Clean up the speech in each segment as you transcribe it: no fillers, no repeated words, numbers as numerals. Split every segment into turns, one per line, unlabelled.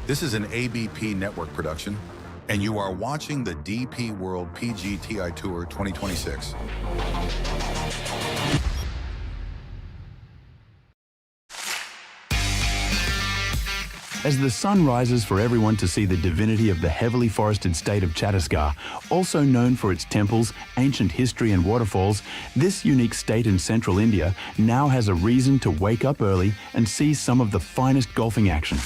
This is an ABP network production, and you are watching the DP World PGTI Tour 2026.
As the sun rises for everyone to see the divinity of the heavily forested state of Chhattisgarh, also known for its temples, ancient history and waterfalls, this unique state in central India now has a reason to wake up early and see some of the finest golfing action.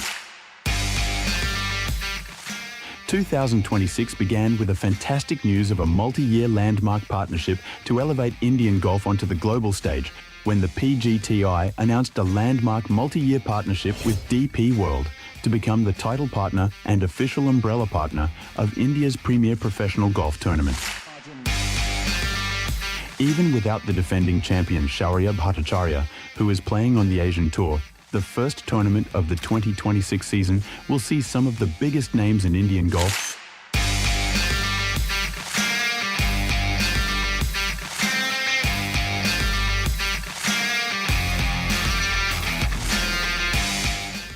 2026 began with the fantastic news of a multi-year landmark partnership to elevate Indian golf onto the global stage, when the PGTI announced a landmark multi-year partnership with DP World to become the title partner and official umbrella partner of India's premier professional golf tournament. Even without the defending champion Shaurya Bhattacharya, who is playing on the Asian Tour, the first tournament of the 2026 season will see some of the biggest names in Indian golf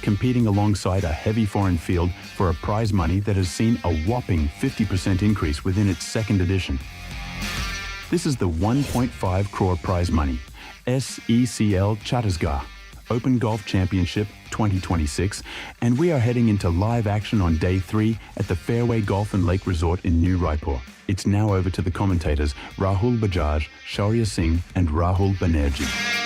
competing alongside a heavy foreign field for a prize money that has seen a whopping 50% increase within its second edition. This is the 1.5 crore prize money, SECL Chhattisgarh Open Golf Championship 2026, and we are heading into live action on day 3 at the Fairway Golf and Lake Resort in New Raipur. It's now over to the commentators Rahul Bajaj, Shaurya Singh and Rahul Banerjee.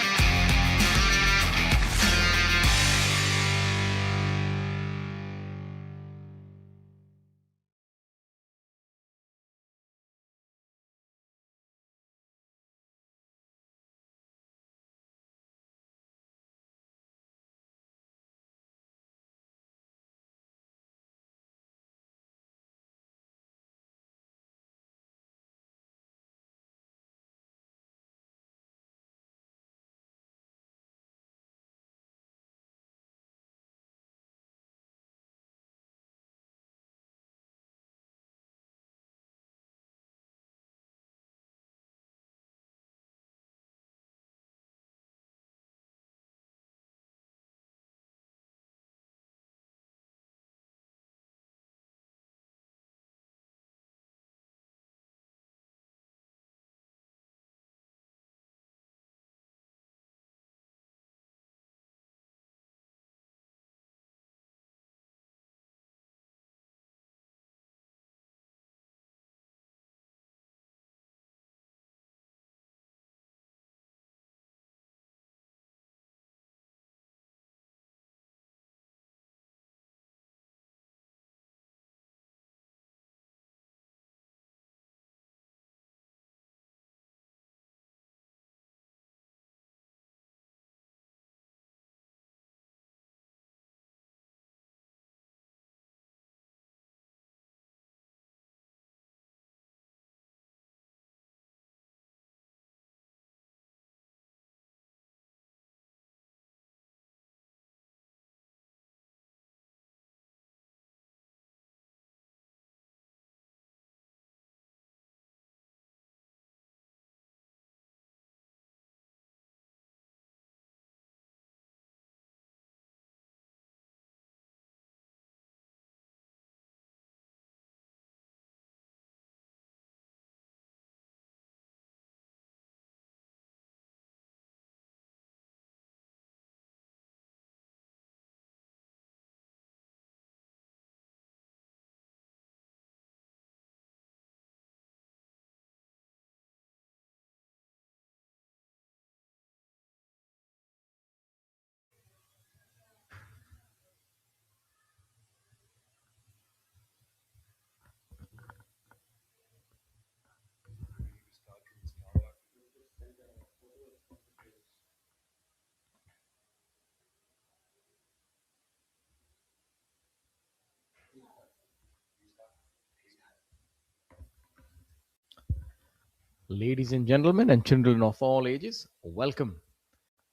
Ladies and gentlemen and children of all ages, welcome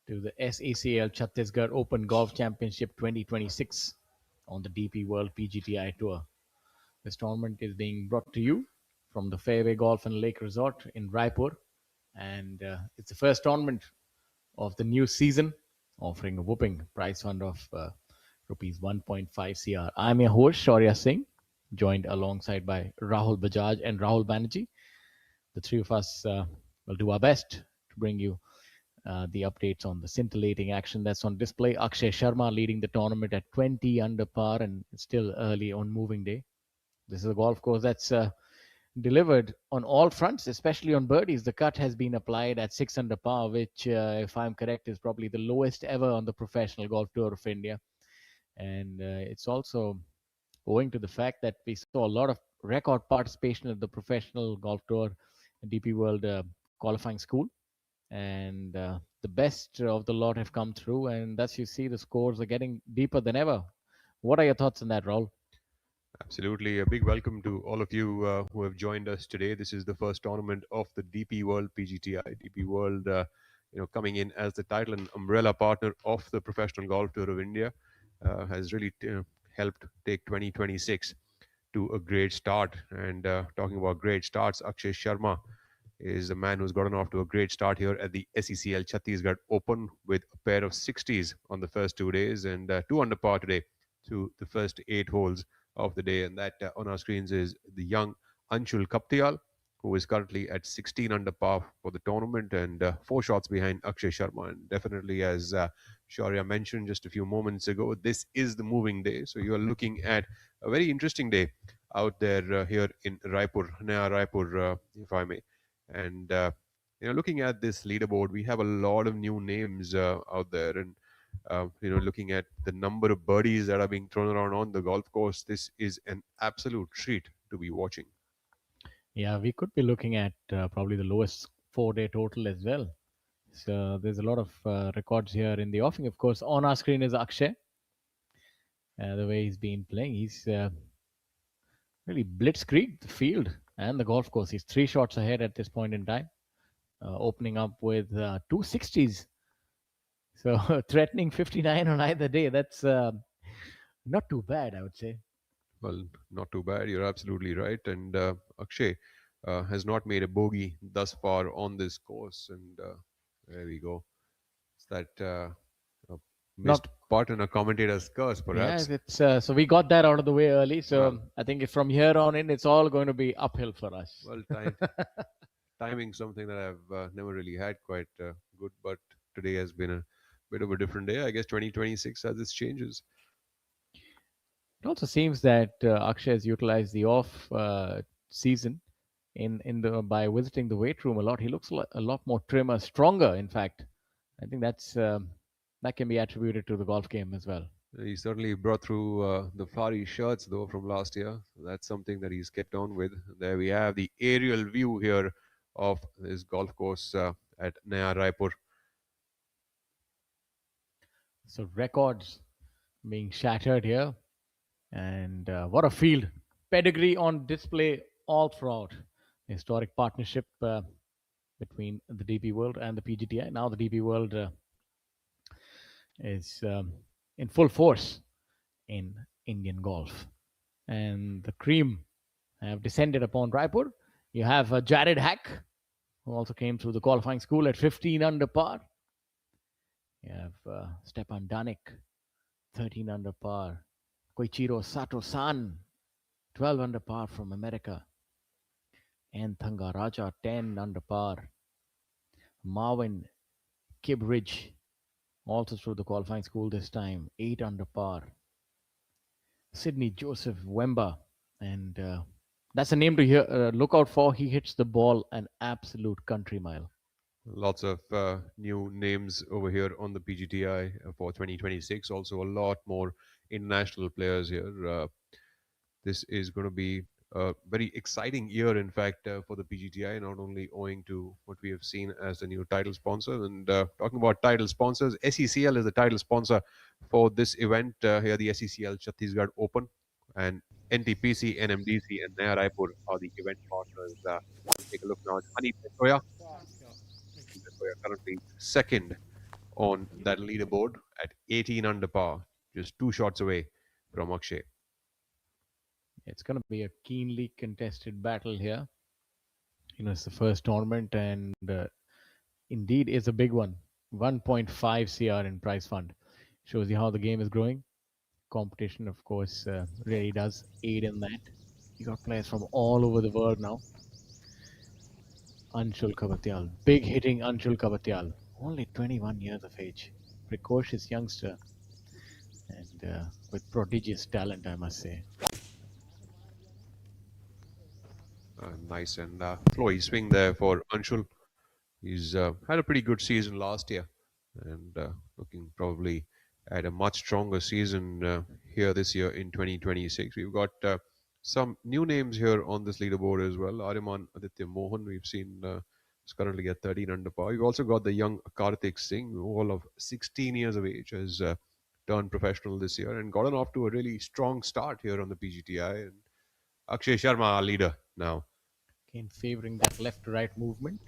to the SECL Chhattisgarh Open Golf Championship 2026 on the DP World PGTI Tour. This tournament is being brought to you from the Fairway Golf and Lake Resort in Raipur, and it's the first tournament of the new season, offering a whooping prize fund of rupees 1.5 crore. I'm your host Shaurya Singh, joined alongside by Rahul Bajaj and Rahul Banerjee. The three of us will do our best to bring you the updates on the scintillating action that's on display. Akshay Sharma leading the tournament at 20 under par, and it's still early on moving day. This is a golf course that's delivered on all fronts, especially on birdies. The cut has been applied at 6 under par, which, if I'm correct, is probably the lowest ever on the professional golf tour of India. And it's also owing to the fact that we saw a lot of record participation at the professional golf tour DP World qualifying school, and the best of the lot have come through, and thus you see the scores are getting deeper than ever. What are your thoughts on that, Raul?
Absolutely. A big welcome to all of you who have joined us today. This is the first tournament of the DP World PGTI. DP World, coming in as the title and umbrella partner of the Professional Golf Tour of India, has really helped take 2026 to a great start. And talking about great starts, Akshay Sharma is a man who's gotten off to a great start here at the SECL Chhattisgarh Open with a pair of 60s on the first 2 days and 2 under par today through the first 8 holes of the day. And that on our screens is the young Anshul Kaptial, who is currently at 16 under par for the tournament and 4 shots behind Akshay Sharma. And definitely, as Shaurya mentioned just a few moments ago, this is the moving day. So you are looking at a very interesting day out there here in Raipur, Naya Raipur, if I may. And looking at this leaderboard, we have a lot of new names out there, and looking at the number of birdies that are being thrown around on the golf course, this is an absolute treat to be watching.
Yeah, we could be looking at probably the lowest 4-day total as well. So there's a lot of records here in the offing. Of course, on our screen is Akshay. The way he's been playing, he's really blitzkrieg the field and the golf course. He's 3 shots ahead at this point in time, opening up with 260s. So threatening 59 on either day. That's not too bad, I would say.
Well, not too bad. You're absolutely right. And Akshay has not made a bogey thus far on this course. And there we go. It's that missed
Not
part in a commentator's curse,
Yeah,
perhaps.
it's so we got that out of the way early. So
Well,
I think if from here on in, it's all going to be uphill for us.
well, timing something that I've never really had quite good, but today has been a bit of a different day. I guess 2026 has its changes.
It also seems that Akshay has utilized the off season in the by visiting the weight room a lot. He looks a lot more trimmer, stronger. In fact, I think that can be attributed to the golf game as well.
He certainly brought through the Fari shirts, though, from last year. That's something that he's kept on with. There we have the aerial view here of this golf course at Naya Raipur.
So records being shattered here, and what a field! Pedigree on display all throughout. Historic partnership between the DP World and the PGTI. Now the DP World is in full force in Indian golf, and the cream have descended upon Raipur. You have Jared Hack, who also came through the qualifying school at 15 under par. You have Stepan Danik, 13 under par. Koichiro Sato-san, 12 under par from America. And Thanga Raja, 10 under par. Marvin Kibridge, also through the qualifying school this time, 8 under par. Sydney Joseph Wemba, and that's a name to look out for. He hits the ball an absolute country mile.
Lots of new names over here on the PGTI for 2026. Also, a lot more international players here. This is going to be a very exciting year, in fact, for the PGTI, not only owing to what we have seen as the new title sponsor. And talking about title sponsors, SECL is the title sponsor for this event here, the SECL Chhattisgarh Open. And NTPC, NMDC, and Naya Raipur are the event partners. We'll take a look now at Honey Petroya. Petroya currently second on that leaderboard at 18 under par, just 2 shots away from Akshay.
It's going to be a keenly contested battle here. It's the first tournament, and indeed is a big one. 1.5 CR in prize fund. Shows you how the game is growing. Competition, of course, really does aid in that. You got players from all over the world now. Anshul Kavatyal, big hitting Anshul Kavatyal, only 21 years of age. Precocious youngster, and with prodigious talent, I must say.
Nice and flowy swing there for Anshul. He's had a pretty good season last year, and looking probably at a much stronger season here this year in 2026. We've got some new names here on this leaderboard as well. Ariman Aditya Mohan, we've seen is currently at 13 under par. We've also got the young Karthik Singh, all of 16 years of age, has turned professional this year and gotten off to a really strong start here on the PGTI. And Akshay Sharma, our leader now.
Again, favoring that left to right movement.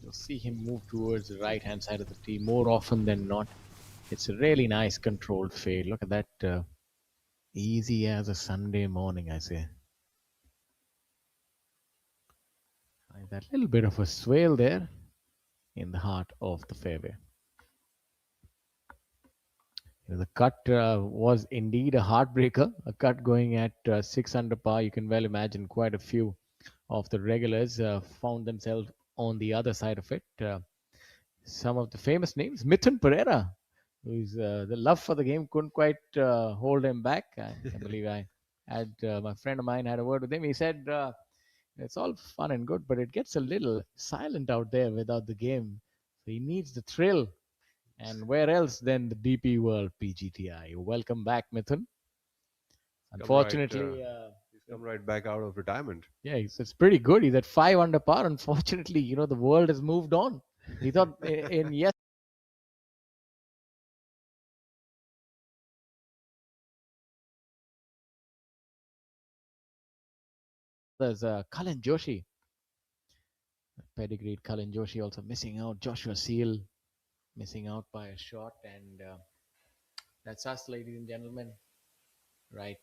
You'll see him move towards the right hand side of the tee more often than not. It's a really nice controlled fade. Look at that. Easy as a Sunday morning, I say. That little bit of a swale there in the heart of the fairway. The cut was indeed a heartbreaker. A cut going at 6 under par. You can well imagine quite a few of the regulars found themselves on the other side of it. Some of the famous names, Mithun Pereira, who's the love for the game couldn't quite hold him back. I believe I had my friend of mine had a word with him. He said it's all fun and good, but it gets a little silent out there without the game. So he needs the thrill. And where else than the DP World PGTI? Welcome back, Mithun. Unfortunately,
he's come right back out of retirement.
Yeah, it's pretty good. He's at 5 under par. Unfortunately, the world has moved on. He thought in yes. There's Kalin Joshi, pedigreed Kalin Joshi, also missing out. Joshua Seal missing out by a shot, and that's us, ladies and gentlemen, right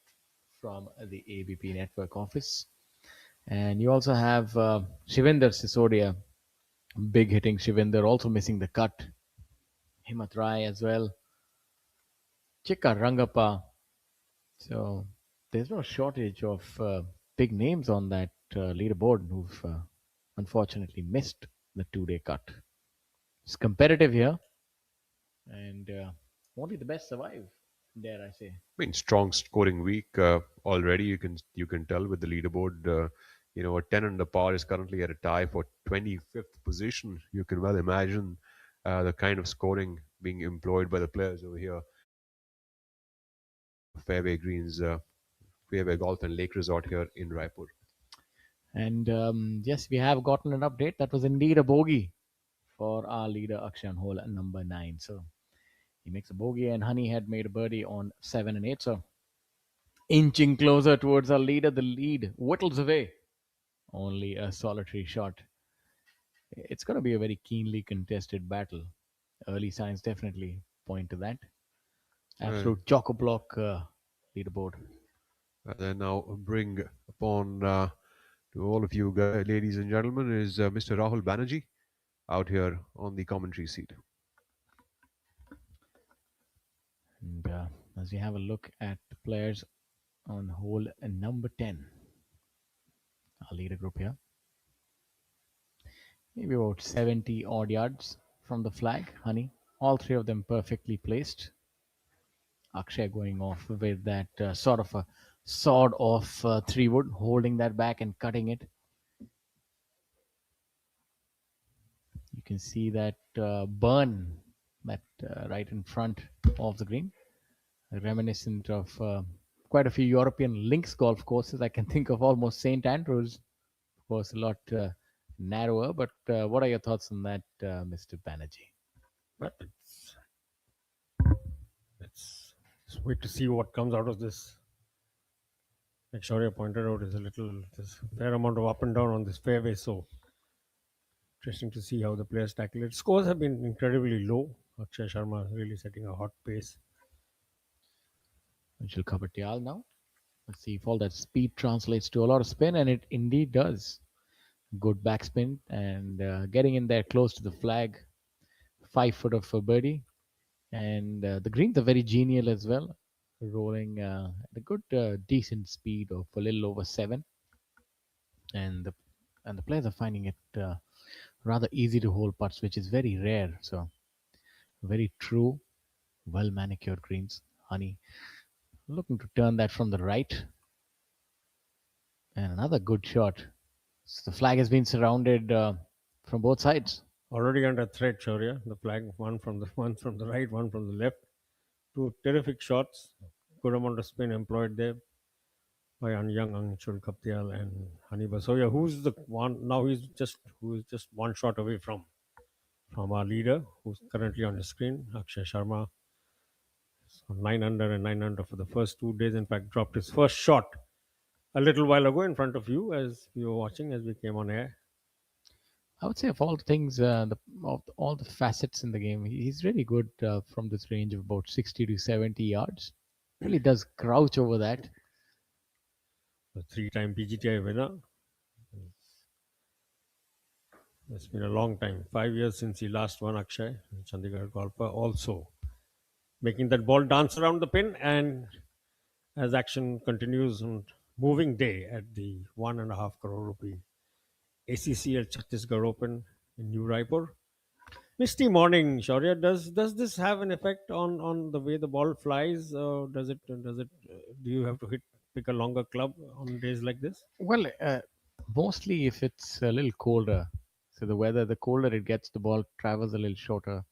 from the ABP Network office. And you also have Shivinder Sisodia, big hitting Shivinder, also missing the cut. Himat Rai as well. Chikka Rangappa. So there's no shortage of big names on that leaderboard who've unfortunately missed the 2-day cut. It's competitive here, and only the best survive, dare I say.
I mean, strong scoring week already. You can tell with the leaderboard. A 10 under par is currently at a tie for 25th position. You can well imagine the kind of scoring being employed by the players over here. Fairway Greens, Fairway Golf and Lake Resort here in Raipur.
And yes, we have gotten an update. That was indeed a bogey for our leader Akshay on hole number 9. So he makes a bogey, and Honey had made a birdie on 7 and 8. So inching closer towards our leader, the lead whittles away. Only a solitary shot. It's going to be a very keenly contested battle. Early signs definitely point to that. Absolute chock-a-block leaderboard.
Then now bring upon to all of you guys, ladies and gentlemen, is Mr. Rahul Banerjee out here on the commentary seat.
And as we have a look at the players on hole number 10, our leader group here, maybe about 70 odd yards from the flag, Honey. All three of them perfectly placed. Akshay going off with that sort of a sword of 3-wood, holding that back and cutting it. You can see that burn that right in front of the green, reminiscent of quite a few European links golf courses. I can think of almost St. Andrews, of course, a lot narrower. But what are your thoughts on that, Mr. Banerjee?
But let's wait to see what comes out of this. Like Shaurya pointed out, there's a fair amount of up and down on this fairway, so interesting to see how the players tackle it. Scores have been incredibly low. Akshay Sharma really setting a hot pace.
She'll cover Tial now. Let's see if all that speed translates to a lot of spin, and it indeed does. Good backspin and getting in there close to the flag. 5 foot of a birdie, and the greens are very genial as well, rolling at a good, decent speed of a little over 7, and the players are finding it rather easy to hold putts, which is very rare. So very true, well manicured greens. Honey looking to turn that from the right, and another good shot. So the flag has been surrounded from both sides.
Already under threat, Shaurya. The flag, one from the right, one from the left. Two terrific shots. Good amount of spin employed there by young Anshul Kaptial and Hani Basoya, who's the one now. Who is just one shot away from our leader, who's currently on the screen, Akshay Sharma. So 9 under and 9 under for the first 2 days. In fact, dropped his first shot a little while ago in front of you as we were watching as we came on air.
I would say of all the things, of all the facets in the game, he's really good from this range of about 60 to 70 yards. Really does crouch over that.
The three-time PGTI winner. It's been a long time, 5 years since he last won, Akshay. Chandigarh Golfer also making that ball dance around the pin, and as action continues on moving day at the 1.5 crore rupee SECL Chhattisgarh Open in New Raipur. Misty morning, Shaurya. Does this have an effect on the way the ball flies? Do you have to pick a longer club on days like this?
Well, mostly if it's a little colder. So the colder it gets, the ball travels a little shorter.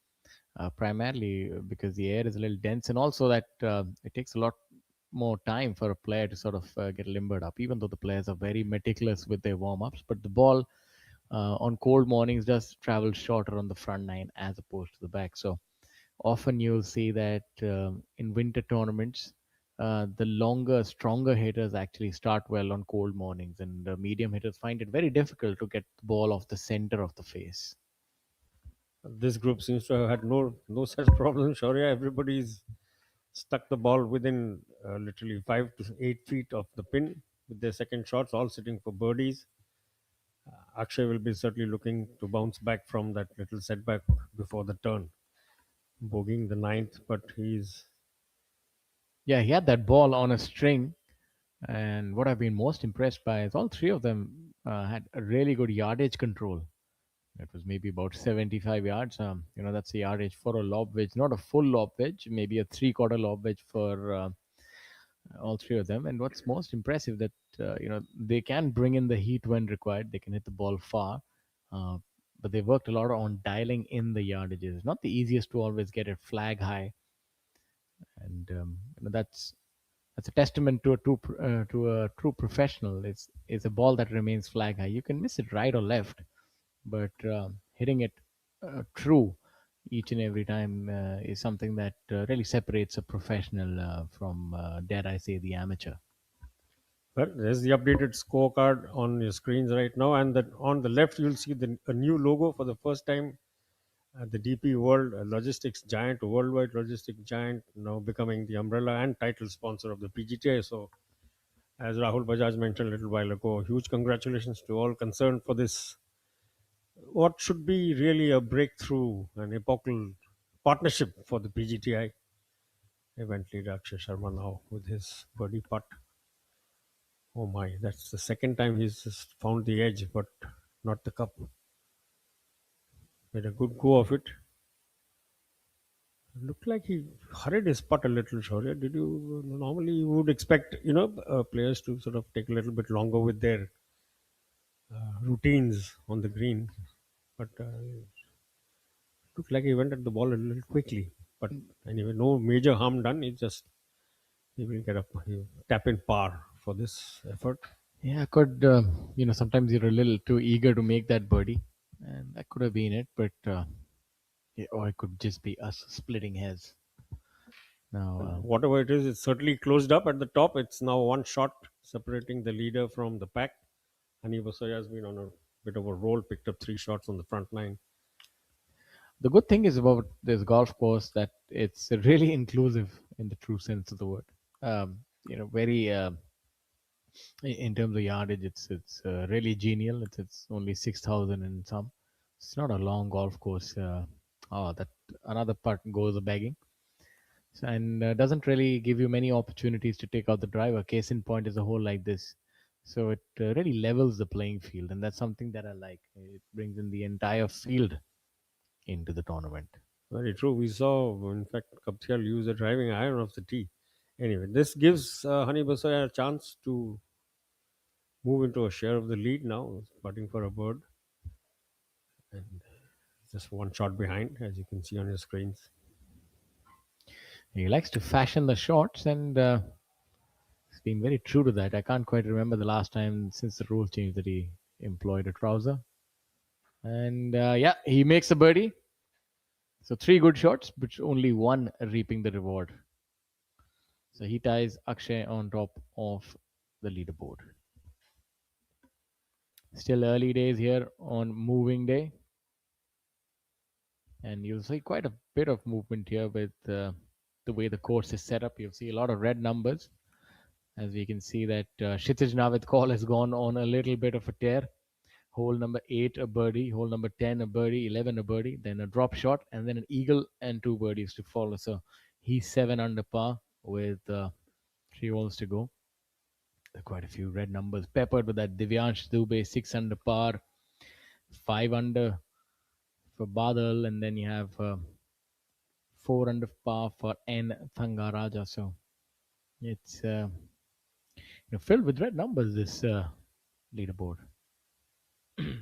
Primarily because the air is a little dense, and also that it takes a lot more time for a player to sort of get limbered up, even though the players are very meticulous with their warm-ups. But the ball on cold mornings does travel shorter on the front nine as opposed to the back. So often you'll see that in winter tournaments, the longer, stronger hitters actually start well on cold mornings, and medium hitters find it very difficult to get the ball off the center of the face.
This group seems to have had no such problem, Shaurya. Everybody's stuck the ball within literally 5 to 8 feet of the pin with their second shots, all sitting for birdies. Akshay will be certainly looking to bounce back from that little setback before the turn, bogeying the ninth, but he's
Yeah, he had that ball on a string, and what I've been most impressed by is all three of them had a really good yardage control. It was maybe about 75 yards. That's the yardage for a lob wedge, not a full lob wedge, maybe a three-quarter lob wedge for all three of them. And what's most impressive that they can bring in the heat when required. They can hit the ball far, uh, but they worked a lot on dialing in the yardages. It's not the easiest to always get it flag high, and that's a testament to a true professional. It's a ball that remains flag high. You can miss it right or left, but hitting it true each and every time is something that really separates a professional from, dare I say, the amateur.
well. There's the updated scorecard on your screens right now, and that on the left you'll see a new logo for the first time. The DP World Logistics Giant, a worldwide logistics giant, now becoming the umbrella and title sponsor of the PGTI. So, as Rahul Bajaj mentioned a little while ago, huge congratulations to all concerned for this, what should be really a breakthrough, an epochal partnership for the PGTI. Event leader Akshay Sharma now with his birdie putt. Oh my, that's the second time he's just found the edge, but not the cup. Made a good go of it. Looked like he hurried his putt a little, Shaurya. Did you normally you would expect players to sort of take a little bit longer with their routines on the green, but looked like he went at the ball a little quickly. But anyway, no major harm done. It's just he will get up, he tap in par for this effort.
Yeah, could sometimes you're a little too eager to make that birdie, and that could have been it. But yeah, or it could just be us splitting hairs. Now,
Whatever it is, it's certainly closed up at the top. It's now one shot separating the leader from the pack. Hani Basoya has been on a bit of a roll, picked up 3 shots on the front nine.
The good thing is about this golf course that it's really inclusive in the true sense of the word. Very in terms of yardage, it's really genial. It's only 6,000 and some. It's not a long golf course. That another part goes a begging. And doesn't really give you many opportunities to take out the driver. Case in point is a hole like this. So it really levels the playing field, and that's something that I like. It brings in the entire field into the tournament.
Very true. We saw, in fact, Kapil use the driving iron of the tee. Anyway, this gives Honey Basoya a chance to move into a share of the lead now, putting for a bird, and just one shot behind, as you can see on your screens.
He likes to fashion the shots, and he's been very true to that. I can't quite remember the last time since the rule change that he employed a trouser. And yeah, he makes a birdie. So 3 good shots, but only one reaping the reward. So he ties Akshay on top of the leaderboard. Still early days here on moving day. And you'll see quite a bit of movement here with the way the course is set up. You'll see a lot of red numbers. As we can see that Kshitij Navid Kaul has gone on a little bit of a tear. Hole number 8 a birdie, hole number 10 a birdie, 11 a birdie, then a drop shot, and then an eagle and 2 birdies to follow. So he's 7 under par with 3 holes to go. There are quite a few red numbers peppered with that. Divyansh Dubey 6 under par, 5 under for Badal, and then you have 4 under par for N Thangaraja. So it's filled with red numbers, this leaderboard. It's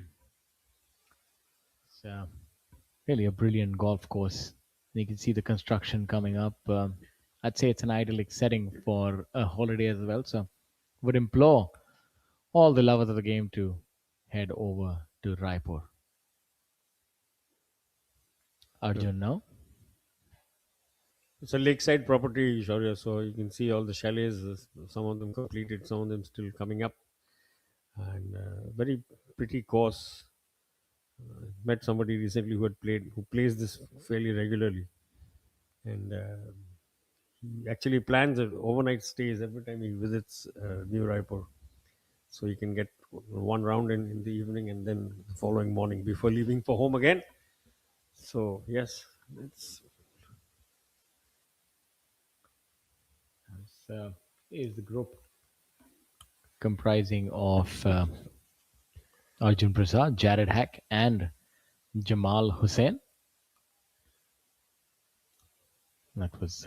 really a brilliant golf course. You can see the construction coming up. I'd say it's an idyllic setting for a holiday as well. So would implore all the lovers of the game to head over to Raipur. Arjun now.
It's a lakeside property, Shaurya, so you can see all the chalets, some of them completed, some of them still coming up. And very pretty course. Met somebody recently who plays this fairly regularly. And he actually plans overnight stays every time he visits New Raipur. So he can get one round in the evening and then the following morning before leaving for home again. So, yes, it's
This is the group comprising of Arjun Prasad, Jared Hack, and Jamal Hussain. That was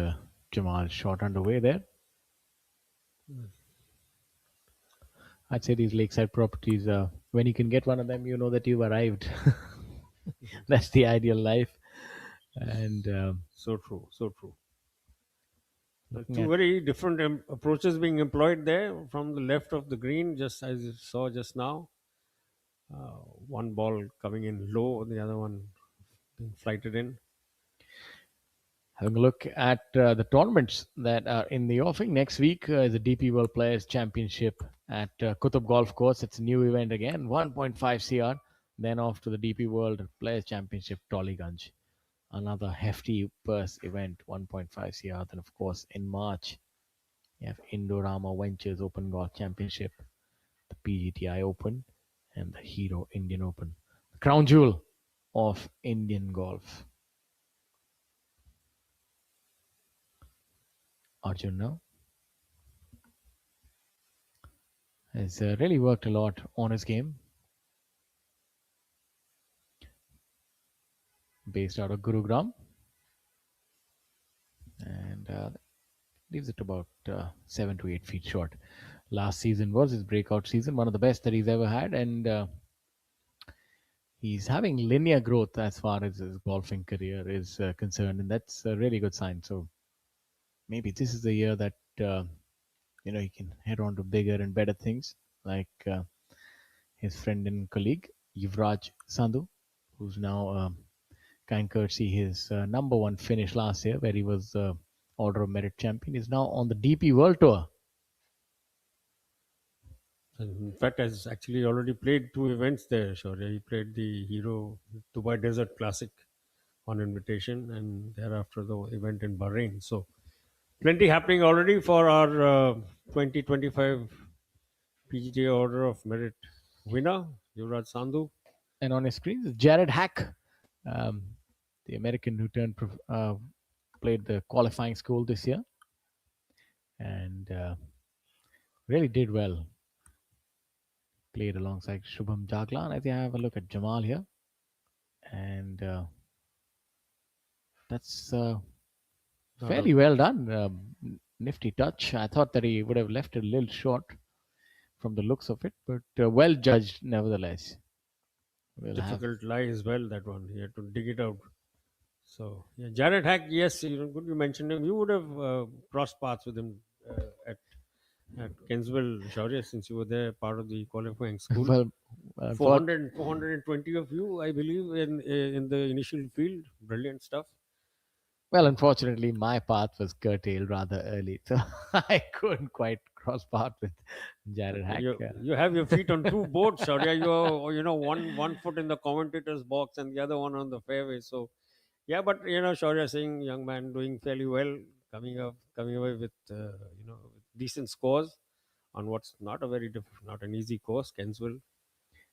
Jamal's shot underway there. I'd say these lakeside properties, when you can get one of them, you know that you've arrived. That's the ideal life. And
so true, so true.
looking
Two
at
very different approaches being employed there from the left of the green, just as you saw just now. One ball coming in low, the other one being flighted in.
having a look at the tournaments that are in the offing. Next week is the DP World Players Championship at Kutub Golf Course. It's a new event again, 1.5 CR. Then off to the DP World Players Championship, Tollygunge. Another hefty purse event, 1.5 CR. Then, of course, in March, you have Indorama Ventures Open Golf Championship, the PGTI Open, and the Hero Indian Open. The crown jewel of Indian golf. Arjun now has really worked a lot on his game. Based out of Gurugram. And leaves it about 7 to 8 feet short. Last season was his breakout season, one of the best that he's ever had. And he's having linear growth as far as his golfing career is concerned. And that's a really good sign. So maybe this is the year that he can head on to bigger and better things, like his friend and colleague Yuvraj Sandhu, who's now kind courtesy his number 1 finish last year, where he was Order of Merit champion, is now on the DP World Tour.
And in fact, has actually already played 2 events there. Shaurya. He played the Hero Dubai Desert Classic on invitation, and thereafter the event in Bahrain. So plenty happening already for our 2025 PGTA Order of Merit winner, Yuvraj Sandhu.
And on his screens, Jared Hack, the American who played the qualifying school this year and really did well. Played alongside Shubham Jaglan. I think I have a look at Jamal here. And that's fairly well done. Nifty touch. I thought that he would have left it a little short from the looks of it, but well judged nevertheless.
Difficult lie as well, that one. He had to dig it out. So, yeah, Jared Hack, yes, good you mentioned him. You would have crossed paths with him at Kenswell, Shaurya, since you were there, part of the qualifying school.
Well,
420 of you, I believe, in the initial field. Brilliant stuff.
Well, unfortunately, my path was curtailed rather early, so I couldn't quite cross path with Jared Hack.
You have your feet on two boats, Shaurya. You're, one foot in the commentator's box and the other one on the fairway. So, yeah, but Shaurya Singh, young man, doing fairly well, coming away with with decent scores on what's not an easy course, Kenswell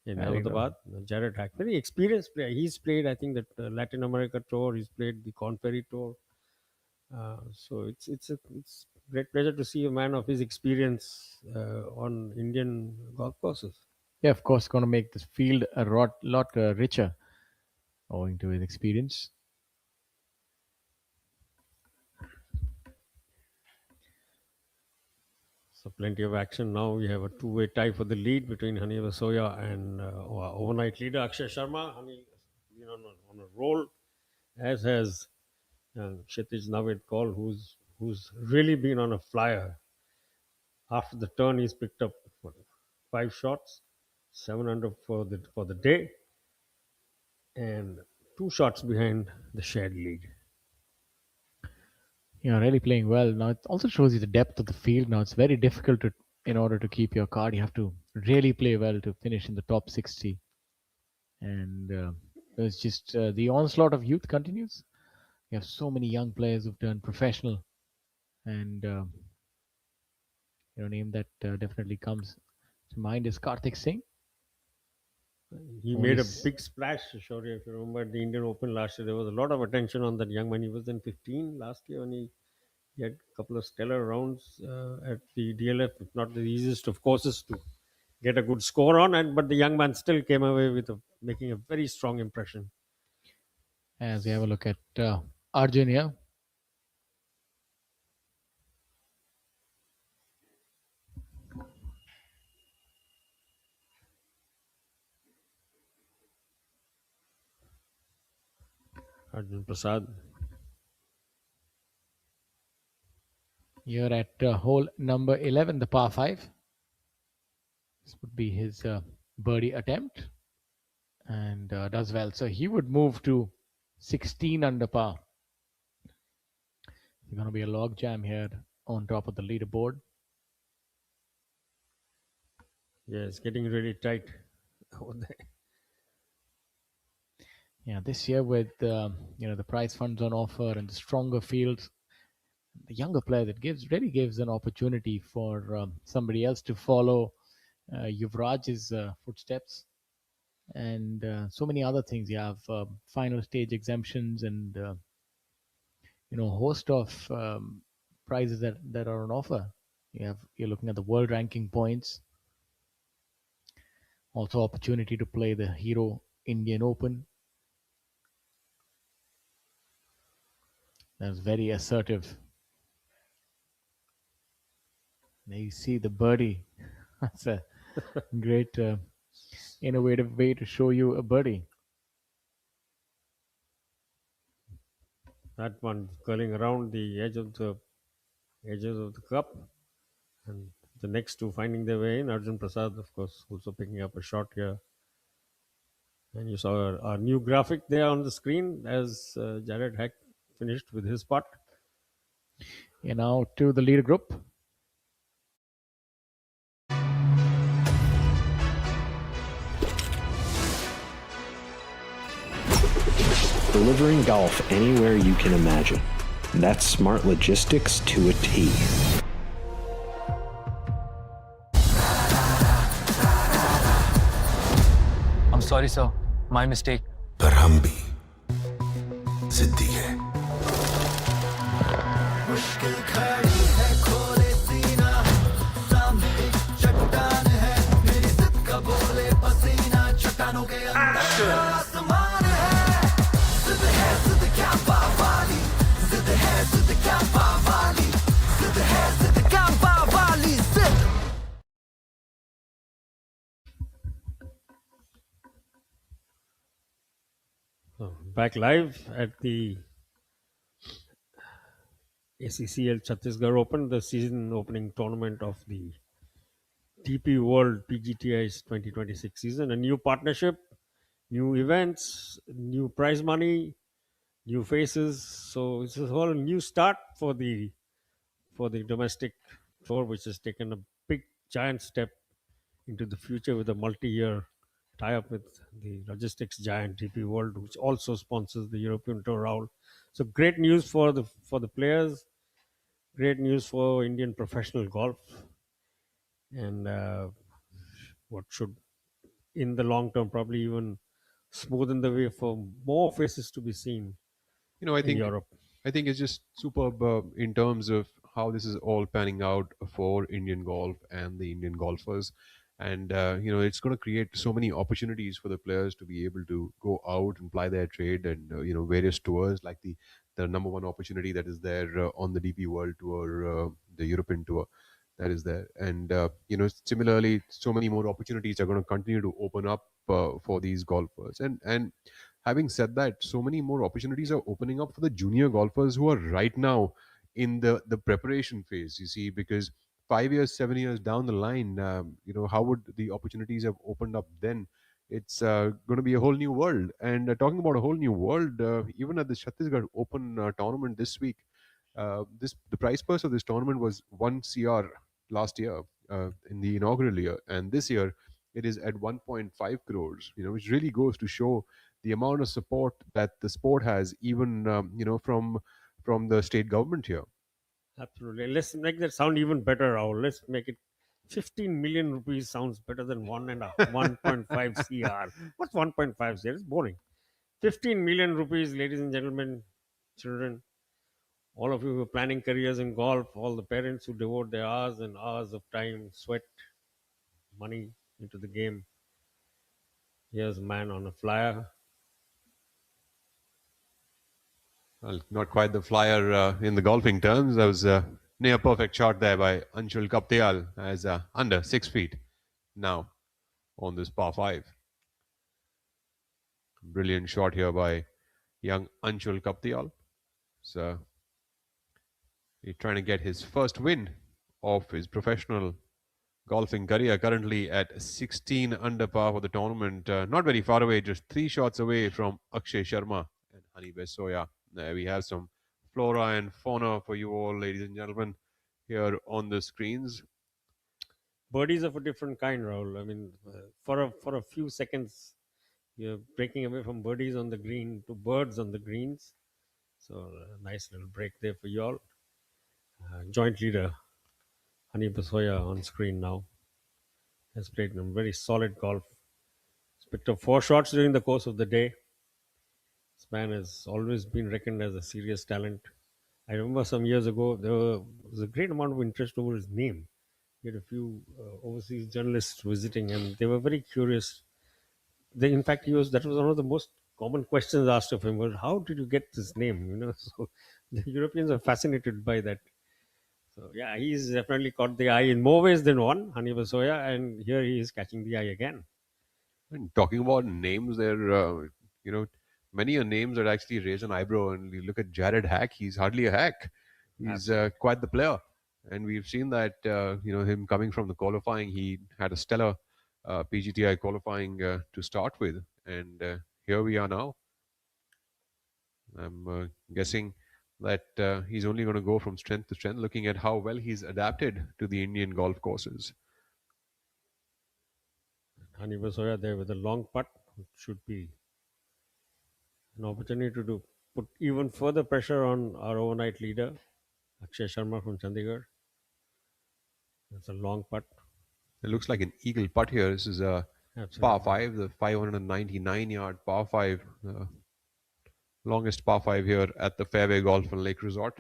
in Ahmedabad. Jared Hack, very experienced player. He's played, I think, that Latin America tour. He's played the Corn Ferry tour. So it's a great pleasure to see a man of his experience on Indian golf courses.
Yeah, of course, going to make this field a lot richer owing to his experience.
So plenty of action now. We have a two-way tie for the lead between Hani Vasoya and our overnight leader Akshay Sharma. Hani has been on a roll, as has Kshitij Navid Kaul, who's really been on a flyer. After the turn, he's picked up 5 shots, 7 under for the day, and 2 shots behind the shared lead.
Really playing well. Now it also shows you the depth of the field. Now it's very difficult in order to keep your card. You have to really play well to finish in the top 60. And it's just the onslaught of youth continues. You have so many young players who've turned professional, and name that definitely comes to mind is Karthik Singh.
He made a big splash, Shaurya. If you remember at the Indian Open last year, there was a lot of attention on that young man. He was in 15 last year, and he had a couple of stellar rounds at the DLF. Not the easiest of courses to get a good score on, but the young man still came away with making a very strong impression.
As we have a look at Arjun here.
Arjun Prasad.
You're at hole number 11, the par 5. This would be his birdie attempt, and does well. So he would move to 16 under par. There's going to be a log jam here on top of the leaderboard.
Yeah, it's getting really tight over there.
Yeah, this year with the prize funds on offer and the stronger fields, the younger player that really gives an opportunity for somebody else to follow Yuvraj's footsteps, and so many other things. You have final stage exemptions and a host of prizes that are on offer. You're looking at the world ranking points, also opportunity to play the Hero Indian Open. That's very assertive. There you see the birdie. That's a great innovative way to show you a birdie.
That one curling around the edges of the cup, and the next two finding their way in. Arjun Prasad, of course, also picking up a shot here. And you saw our new graphic there on the screen as Jared Hack finished with his putt.
Now to the leader group.
delivering golf anywhere you can imagine. That's smart logistics to a T.
I'm sorry, sir. My mistake.
पर हम भी जिद्दी है। मुश्किल खड़ी है, खोले सीना, सामने एक चट्टान है, मेरी जिद का बोले पसीना, चट्टानों के अंदर आसमान है, जिद क्या बावाली, जिद क्या बावाली, जिद क्या बावाली, जिद।
Back live at the SECL Chhattisgarh Open, the season opening tournament of the DP World PGTI's 2026 season. A new partnership, new events, new prize money, new faces. So it's a whole new start for the domestic tour, which has taken a big giant step into the future with a multi-year tie-up with the logistics giant DP World, which also sponsors the European Tour round. So great news for the players, great news for Indian professional golf, and what should, in the long term, probably even smoothen the way for more faces to be seen
I
in
think
Europe.
it's just superb in terms of how this is all panning out for Indian golf and the Indian golfers. And it's going to create so many opportunities for the players to be able to go out and ply their trade, and various tours like the number one opportunity that is there on the DP World Tour, the European Tour that is there. And similarly, so many more opportunities are going to continue to open up for these golfers. And having said that, so many more opportunities are opening up for the junior golfers who are right now in the preparation phase, you see, because 5 years, 7 years down the line, how would the opportunities have opened up then? It's going to be a whole new world. And talking about a whole new world, even at the Chhattisgarh Open tournament this week, this the prize purse of this tournament was 1 CR last year, in the inaugural year, and this year it is at 1.5 crores. Which really goes to show the amount of support that the sport has, even from the state government here.
Absolutely. Let's make that sound even better, Rahul. Let's make it 15 million rupees sounds better than 1.5 CR. What's 1.5 CR? It's boring. 15 million rupees, ladies and gentlemen, children, all of you who are planning careers in golf, all the parents who devote their hours and hours of time, sweat, money into the game. Here's a man on a flyer.
Well, not quite the flyer in the golfing terms. That was a near perfect shot there by Anshul Kaptial, as under 6 feet now on this par 5. Brilliant shot here by young Anshul Kaptial. So he's trying to get his first win of his professional golfing career, currently at 16 under par for the tournament. Not very far away, just 3 shots away from Akshay Sharma and Hani Besoya. There we have some flora and fauna for you all, ladies and gentlemen, here on the screens.
Birdies of a different kind, Rahul. I mean, for a few seconds, you're breaking away from birdies on the green to birds on the greens. So a nice little break there for you all. Joint leader Hani Besoya on screen now has played very solid golf. He's picked up 4 shots during the course of the day. This man has always been reckoned as a serious talent. I remember some years ago there was a great amount of interest over his name. We had a few overseas journalists visiting, and they were very curious. In fact, that was one of the most common questions asked of him was, "How did you get this name?" So the Europeans are fascinated by that. So yeah, he's definitely caught the eye in more ways than one, Hani Besoya, and here he is catching the eye again.
And talking about names, there, many a names that actually raise an eyebrow. And you look at Jared Hack; he's hardly a hack. He's quite the player, and we've seen that. Him coming from the qualifying, he had a stellar PGTI qualifying to start with, and here we are now. I'm guessing that he's only going to go from strength to strength, looking at how well he's adapted to the Indian golf courses.
Hani Besoya there with a long putt, which should be An opportunity to put even further pressure on our overnight leader, Akshay Sharma from Chandigarh. That's a long putt.
It looks like an eagle putt here. This is a par
Absolutely.
5, the 599-yard par 5, longest par 5 here at the Fairway Golf and Lake Resort.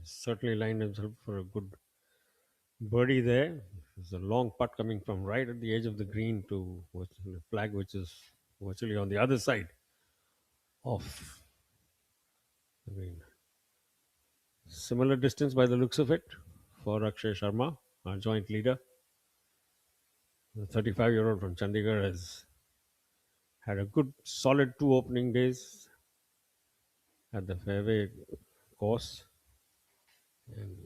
Certainly lined himself for a good birdie there. There's a long putt coming from right at the edge of the green to the flag, which is virtually on the other side of the green. Similar distance by the looks of it for Akshay Sharma, our joint leader. The 35-year-old from Chandigarh has had a good, solid 2 opening days at the fairway course and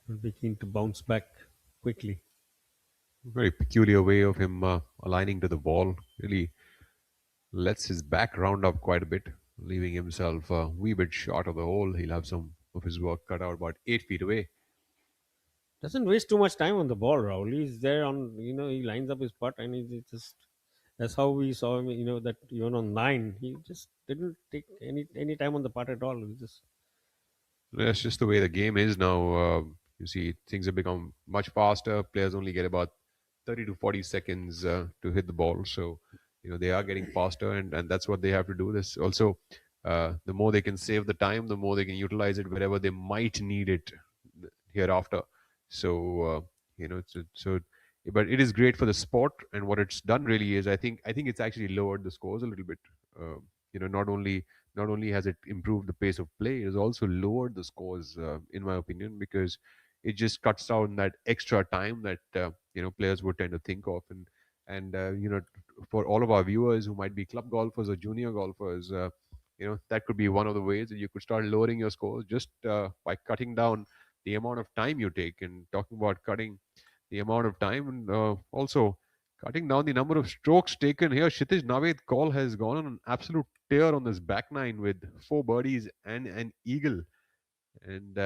will be keen to bounce back quickly.
Very peculiar way of him aligning to the ball. Really lets his back round up quite a bit, leaving himself a wee bit short of the hole. He'll have some of his work cut out about 8 feet away.
Doesn't waste too much time on the ball, Rahul. He's there on, he lines up his putt and he just, that's how we saw him, that even on 9, he just didn't take any time on the putt at all. He just,
That's just the way the game is now. You see, things have become much faster. Players only get about 30 to 40 seconds to hit the ball. So, they are getting faster, and that's what they have to do. This also, the more they can save the time, the more they can utilize it wherever they might need it hereafter. So, so, but it is great for the sport, and what it's done really is, I think it's actually lowered the scores a little bit. Uh, not only has it improved the pace of play, it has also lowered the scores, in my opinion, because it just cuts down that extra time that players would tend to think of, and for all of our viewers who might be club golfers or junior golfers, that could be one of the ways that you could start lowering your scores just by cutting down the amount of time you take. And talking about cutting the amount of time, and also cutting down the number of strokes taken here, Kshitij Naved Kaul has gone on an absolute tear on this back nine with 4 birdies and an eagle, and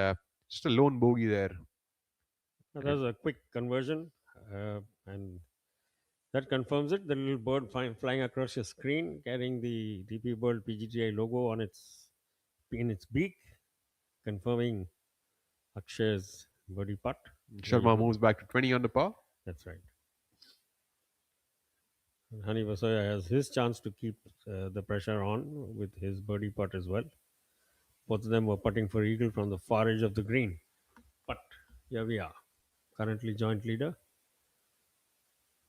just a lone bogey there.
that was a quick conversion. And that confirms it. The little bird flying across your screen, carrying the DP World PGTI logo in its beak, confirming Akshay's birdie putt. There you
Sharma
go.
moves back to 20 under par.
That's right. And Hani Vasoya has his chance to keep the pressure on with his birdie putt as well. Both of them were putting for eagle from the far edge of the green. But here we are, currently joint leader,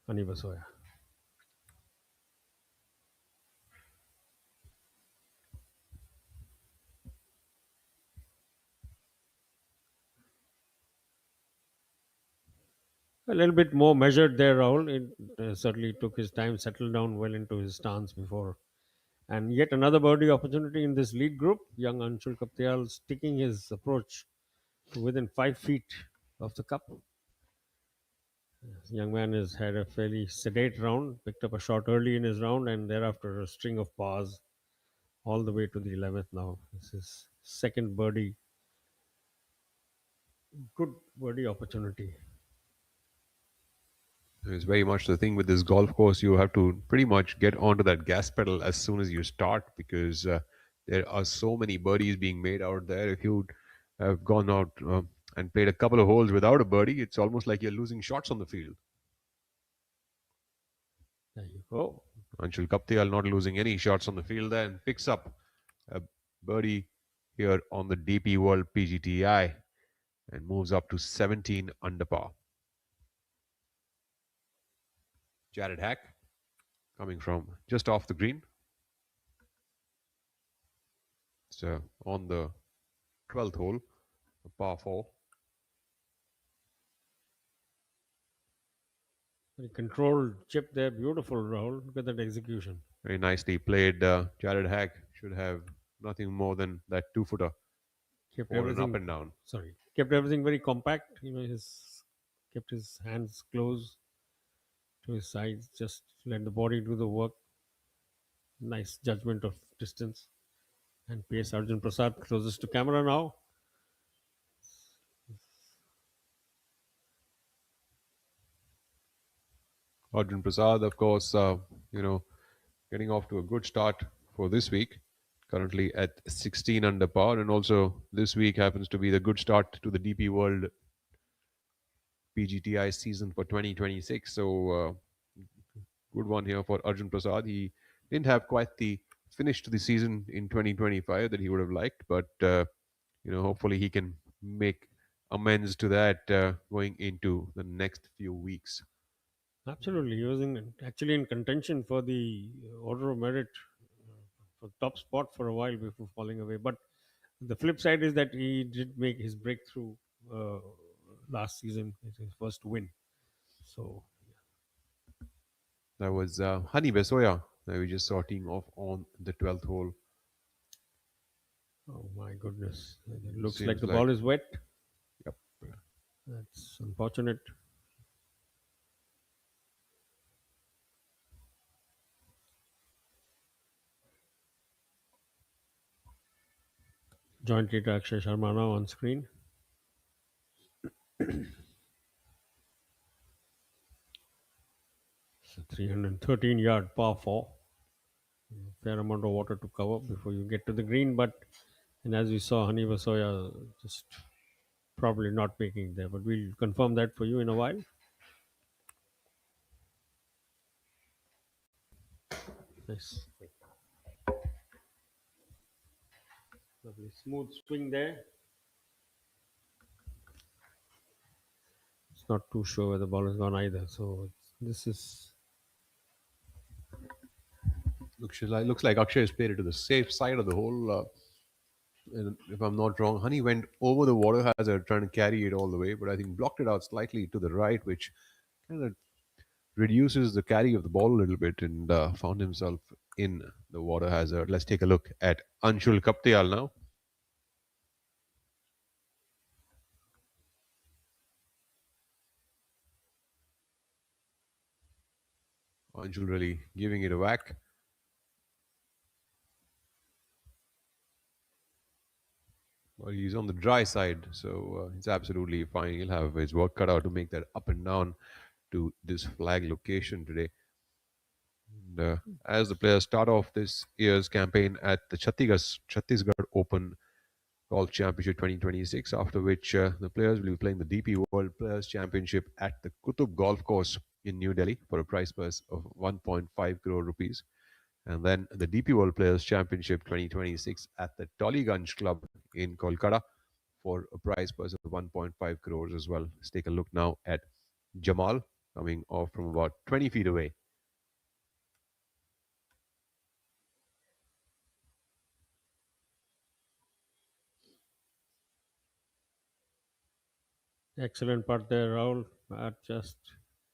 Hani Vasoya. A little bit more measured there, Rahul. It certainly took his time, settled down well into his stance before. And yet another birdie opportunity in this lead group. Young Anshul Kaptial sticking his approach to within 5 feet of the cup. This young man has had a fairly sedate round, picked up a shot early in his round, and thereafter a string of pars all the way to the 11th now. This is second birdie. Good birdie opportunity.
It's very much the thing with this golf course. You have to pretty much get onto that gas pedal as soon as you start, because there are so many birdies being made out there. If you have gone out and played a couple of holes without a birdie, it's almost like you're losing shots on the field.
There you go.
Anshul Kaptial not losing any shots on the field there, and picks up a birdie here on the DP World PGTI and moves up to 17 under par. Jared Hack coming from just off the green. So on the 12th hole, a par 4.
Very controlled chip there. Beautiful, Rahul. Look at that execution.
Very nicely played. Jared Hack should have nothing more than that 2-footer.
Kept
Fallen
everything
up and down.
Kept everything very compact. Kept his hands close to his sides. Just let the body do the work. Nice judgment of distance and pace. Arjun Prasad closest to camera now.
Arjun Prasad, of course, getting off to a good start for this week. Currently at 16 under par, and also this week happens to be the good start to the DP World PGTI season for 2026. So good one here for Arjun Prasad. He didn't have quite the finish to the season in 2025 that he would have liked, but hopefully he can make amends to that going into the next few weeks.
Absolutely, he was actually in contention for the order of merit for top spot for a while before falling away. But the flip side is that he did make his breakthrough uh, last season. It's his first win. So
That was Honey Besoya that we just saw teeing off on the 12th hole.
oh my goodness, it looks
Seems
like the
like-
ball is wet.
Yep.
That's unfortunate. Joint leader Akshay Sharma now on screen. It's a 313-yard par 4. Fair amount of water to cover before you get to the green, but and as we saw, Hani Vasoya just probably not making it there, but we'll confirm that for you in a while. Nice. Lovely smooth swing there. It's not too sure where the ball has gone either. So this is
Looks like Akshay has played it to the safe side of the hole. And if I'm not wrong, Honey went over the water hazard trying to carry it all the way, but I think blocked it out slightly to the right, which kind of reduces the carry of the ball a little bit, and found himself in the water hazard. Let's take a look at Anshul Kaptial now. Anshul really giving it a whack. Well, he's on the dry side, so it's absolutely fine. He'll have his work cut out to make that up and down to this flag location today. And, as the players start off this year's campaign at the Chhattisgarh Open Golf Championship 2026, after which the players will be playing the DP World Players Championship at the Kutub Golf Course in New Delhi for a prize purse of 1.5 crore rupees. And then the DP World Players Championship 2026 at the Tollygunge Club in Kolkata for a prize purse of 1.5 crores as well. Let's take a look now at Jamal coming off from about 20 feet away.
excellent part there, Rahul.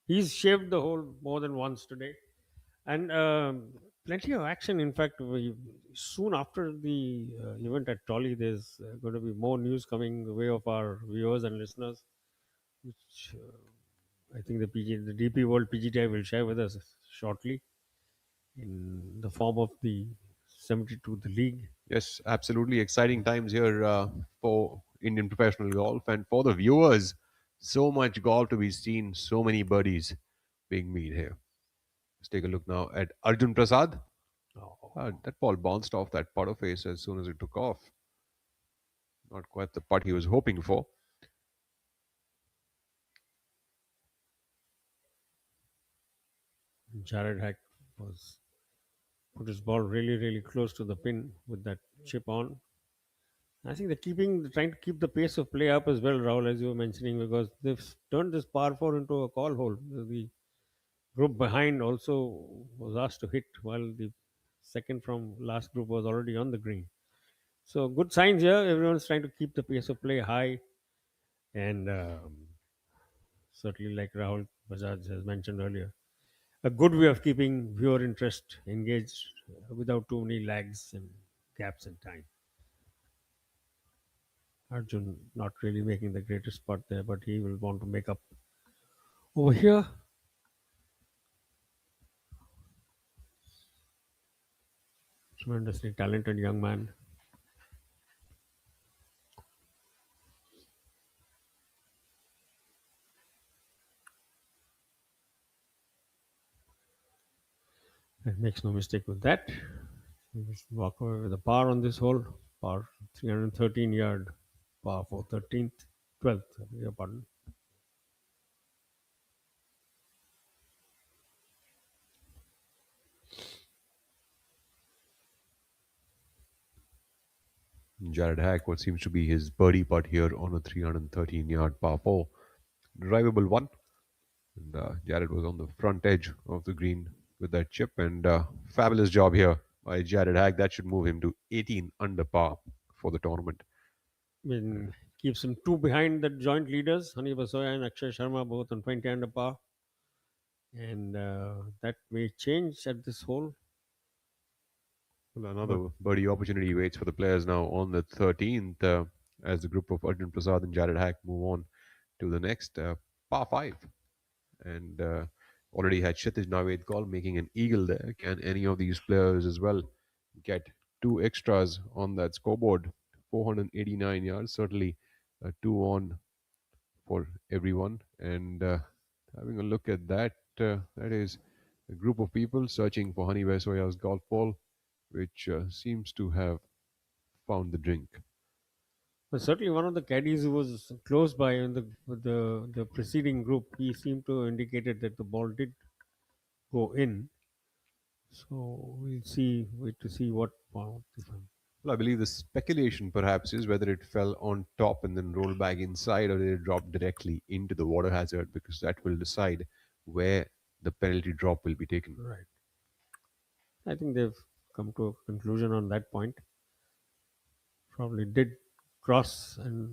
He's shaved the hole more than once today, and plenty of action. In fact, soon after the event at Tolly, there's going to be more news coming the way of our viewers and listeners, which I think the DP World PGTI will share with us shortly in the form of the 72, the league.
Yes, absolutely exciting times here for Indian professional golf and for the viewers. So much golf to be seen, so many birdies being made here. Let's take a look now at Arjun Prasad. That ball bounced off that putter face as soon as it took off. Not quite the putt he was hoping for.
Jared Hack was put his ball really close to the pin with that chip on. I think they're trying to keep the pace of play up as well, Rahul, as you were mentioning, because they've turned this par four into a call hole. The group behind also was asked to hit, while the second from last group was already on the green. So good signs here. Everyone's trying to keep the pace of play high, and certainly, like Rahul Bajaj has mentioned earlier, a good way of keeping viewer interest engaged without too many lags and gaps in time. Arjun not really making the greatest putt there, but he will want to make up over here. Tremendously talented young man. Makes no mistake with that. He will walk away with a par on this hole. Par 313 yard, par for 13th, 12th. Your pardon.
Jared Hack, what seems to be his birdie putt here on a 313-yard par 4. Drivable one. And Jared was on the front edge of the green with that chip. And fabulous job here by Jared Hack. That should move him to 18 under par for the tournament.
Keeps him two behind the joint leaders, Hani Basoya and Akshay Sharma, both on 20 under par. And that may change at this hole.
Well, another birdie opportunity waits for the players now on the 13th as the group of Arjun Prasad and Jared Hack move on to the next par 5. And already had Kshitij Navedkar making an eagle there. Can any of these players as well get two extras on that scoreboard? 489 yards, certainly two on for everyone. And having a look at that, that is a group of people searching for Hani Vesoya's golf ball, which seems to have found the drink.
But certainly, one of the caddies who was close by in the preceding group, he seemed to indicated that the ball did go in. So we'll see. Wait to see what.
Well, I believe the speculation perhaps is whether it fell on top and then rolled back inside, or did it drop directly into the water hazard, because that will decide where the penalty drop will be taken.
Right. I think they've come to a conclusion on that point. Probably did cross and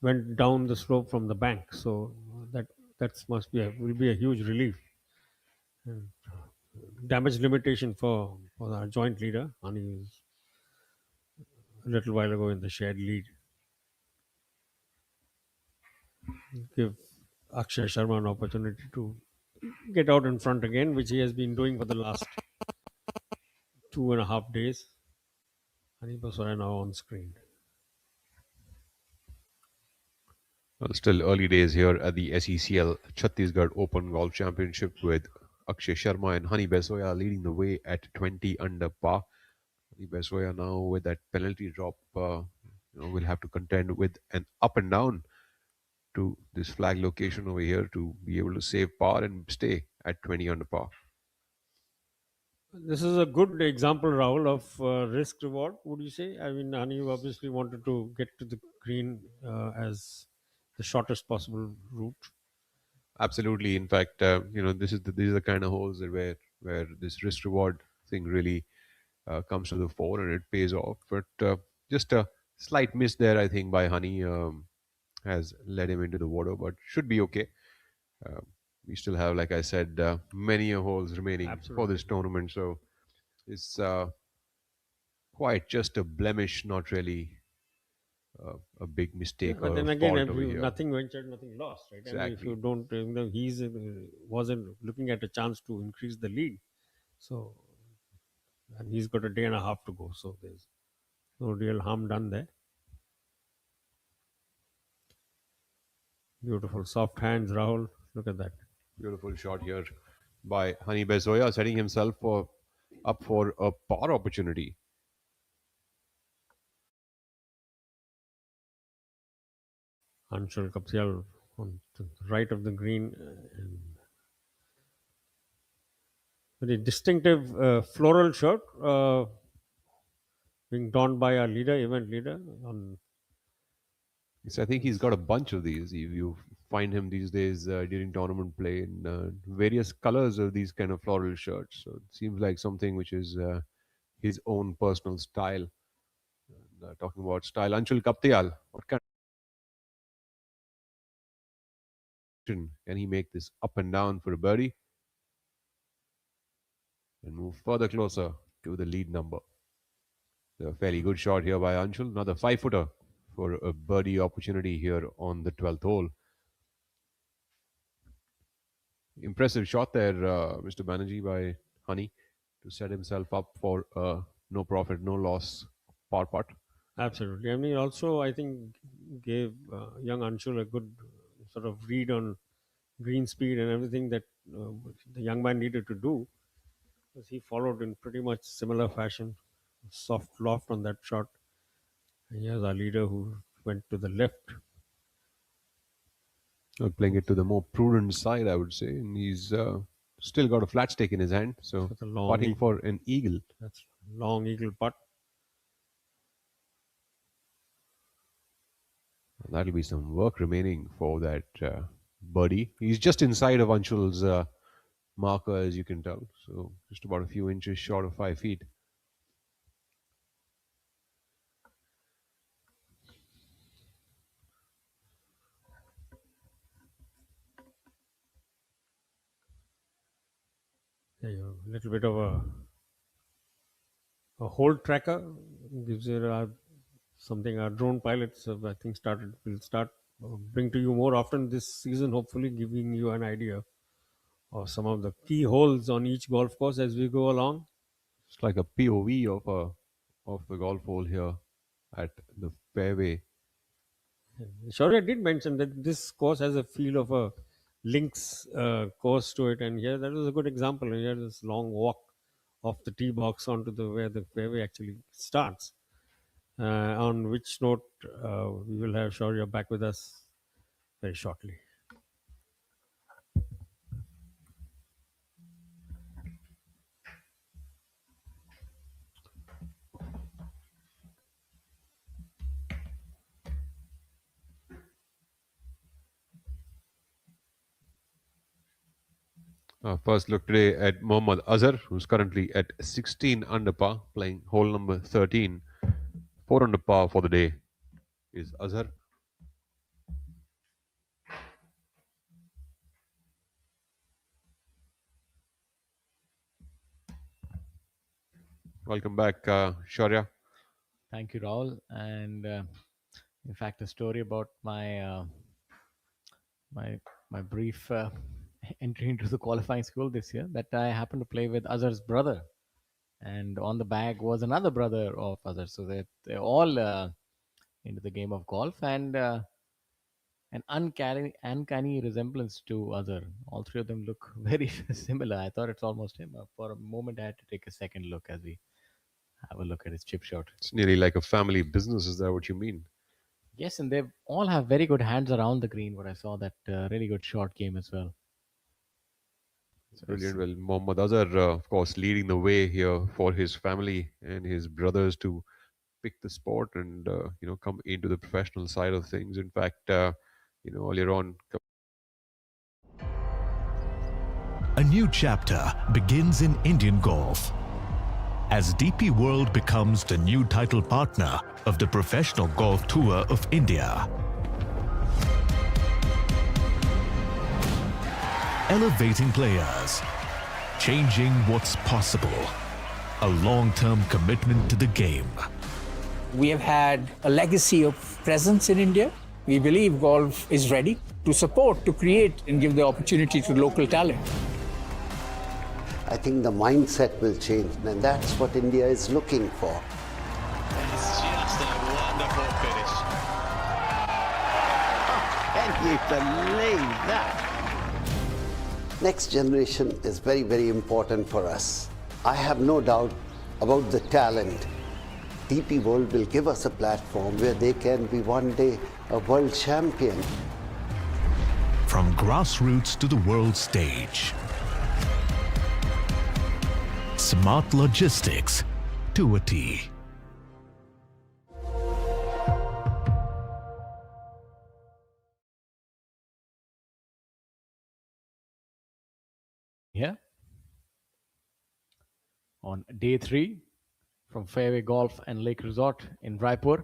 went down the slope from the bank. So that must be will be a huge relief. And damage limitation for our joint leader. Ani was a little while ago in the shared lead. Give Akshay Sharma an opportunity to get out in front again, which he has been doing for the last 2.5 days. Hani Basoya now on screen.
Well, still early days here at the SECL Chhattisgarh Open Golf Championship, with Akshay Sharma and Hani Basoya leading the way at 20 under par. Hani Basoya now with that penalty drop will have to contend with an up and down to this flag location over here to be able to save par and stay at 20 under par.
This is a good example, Rahul, of risk reward. Would you say? I mean, Hani obviously wanted to get to the green as the shortest possible route.
Absolutely. In fact, these are the kind of holes that where this risk reward thing really comes to the fore and it pays off. But just a slight miss there, I think, by Honey has led him into the water, but should be okay. We still have, like I said, many holes remaining for this tournament, so it's quite just a blemish, not really a big mistake.
But
or
then
a
again,
fault over here.
nothing ventured, nothing lost, right?
Exactly.
I mean, if you don't, he's wasn't looking at a chance to increase the lead, so and he's got a day and a half to go, so there's no real harm done there. Beautiful soft hands, Rahul. Look at that.
Beautiful shot here by Hani Bezoya, setting himself up for a par opportunity.
Anshul Kapil on the right of the green. And very distinctive floral shirt being donned by our leader, event leader.
Yes, I think he's got a bunch of these. You find him these days during tournament play in various colors of these kind of floral shirts. So it seems like something which is his own personal style. And, talking about style, Anshul Kaptial, what kind of can he make this up and down for a birdie and move further closer to the lead number? A fairly good shot here by Anshul. Another 5-footer for a birdie opportunity here on the 12th hole. Impressive shot there, Mr. Banerjee, by Honey to set himself up for no profit, no loss par putt.
Absolutely. I mean, also, I think gave young Anshul a good sort of read on green speed and everything that the young man needed to do, because he followed in pretty much similar fashion, soft loft on that shot. And here's our leader who went to the left.
Playing it to the more prudent side, I would say, and he's still got a flat stick in his hand, so
That's a long
putting
eagle.
for an eagle.
That's long eagle putt.
That'll be some work remaining for that birdie. He's just inside of Anshul's marker, as you can tell, so just about a few inches short of 5 feet.
There you go. A little bit of a hold tracker gives you something our drone pilots have, I think, will start bring to you more often this season, hopefully giving you an idea of some of the key holes on each golf course as we go along.
It's like a POV of the golf hole here at the fairway.
Shaurya did mention that this course has a feel of a links course to it, and here that was a good example. Here, this long walk off the tee box onto where the fairway actually starts. On which note, we will have Shaurya back with us very shortly.
First look today at Mohammad Azhar, who's currently at 16 under par, playing hole number 13. 4 under par for the day is Azhar. Welcome back, Shaurya.
Thank you, Rahul. And in fact, a story about my my brief entry into the qualifying school this year, that I happened to play with Azhar's brother, and on the bag was another brother of Azhar. So they're all into the game of golf, and an uncanny resemblance to Azhar. All three of them look very similar. I thought it's almost him. For a moment, I had to take a second look as we have a look at his chip shot.
It's nearly like a family business. Is that what you mean?
Yes, and they all have very good hands around the green. What I saw, that really good short game as well. So
Brilliant. Well, Mohammad Azhar, of course, leading the way here for his family and his brothers to pick the sport and come into the professional side of things. In fact, earlier on,
A new chapter begins in Indian golf as DP World becomes the new title partner of the Professional Golf Tour of India. Elevating players, changing what's possible, a long-term commitment to the game.
We have had a legacy of presence in India. We believe golf is ready to support, to create, and give the opportunity to local talent.
I think the mindset will change, and that's what India is looking for.
It's just a wonderful finish. Can you believe that?
Next generation is very, very important for us. I have no doubt about the talent. DP World will give us a platform where they can be one day a world champion.
From grassroots to the world stage. Smart logistics to a T.
Here on day 3 from Fairway Golf and Lake Resort in Raipur.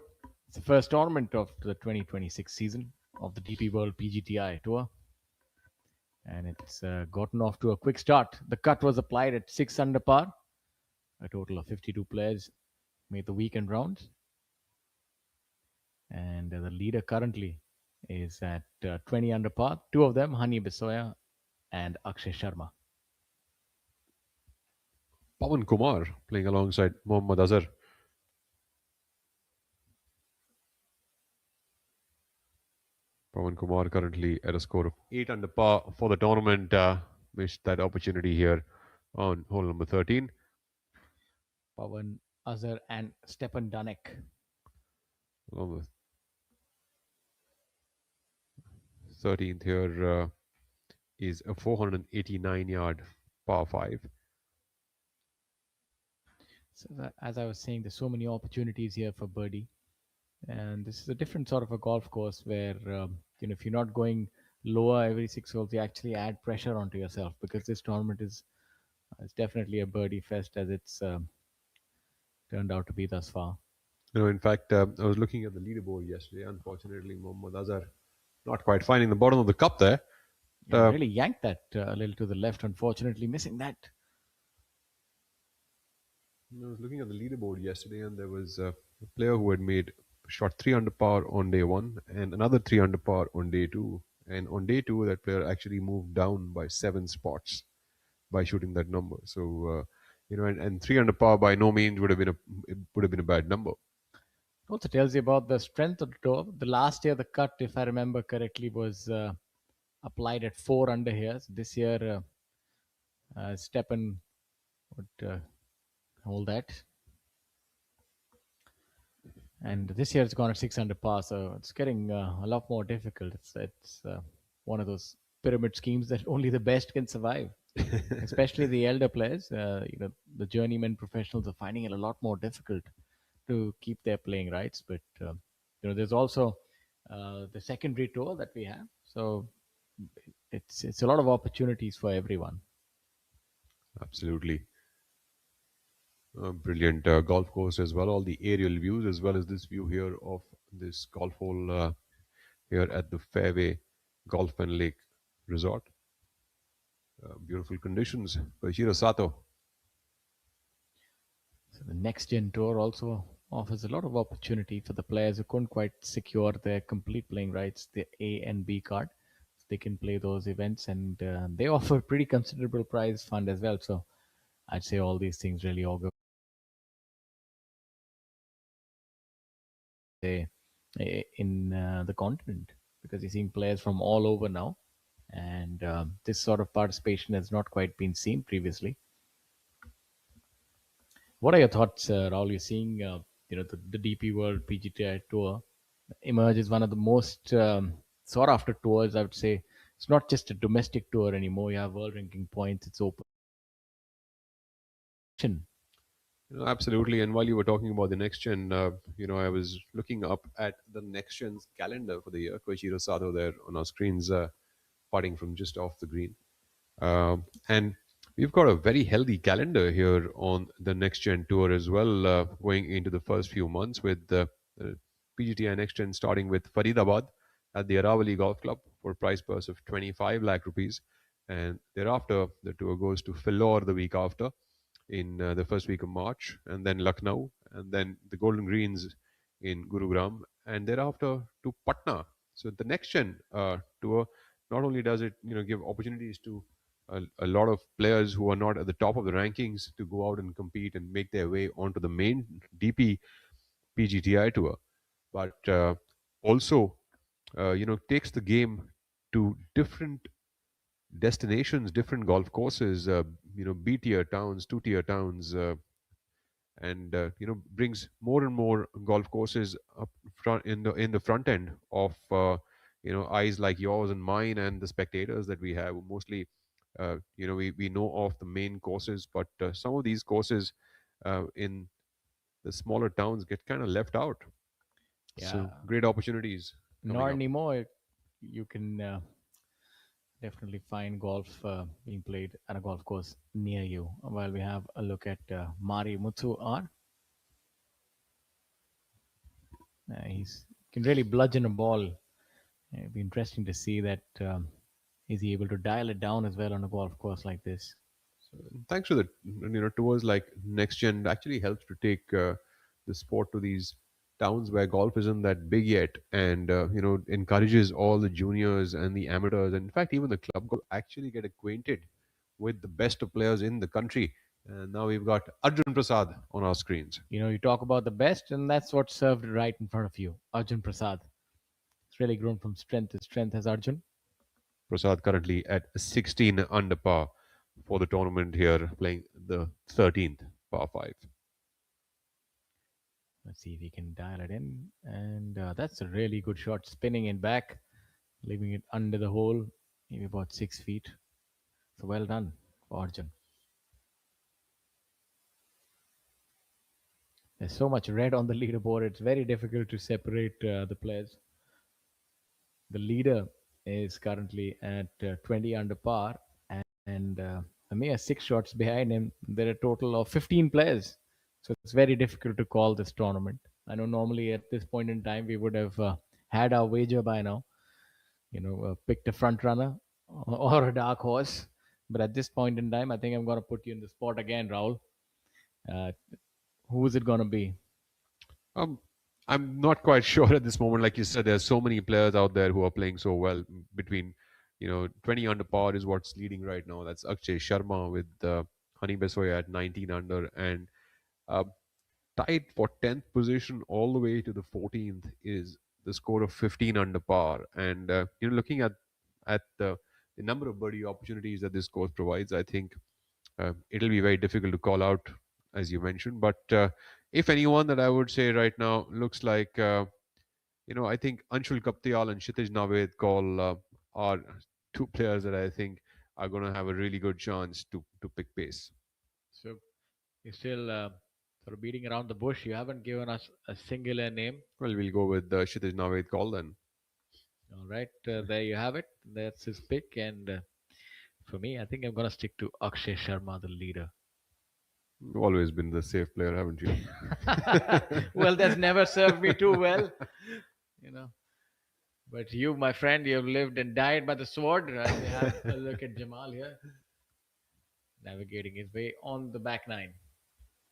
It's the first tournament of the 2026 season of the DP World PGTI Tour. And it's gotten off to a quick start. The cut was applied at 6 under par. A total of 52 players made the weekend rounds. And the leader currently is at 20 under par. Two of them, Hani Bisoya and Akshay Sharma.
Pawan Kumar playing alongside Mohammad Azhar. Pawan Kumar currently at a score of 8 under par for the tournament. missed that opportunity here on hole number 13.
Pawan Azhar and Stepan Danek.
Along with 13th here is a 489-yard par 5.
So as I was saying, there's so many opportunities here for birdie, and this is a different sort of a golf course where if you're not going lower every 6 holes, you actually add pressure onto yourself, because this tournament is definitely a birdie fest, as it's turned out to be thus far.
In fact, I was looking at the leaderboard yesterday. Unfortunately, Mohammad Azhar not quite finding the bottom of the cup there.
Really yanked that a little to the left, unfortunately missing that.
I was looking at the leaderboard yesterday, and there was a player who had shot 3 under par on day 1 and another 3 under par on day 2. And on day 2, that player actually moved down by 7 spots by shooting that number. So, and 3 under par by no means would have been a bad number.
It also tells you about the strength of the tour. The last year, the cut, if I remember correctly, was applied at 4 under here. So this year, Stepan would hold that. And this year it's gone at 6 under par, so it's getting a lot more difficult. It's one of those pyramid schemes that only the best can survive, especially the elder players. The journeyman professionals are finding it a lot more difficult to keep their playing rights. But there's also the secondary tour that we have, so it's a lot of opportunities for everyone.
Absolutely. Brilliant golf course as well. All the aerial views, as well as this view here of this golf hole here at the Fairway Golf and Lake Resort. Beautiful conditions. Koichiro Sato.
So the next gen tour also offers a lot of opportunity for the players who couldn't quite secure their complete playing rights, the A and B card. So they can play those events, and they offer pretty considerable prize fund as well. So I'd say all these things really augur in the continent, because you're seeing players from all over now, and this sort of participation has not quite been seen previously. What are your thoughts, Rahul? You're seeing the DP World PGTI Tour emerge as one of the most sought after tours. I would say it's not just a domestic tour anymore. You have world ranking points. It's open.
Absolutely. And while you were talking about the next gen, I was looking up at the next gen's calendar for the year. Koichiro Sato there on our screens, putting from just off the green. And we've got a very healthy calendar here on the next gen tour as well, going into the first few months, with the PGTI next gen starting with Faridabad at the Aravali Golf Club for a prize purse of 25 lakh rupees. And thereafter, the tour goes to Philor the week after, in the first week of March, and then Lucknow, and then the Golden Greens in Gurugram, and thereafter to Patna. So the next gen tour, not only does it give opportunities to a lot of players who are not at the top of the rankings to go out and compete and make their way onto the main DP PGTI tour, but also takes the game to different destinations, different golf courses, B-tier towns, 2-tier towns, and brings more and more golf courses up front in the front end of eyes like yours and mine and the spectators that we have. Mostly, we know of the main courses, but some of these courses in the smaller towns get kind of left out.
Yeah.
So great opportunities.
Not anymore. You can definitely find golf being played at a golf course near you. While we have a look at Mari Mutsu R. He can really bludgeon a ball. It'd be interesting to see that. Is he able to dial it down as well on a golf course like this?
So, thanks to the tours like Next Gen actually helps to take the sport to these towns where golf isn't that big yet, and encourages all the juniors and the amateurs, and in fact even the club golf actually get acquainted with the best of players in the country. And now we've got Arjun Prasad on our screens.
You talk about the best, and that's what's served right in front of you. Arjun Prasad. It's really grown from strength to strength as Arjun.
Prasad currently at 16 under par for the tournament here, playing the 13th par 5.
Let's see if he can dial it in. And that's a really good shot, spinning it back, leaving it under the hole, maybe about 6 feet. So well done for Arjun. There's so much red on the leaderboard, it's very difficult to separate the players. The leader is currently at 20 under par, and a mere 6 shots behind him, there are a total of 15 players. So it's very difficult to call this tournament. I know normally at this point in time we would have had our wager by now, picked a front runner or a dark horse. But at this point in time, I think I'm going to put you in the spot again, Rahul. Who is it going to be?
I'm not quite sure at this moment. Like you said, there's so many players out there who are playing so well. Between 20 under par is what's leading right now. That's Akshay Sharma with Hani Besoya at 19 under, and tied for 10th position all the way to the 14th is the score of 15 under par. And looking at the number of birdie opportunities that this course provides, I think it'll be very difficult to call out, as you mentioned. But if anyone that I would say right now looks like, I think Anshul Kaptial and Kshitij Naved Kaul are two players that I think are going to have a really good chance to pick pace.
So you're still sort of beating around the bush. You haven't given us a singular name.
Well, we'll go with Kshitij Naved Kaul then.
All right, there you have it. That's his pick. And for me, I think I'm going to stick to Akshay Sharma, the leader.
You've always been the safe player, haven't you?
Well, that's never served me too well, But you, my friend, you have lived and died by the sword. Have a look at Jamal here, navigating his way on the back nine.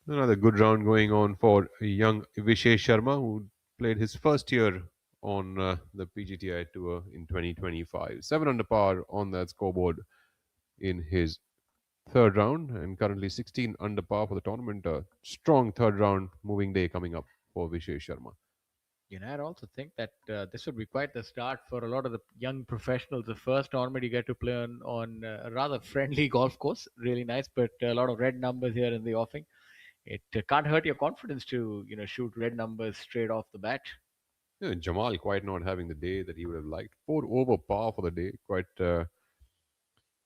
Another good round going on for young Vishesh Sharma, who played his first year on the PGTI Tour in 2025. 7 under par on that scoreboard in his third round, and currently 16 under par for the tournament. A strong third round moving day coming up for Vishesh Sharma.
I also think that this would be quite the start for a lot of the young professionals. The first tournament you get to play on a rather friendly golf course, really nice, but a lot of red numbers here in the offing. It can't hurt your confidence to shoot red numbers straight off the bat.
Jamal quite not having the day that he would have liked. 4 over par for the day. Quite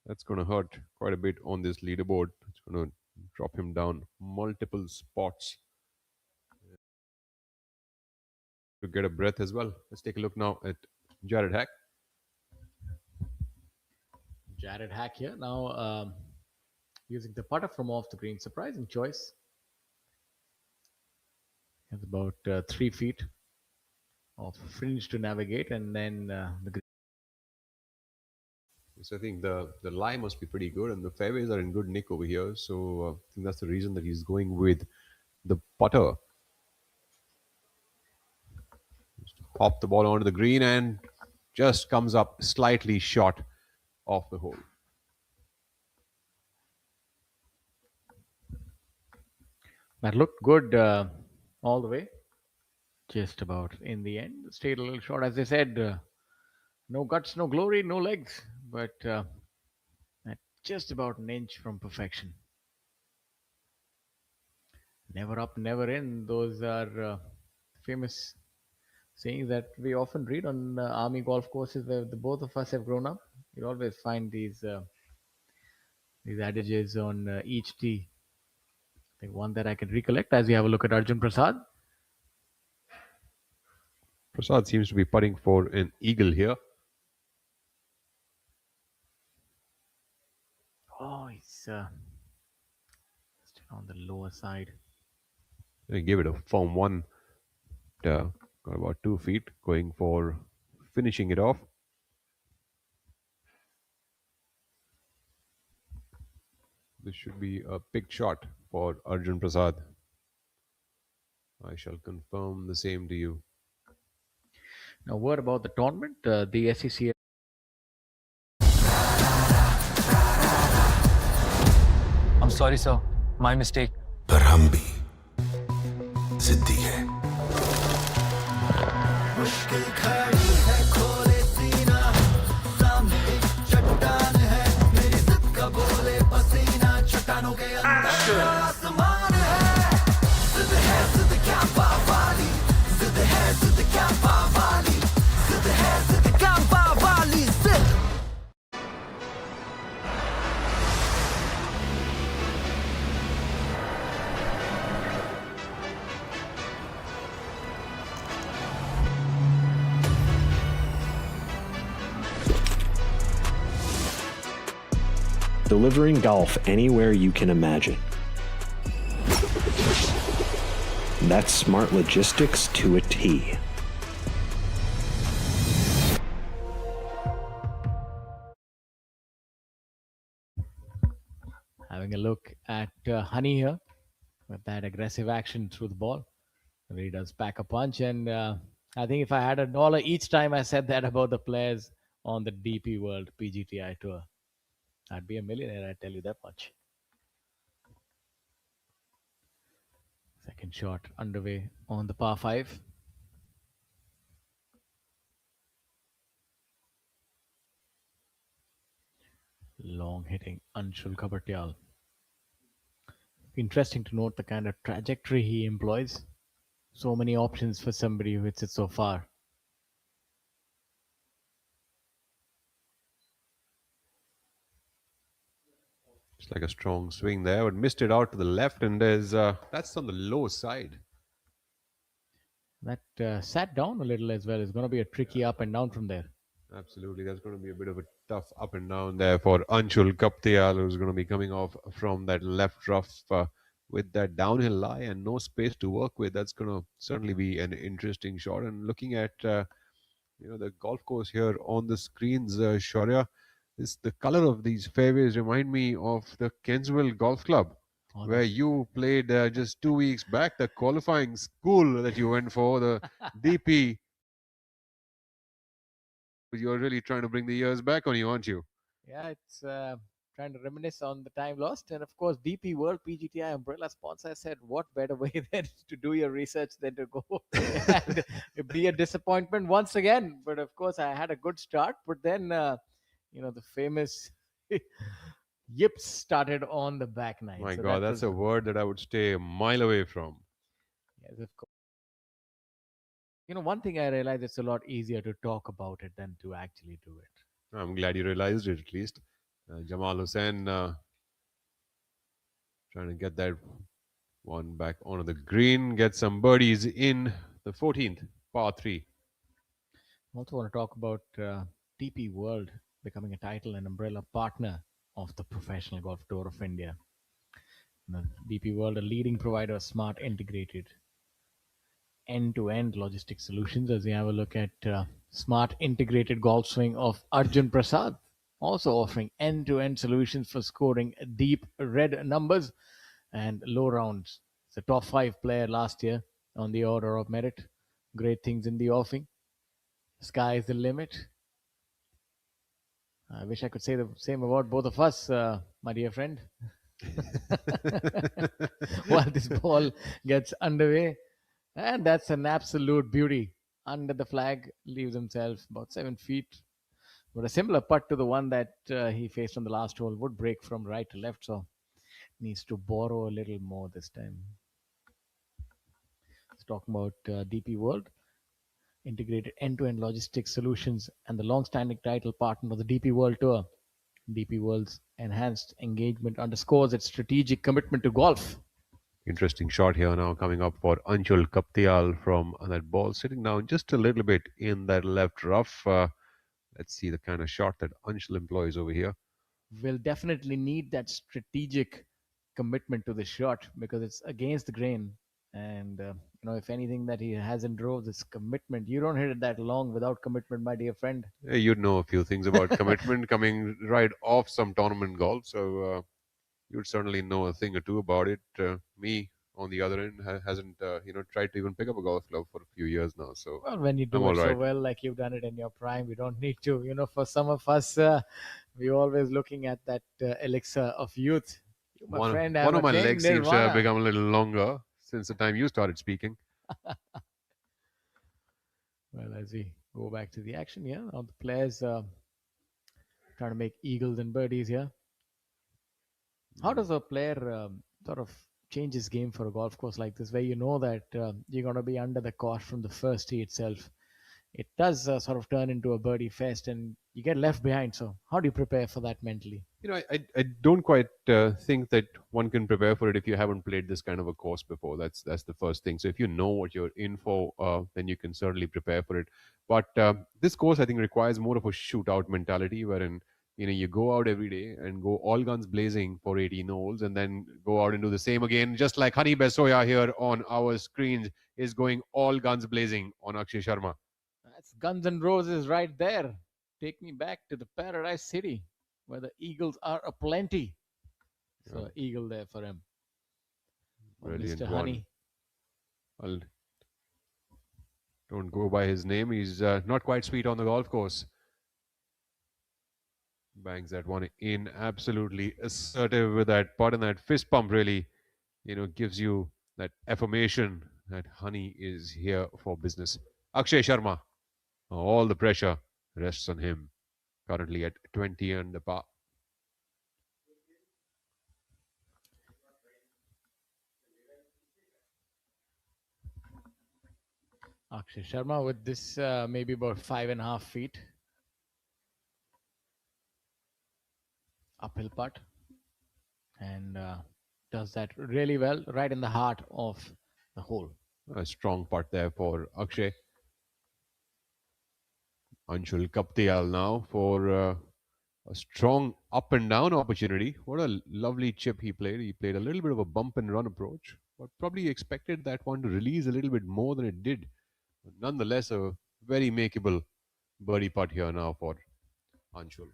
that's going to hurt quite a bit on this leaderboard. It's going to drop him down multiple spots. To get a breath as well. Let's take a look now at Jared Hack.
Jared Hack here now using the putter from off the green. Surprising choice. It's about 3 feet of fringe to navigate, and then the green.
So I think the lie must be pretty good, and the fairways are in good nick over here. So I think that's the reason that he's going with the putter. Hop the ball onto the green and just comes up slightly short of the hole.
That looked good all the way. Just about in the end. Stayed a little short. As I said, no guts, no glory, no legs. But just about an inch from perfection. Never up, never in. Those are famous sayings that we often read on army golf courses where the both of us have grown up. You always find these adages on each tee. I think one that I can recollect as we have a look at Arjun Prasad.
Prasad seems to be putting for an eagle here.
Oh, he's still on the lower side.
They give it a firm one. Got about 2 feet, going for finishing it off. This should be a big shot for Arjun Prasad. I shall confirm the same to you.
Now, word about the tournament, the SECL.
I'm sorry, sir. My mistake.
पर हम भी जिद्दी है मुश्किल खड़ी है खोले सीना सामने आसमान है जिद है जिद क्या बावाली जिद है जिद क्या बावाली जिद है जिद क्या बावाली जिद
Delivering golf anywhere you can imagine. That's smart logistics to a T.
Having a look at Honey here with that aggressive action through the ball. Really does pack a punch. And I think if I had $1 each time I said that about the players on the DP World PGTI Tour, I'd be a millionaire, I tell you that much. Second shot underway on the par 5. Long hitting Anshul Kapatyal. Interesting to note the kind of trajectory he employs. So many options for somebody who hits it so far.
It's like a strong swing there, but missed it out to the left, and there's that's on the low side.
That sat down a little as well. It's going to be a tricky up and down from there.
Absolutely, that's going to be a bit of a tough up and down there for Anshul Kaptial, who's going to be coming off from that left rough with that downhill lie and no space to work with. That's going to certainly be an interesting shot. And looking at the golf course here on the screens, Shaurya, the color of these fairways remind me of the Kenswell Golf Club, where you played just 2 weeks back. The qualifying school that you went for, the DP. You're really trying to bring the years back on you, aren't you?
Yeah, it's trying to reminisce on the time lost. And of course, DP World PGTI umbrella sponsor. I said, what better way than to do your research than to go and be a disappointment once again. But of course, I had a good start. But then, the famous yips started on the back nine.
My
So
God, that's a word that I would stay a mile away from.
Yes, of course. One thing I realized, it's a lot easier to talk about it than to actually do it.
I'm glad you realized it at least. Jamal Hussain trying to get that one back onto the green, get some birdies in the 14th, par 3.
I also want to talk about DP World becoming a title and umbrella partner of the Professional Golf Tour of India. DP World, a leading provider of smart integrated end-to-end logistic solutions. As we have a look at smart integrated golf swing of Arjun Prasad, also offering end-to-end solutions for scoring deep red numbers and low rounds. It's a top 5 player last year on the order of merit. Great things in the offing. Sky is the limit. I wish I could say the same about both of us, my dear friend. While this ball gets underway, and that's an absolute beauty. Under the flag, leaves himself about 7 feet. But a similar putt to the one that he faced on the last hole would break from right to left, so needs to borrow a little more this time. Let's talk about DP World, integrated end-to-end logistics solutions, and the long-standing title partner of the DP World Tour. DP World's enhanced engagement underscores its strategic commitment to golf.
Interesting shot here now coming up for Anshul Kaptial from that ball, sitting down just a little bit in that left rough. Let's see the kind of shot that Anshul employs over here.
Will definitely need that strategic commitment to the shot because it's against the grain. And, if anything that he hasn't drove this commitment, you don't hit it that long without commitment, my dear friend.
You'd know a few things about commitment coming right off some tournament golf. So you'd certainly know a thing or two about it. Me, on the other end, hasn't tried to even pick up a golf club for a few years now. So
well, when you do it so well, like you've done it in your prime, we don't need to. For some of us, we're always looking at that elixir of youth. You, my
one
friend,
of my legs seems to have
nirvana.
become a little longer since the time you started speaking.
Well, as we go back to the action here, now the players trying to make eagles and birdies here. How does a player sort of changes game for a golf course like this, where you know that you're going to be under the cosh from the first tee itself. It does sort of turn into a birdie fest, and you get left behind. So, how do you prepare for that mentally?
I don't quite think that one can prepare for it if you haven't played this kind of a course before. That's the first thing. So if you know what you're in for, then you can certainly prepare for it. But this course, I think, requires more of a shootout mentality, wherein you go out every day and go all guns blazing for 18 holes, and then go out and do the same again, just like Hani Besoya here on our screens is going all guns blazing on Akshay Sharma.
That's Guns N' Roses right there. Take me back to the Paradise City, where the Eagles are aplenty. So, Eagle there for him.
Brilliant
Mr.
one.
Honey.
Well, don't go by his name. He's not quite sweet on the golf course. Bangs that one in, absolutely assertive with that putt, and that fist pump really, gives you that affirmation that Honey is here for business. Akshay Sharma, all the pressure rests on him. Currently at 20 under par.
Akshay Sharma with this maybe about 5.5 feet. Uphill putt. And does that really well right in the heart of the hole.
A strong putt there for Akshay. Anshul Kaptial now for a strong up and down opportunity. What a lovely chip he played. He played a little bit of a bump and run approach, but probably expected that one to release a little bit more than it did. But nonetheless, a very makeable birdie putt here now for Anshul.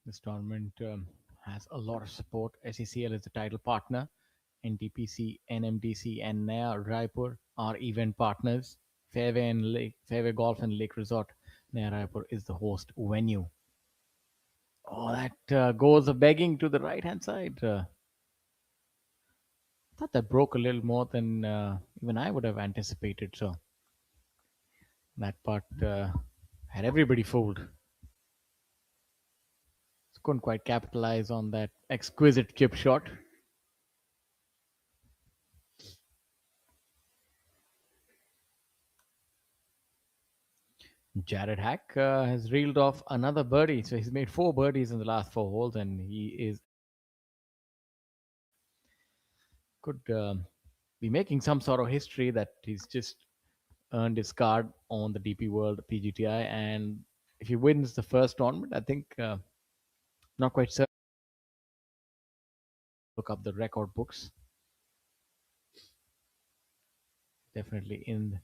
This tournament has a lot of support. SECL is the title partner. NTPC, NMDC, and Naya Raipur are event partners. Fairway Golf and Lake Resort, Naya Raipur is the host venue. Oh, that goes a begging to the right-hand side. I thought that broke a little more than even I would have anticipated. So that part had everybody fooled. Couldn't quite capitalize on that exquisite chip shot. Jared Hack has reeled off another birdie. So he's made 4 birdies in the last 4 holes, and he could be making some sort of history that he's just earned his card on the DP World PGTI. And if he wins the first tournament, I think not quite certain. Look up the record books. Definitely in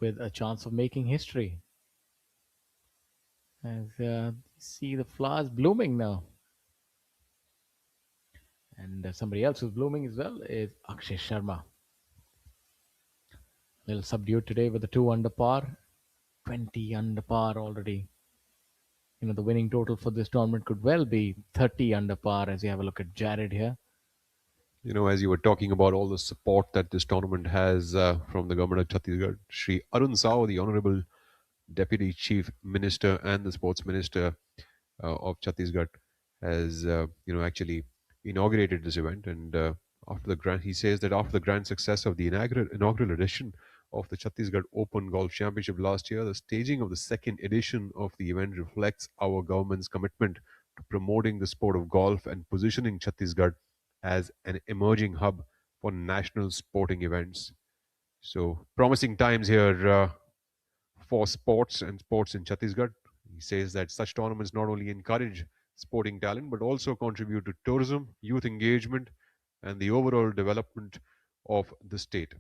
with a chance of making history. As see the flowers blooming now. And somebody else who's blooming as well is Akshay Sharma. A little subdued today with the 2 under par. 20 under par already. The winning total for this tournament could well be 30 under par as you have a look at Jared here.
As you were talking about all the support that this tournament has from the government of Chhattisgarh, Shri Arun Sao, the Honorable Deputy Chief Minister and the Sports Minister of Chhattisgarh, has actually inaugurated this event. And he says that after the grand success of the inaugural edition of the Chhattisgarh Open Golf Championship last year, the staging of the second edition of the event reflects our government's commitment to promoting the sport of golf and positioning Chhattisgarh as an emerging hub for national sporting events. So promising times here for sports and sports in Chhattisgarh. He says that such tournaments not only encourage sporting talent but also contribute to tourism, youth engagement, and the overall development of the state.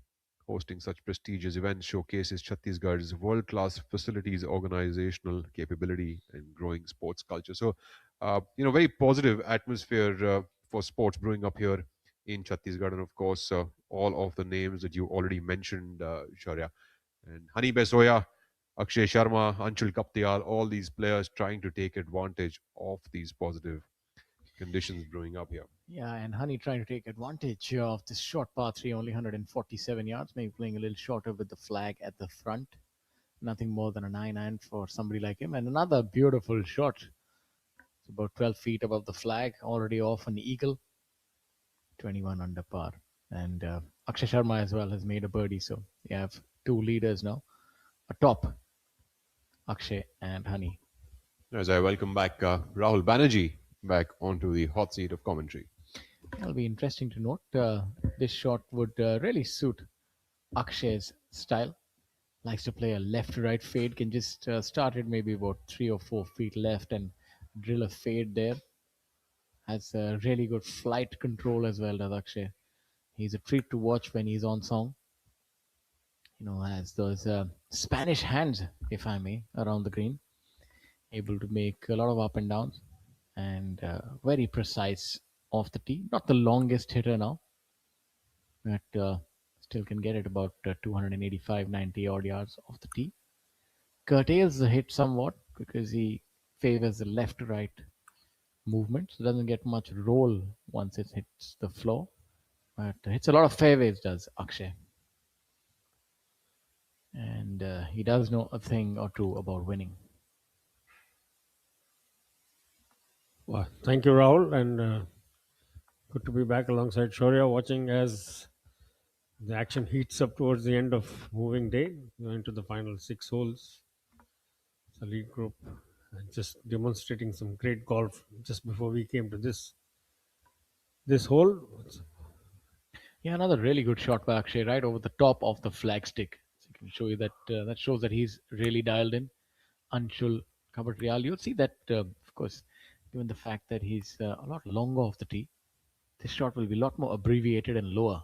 Hosting such prestigious events showcases Chhattisgarh's world-class facilities, organizational capability, and growing sports culture. So, very positive atmosphere for sports brewing up here in Chhattisgarh, and of course, all of the names that you already mentioned, Shaurya. And Hani Besoya, Akshay Sharma, Anshul Kaptial, all these players trying to take advantage of these positive conditions brewing up here.
Yeah, and Honey trying to take advantage of this short par 3, only 147 yards, maybe playing a little shorter with the flag at the front. Nothing more than a 9-iron for somebody like him. And another beautiful shot. It's about 12 feet above the flag, already off an eagle, 21 under par. And Akshay Sharma as well has made a birdie, so you have two leaders now, atop Akshay and Honey.
As I welcome back Rahul Banerjee back onto the hot seat of commentary.
It'll be interesting to note this shot would really suit Akshay's style. Likes to play a left-to-right fade, can just start it maybe about 3 or 4 feet left and drill a fade there. Has really good flight control as well, does Akshay. He's a treat to watch when he's on song. Has those Spanish hands, if I may, around the green. Able to make a lot of up and downs and very precise off the tee. Not the longest hitter now, but still can get it about 285, 90 odd yards off the tee. Curtails the hit somewhat because he favors the left to right movement, so doesn't get much roll once it hits the floor. But hits a lot of fairways, does Akshay. And he does know a thing or two about winning.
Well, thank you, Rahul, and good to be back alongside Shaurya, watching as the action heats up towards the end of moving day, into the final 6 holes. It's a lead group, just demonstrating some great golf just before we came to this hole.
Yeah, another really good shot by Akshay, right over the top of the flagstick. So I can show you that that shows that he's really dialed in. Anshul Kabatrial, you'll see that, of course, given the fact that he's a lot longer off the tee, this shot will be a lot more abbreviated and lower.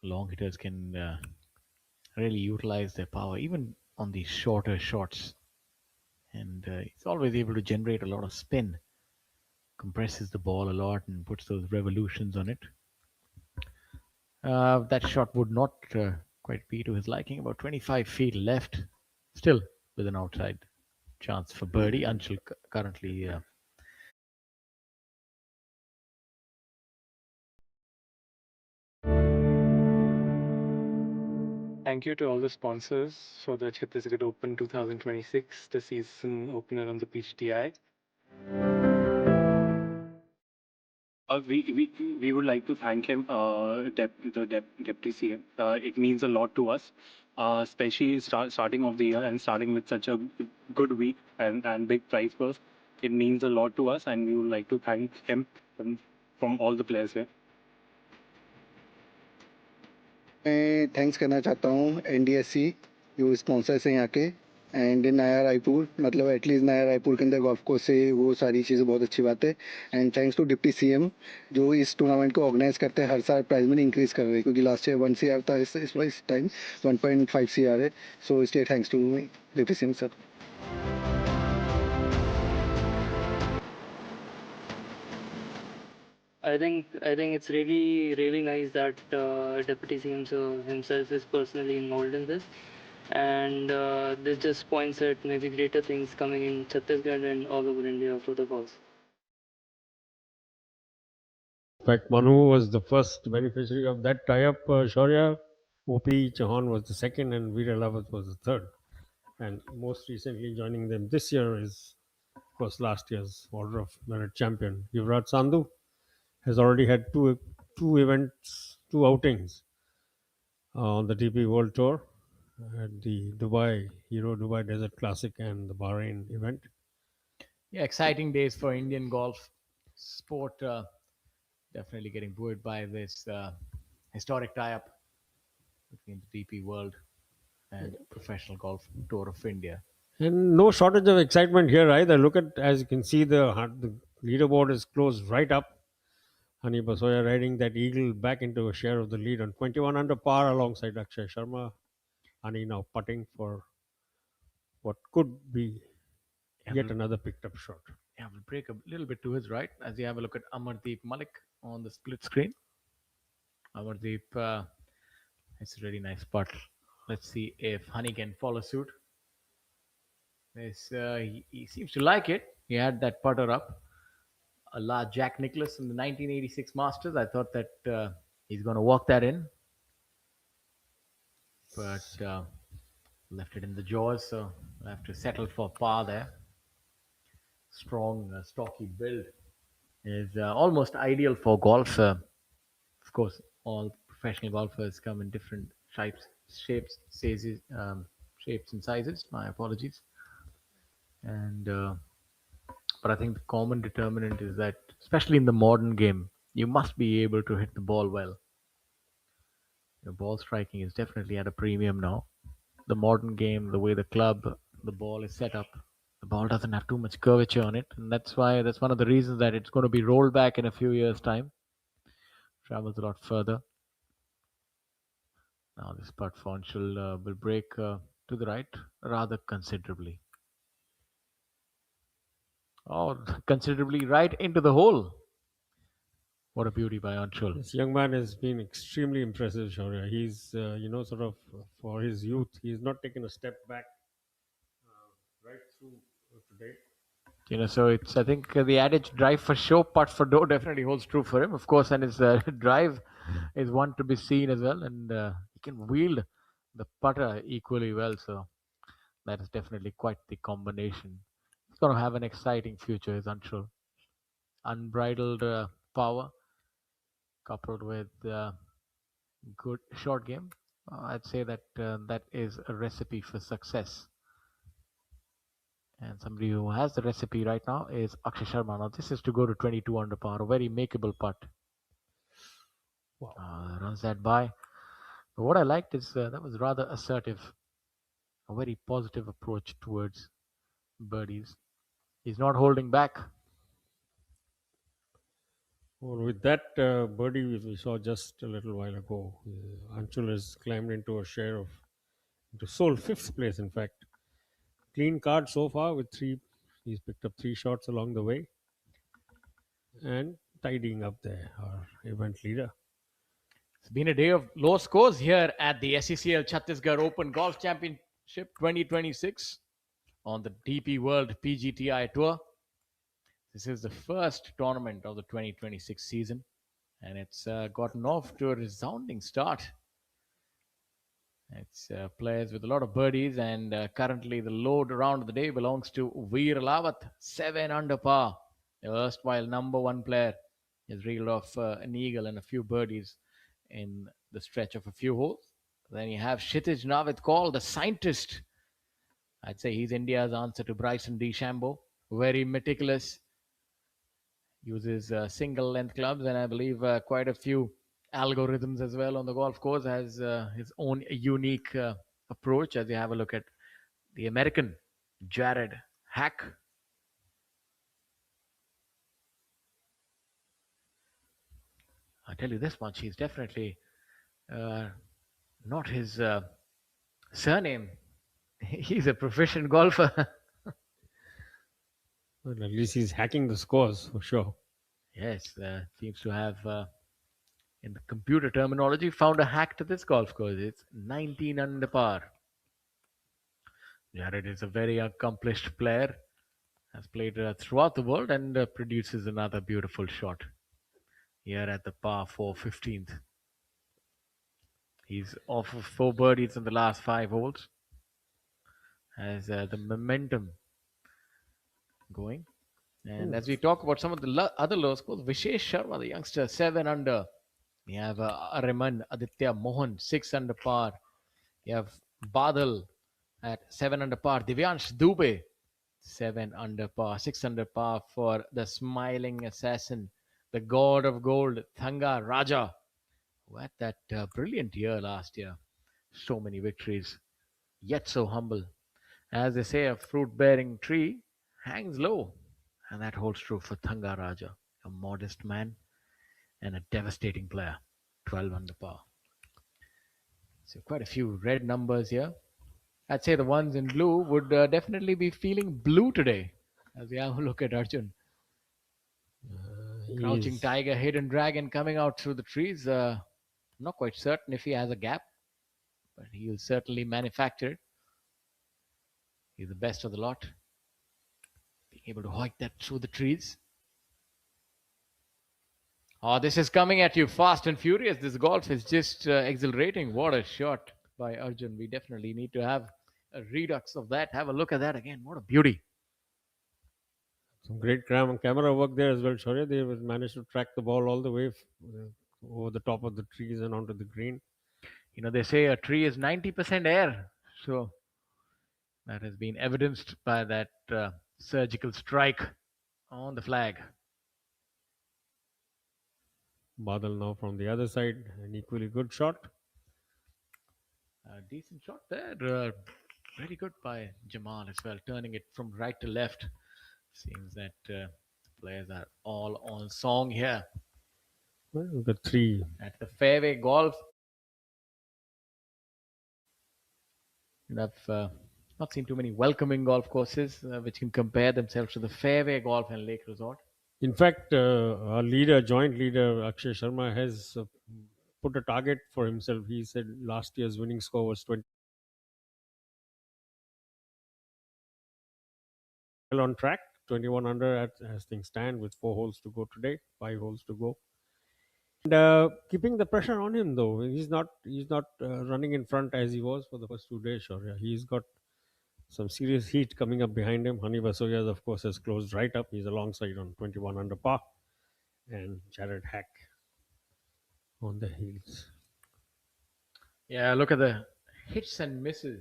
Long hitters can really utilize their power, even on these shorter shots. And he's always able to generate a lot of spin, compresses the ball a lot and puts those revolutions on it. That shot would not quite be to his liking. About 25 feet left, still with an outside chance for birdie. Anshul currently
Thank you to all the sponsors for the Chhattisgarh Open 2026, the season opener on the PGTI. We would like to thank him, the Deputy CM. It means a lot to us, especially starting of the year and starting with such a good week and big prize purse. It means a lot to us, and we would like to thank him from all the players here.
मैं thanks करना चाहता हूँ NDSC जो sponsors हैं यहाँ के, and नया रायपुर, मतलब एटलीस्ट नया रायपुर के अंदर गोल्फ कोर्स से वो सारी चीज़ें बहुत अच्छी बात है. And thanks to deputy CM जो इस टूर्नामेंट को ऑर्गेनाइज करते हैं, हर साल प्राइज मनी इंक्रीज़ कर रहे हैं, क्योंकि लास्ट ईयर 1 CR था, इस टाइम 1.5 CR है. सो इसलिए thanks to deputy CM sir.
I think it's really nice that Deputy CM himself is personally involved in this, and this just points at maybe greater things coming in Chhattisgarh and all over India for the cause.
In fact, Manu was the first beneficiary of that tie-up. Shaurya, O.P. Chauhan was the second, and Veera Lavas was the third. And most recently joining them this year is, of course, last year's Order of Merit champion Yuvraj Sandhu. Has already had two outings on the DP World Tour, at the Dubai Desert Classic and the Bahrain event.
Yeah, exciting days for Indian golf sport. Definitely getting buoyed by this historic tie-up between the DP World and Professional Golf Tour of India.
And no shortage of excitement here either. Look at, as you can see, the leaderboard is closed right up. Hani Basoya riding that eagle back into a share of the lead on 21 under par alongside Akshay Sharma. Hani now putting for what could be yet another picked up shot.
Yeah, we'll break a little bit to his right as you have a look at Amardeep Malik on the split screen. Amardeep, it's a really nice putt. Let's see if Honey can follow suit. He seems to like it. He had that putter up. A la Jack Nicklaus in the 1986 Masters. I thought that he's going to walk that in. But left it in the jaws, so we'll have to settle for par there. strong, stocky build is almost ideal for golf. Of course, all professional golfers come in different shapes and sizes. My apologies. And but I think the common determinant is that, especially in the modern game, you must be able to hit the ball well. Your ball striking is definitely at a premium now. The modern game, the way the ball is set up, the ball doesn't have too much curvature on it, and that's one of the reasons that it's going to be rolled back in a few years' time. Travels a lot further. Now this putt for Anshul will break to the right rather considerably. Oh, considerably right into the hole. What a beauty by Anshul.
This young man has been extremely impressive, Shaurya. He's, sort of for his youth, he's not taken a step back right through today.
So it's, I think, the adage drive for show, putt for dough definitely holds true for him, of course, and his drive is one to be seen as well, and he can wield the putter equally well, so that is definitely quite the combination. He's going to have an exciting future, is Anshul. Unbridled power coupled with good short game. I'd say that that is a recipe for success. And somebody who has the recipe right now is Akshay Sharma. Now this is to go to 22 under par, a very makeable putt. Wow. Runs that by. But what I liked is that was rather assertive, a very positive approach towards birdies. He's not holding back.
Well, with that birdie we saw just a little while ago, Anshul has climbed into sole fifth place, in fact. Clean card so far with three. He's picked up 3 shots along the way and tidying up there, our event leader.
It's been a day of low scores here at the SECL Chhattisgarh Open Golf Championship 2026 on the DP World PGTI Tour. This is the first tournament of the 2026 season, and it's gotten off to a resounding start. It's players with a lot of birdies, and currently the load round of the day belongs to Veer Lawat, 7 under par. The erstwhile number 1 player has reeled off an eagle and a few birdies in the stretch of a few holes. Then you have Kshitij Navid Kaul, the scientist. I'd say he's India's answer to Bryson DeChambeau. Very meticulous. Uses single length clubs, and I believe quite a few algorithms as well on the golf course. Has his own unique approach. As you have a look at the American Jared Hack. I tell you this much, he's definitely not his surname. He's a proficient golfer.
Well, at least he's hacking the scores for sure.
Yes, seems to have, in the computer terminology, found a hack to this golf course. It's 19 under par. Jared is a very accomplished player, has played throughout the world, and produces another beautiful shot here at the par 4 15th. He's off of 4 birdies in the last 5 holes. Has the momentum going. And as we talk about some of the other low scores, Vishesh Sharma, the youngster, 7 under. You have Ariman Aditya Mohan, 6 under par. You have Badal at 7 under par. Divyansh Dubey, 7 under par. 6 under par for the smiling assassin, the god of gold, Thanga Raja, who had that brilliant year last year. So many victories, yet so humble. As they say, a fruit-bearing tree hangs low. And that holds true for Thanga Raja, a modest man and a devastating player. 12 under par. So quite a few red numbers here. I'd say the ones in blue would definitely be feeling blue today. As we have a look at Arjun. Crouching Tiger, Hidden Dragon coming out through the trees. I'm not quite certain if he has a gap, but he'll certainly manufacture it. He's the best of the lot. Being able to hike that through the trees. Oh, this is coming at you fast and furious. This golf is just exhilarating. What a shot by Arjun. We definitely need to have a redux of that. Have a look at that again. What a beauty.
Some great camera work there as well, Shaurya. They managed to track the ball all the way over the top of the trees and onto the green.
You know, they say a tree is 90% air. So that has been evidenced by that surgical strike on the flag.
Badal now from the other side, an equally good shot.
A decent shot there. Very good by Jamal as well, turning it from right to left. Seems that players are all on song here.
Well, we've got three.
At the fairway golf, and I've not seen too many welcoming golf courses which can compare themselves to the fairway golf and lake resort.
In fact, our leader, joint leader, Akshay Sharma, has put a target for himself. He said last year's winning score was 20. Well on track, 21 under as things stand with 4 holes to go today, 5 holes to go. And keeping the pressure on him though, he's not running in front as he was for the first 2 days. Sure, yeah. He's got some serious heat coming up behind him. Hani Basoya, of course, has closed right up. He's alongside on 21 under par, and Jared Hack on the heels.
Yeah, look at the hits and misses.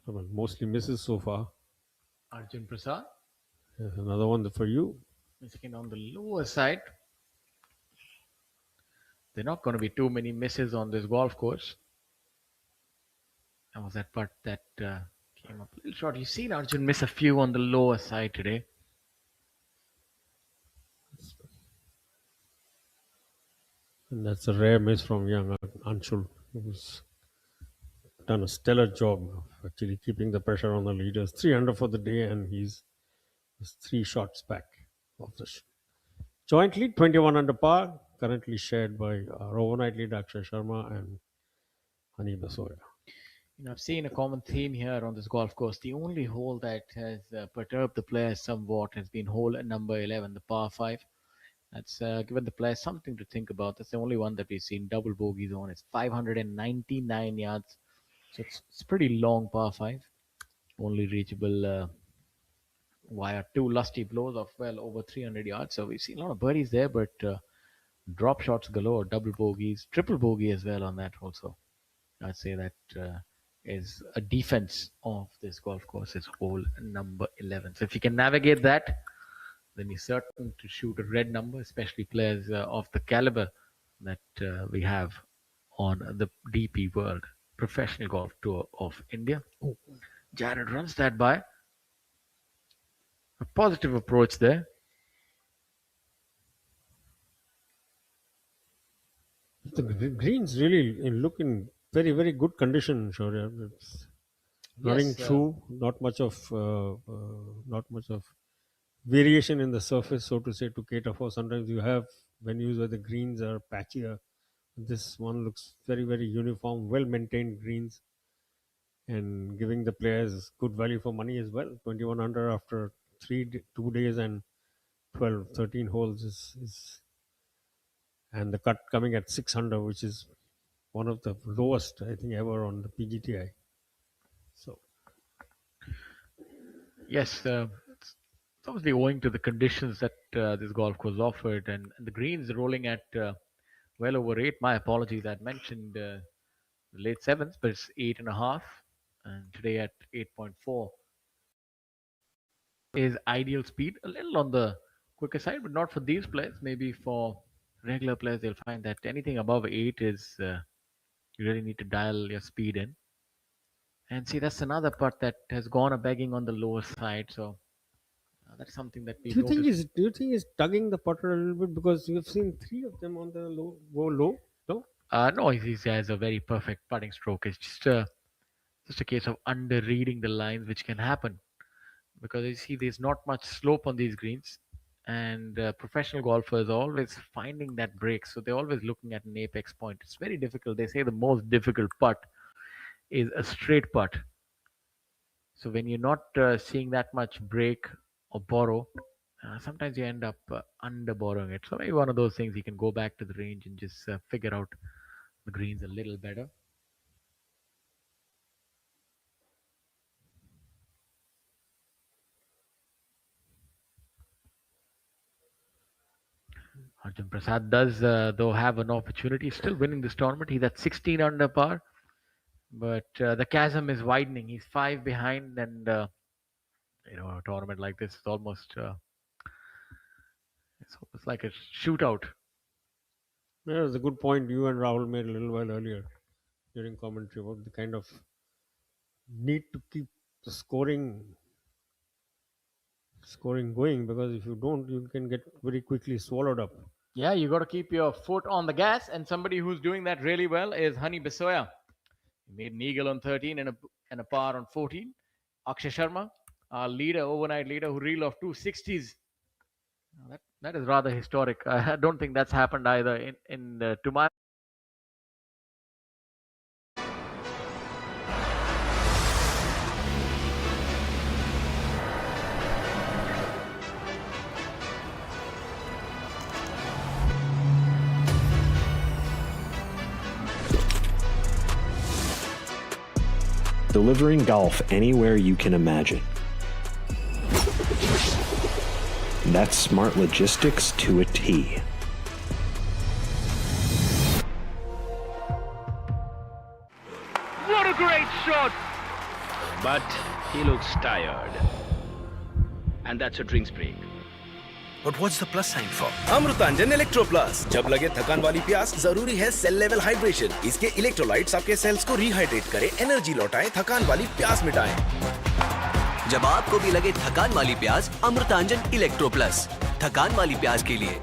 Well, mostly misses so far.
Arjun Prasad.
There's another one for you.
Second on the lower side. There are not going to be too many misses on this golf course. That was that putt that came up a little short. You've seen Arjun miss a few on the lower side today.
And that's a rare miss from young Anshul, who's done a stellar job of actually keeping the pressure on the leaders. 3 under for the day, and he's 3 shots back of the joint lead, 21 under par, currently shared by our overnight leader Akshay Sharma and Hani Basoya.
You know, I've seen a common theme here on this golf course. The only hole that has perturbed the players somewhat has been hole number 11, the par 5. That's given the players something to think about. That's the only one that we've seen double bogeys on. It's 599 yards. So it's pretty long par 5. Only reachable via 2 lusty blows of well over 300 yards. So we've seen a lot of birdies there, but drop shots galore, double bogeys, triple bogey as well on that also. I'd say that is a defense of this golf course is hole number 11. So if you can navigate that, then you're certain to shoot a red number, especially players of the caliber that we have on the DP World Professional Golf Tour of India. Oh, Jared runs that by. A positive approach there.
The greens really look in very, very good condition, Shaurya. It's running through, not much of variation in the surface, so to say, to cater for. Sometimes you have venues where the greens are patchier. This one looks very, very uniform, well maintained greens, and giving the players good value for money as well. 21 under after 2 days and 13 holes is and the cut coming at 600, which is one of the lowest I think ever on the PGTI. So
yes, it's obviously owing to the conditions that this golf course offered, and the greens rolling at well over 8. My apologies, I'd mentioned the late 7s, but it's 8.5, and today at 8.4 is ideal speed. A little on the quicker side, but not for these players. Maybe for regular players, they'll find that anything above 8 is you really need to dial your speed in. And see, that's another putt that has gone a begging on the lower side. So that's something that we.
Do you think he's tugging the putter a little bit, because you've seen 3 of them on the low go low? No.
No, he has a very perfect putting stroke. It's just a case of under reading the lines, which can happen because you see there's not much slope on these greens, and professional golfers are always finding that break, so they're always looking at an apex point. It's very difficult. They say the most difficult putt is a straight putt. So when you're not seeing that much break or borrow, sometimes you end up under borrowing it. So maybe one of those things you can go back to the range and just figure out the greens a little better. Arjun Prasad does, though, have an opportunity. He's still winning this tournament. He's at 16 under par, but the chasm is widening. He's 5 behind, and a tournament like this is it's almost like a shootout.
Yeah, that's a good point you and Rahul made a little while earlier during commentary about the kind of need to keep the scoring going, because if you don't, you can get very quickly swallowed up.
Yeah, you got to keep your foot on the gas, and somebody who's doing that really well is Hani Bisoya. He made an eagle on 13 and a par on 14. Akshay Sharma, our leader, overnight leader, who reeled off 260s. That is rather historic. I don't think that's happened either to my.
Delivering golf anywhere you can imagine. That's smart logistics to a T.
What a great shot! But he looks tired. And that's a drinks break.
But what's the plus sign for? Amrutanjan electro plus. जब लगे थकान वाली प्यास, जरूरी है cell level hydration. इसके electrolytes आपके sales को रिहाइड्रेट करें, एनर्जी लौटाएं, थकान वाली प्यास मिटाएं।
जब आपको भी लगे थकान वाली प्यास, अमृतांजन इलेक्ट्रो प्लस, थकान वाली प्यास के लिए।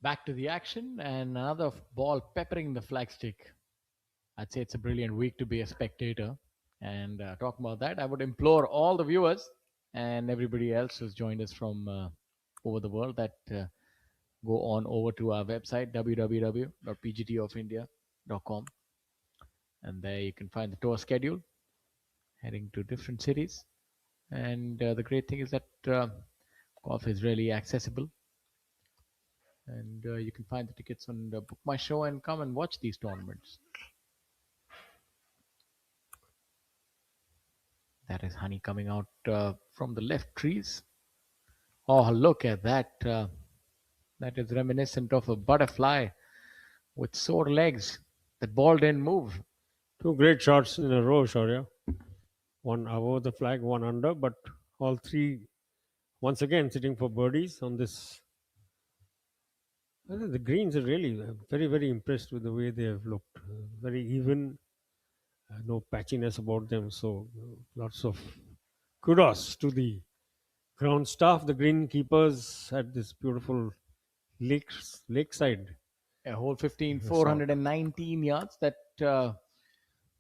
Back to the action, and another ball peppering the flagstick. I'd say it's a brilliant week to be a spectator. And talking about that, I would implore all the viewers and everybody else who's joined us from over the world that go on over to our website, www.pgtofindia.com. And there you can find the tour schedule, heading to different cities. And the great thing is that golf is really accessible. And you can find the tickets on Book My Show and come and watch these tournaments. That is Honey coming out from the left trees. Oh, look at that. That is reminiscent of a butterfly with sore legs. That ball didn't move.
Two great shots in a row, Shaurya. One above the flag, one under, but all three once again sitting for birdies on this. The greens are really very, very impressed with the way they have looked. Very even, no patchiness about them. So lots of kudos to the ground staff, the greenkeepers at this beautiful lakeside.
A hole 15, 419 yards. That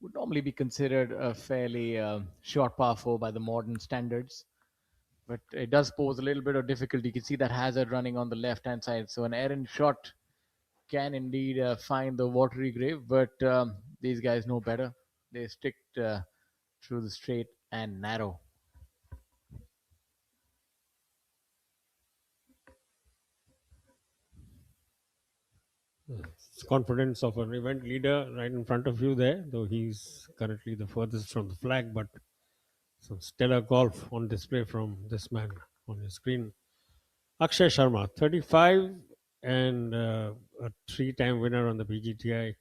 would normally be considered a fairly short par 4 by the modern standards. But it does pose a little bit of difficulty. You can see that hazard running on the left-hand side. So an errant shot can indeed find the watery grave, but these guys know better. They stick through the straight and narrow.
It's confidence of an event leader right in front of you there, though he's currently the furthest from the flag, but some stellar golf on display from this man on your screen. Akshay Sharma, 35 and a 3-time winner on the PGTI,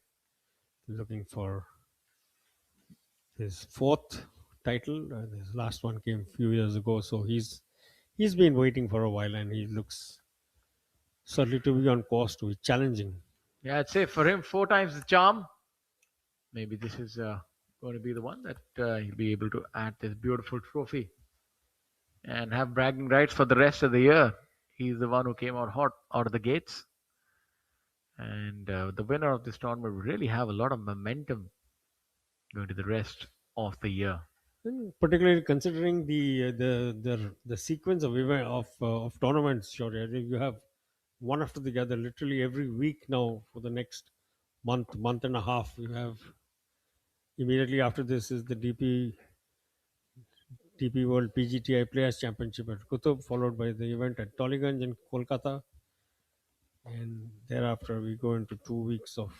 looking for his 4th title. His last one came a few years ago, so he's been waiting for a while, and he looks certainly to be on course to be challenging.
Yeah, I'd say for him, 4 times the charm. Maybe this is going to be the one that he'll be able to add this beautiful trophy and have bragging rights for the rest of the year. He's the one who came out hot out of the gates. And the winner of this tournament will really have a lot of momentum going to the rest of the year.
And particularly considering the sequence of event of tournaments, Shaurya, you have one after the other, literally every week now for the next month and a half. You have immediately after this is the DP World PGTI Players Championship at Qutub, followed by the event at Tollygunge in Kolkata, and thereafter we go into 3 weeks of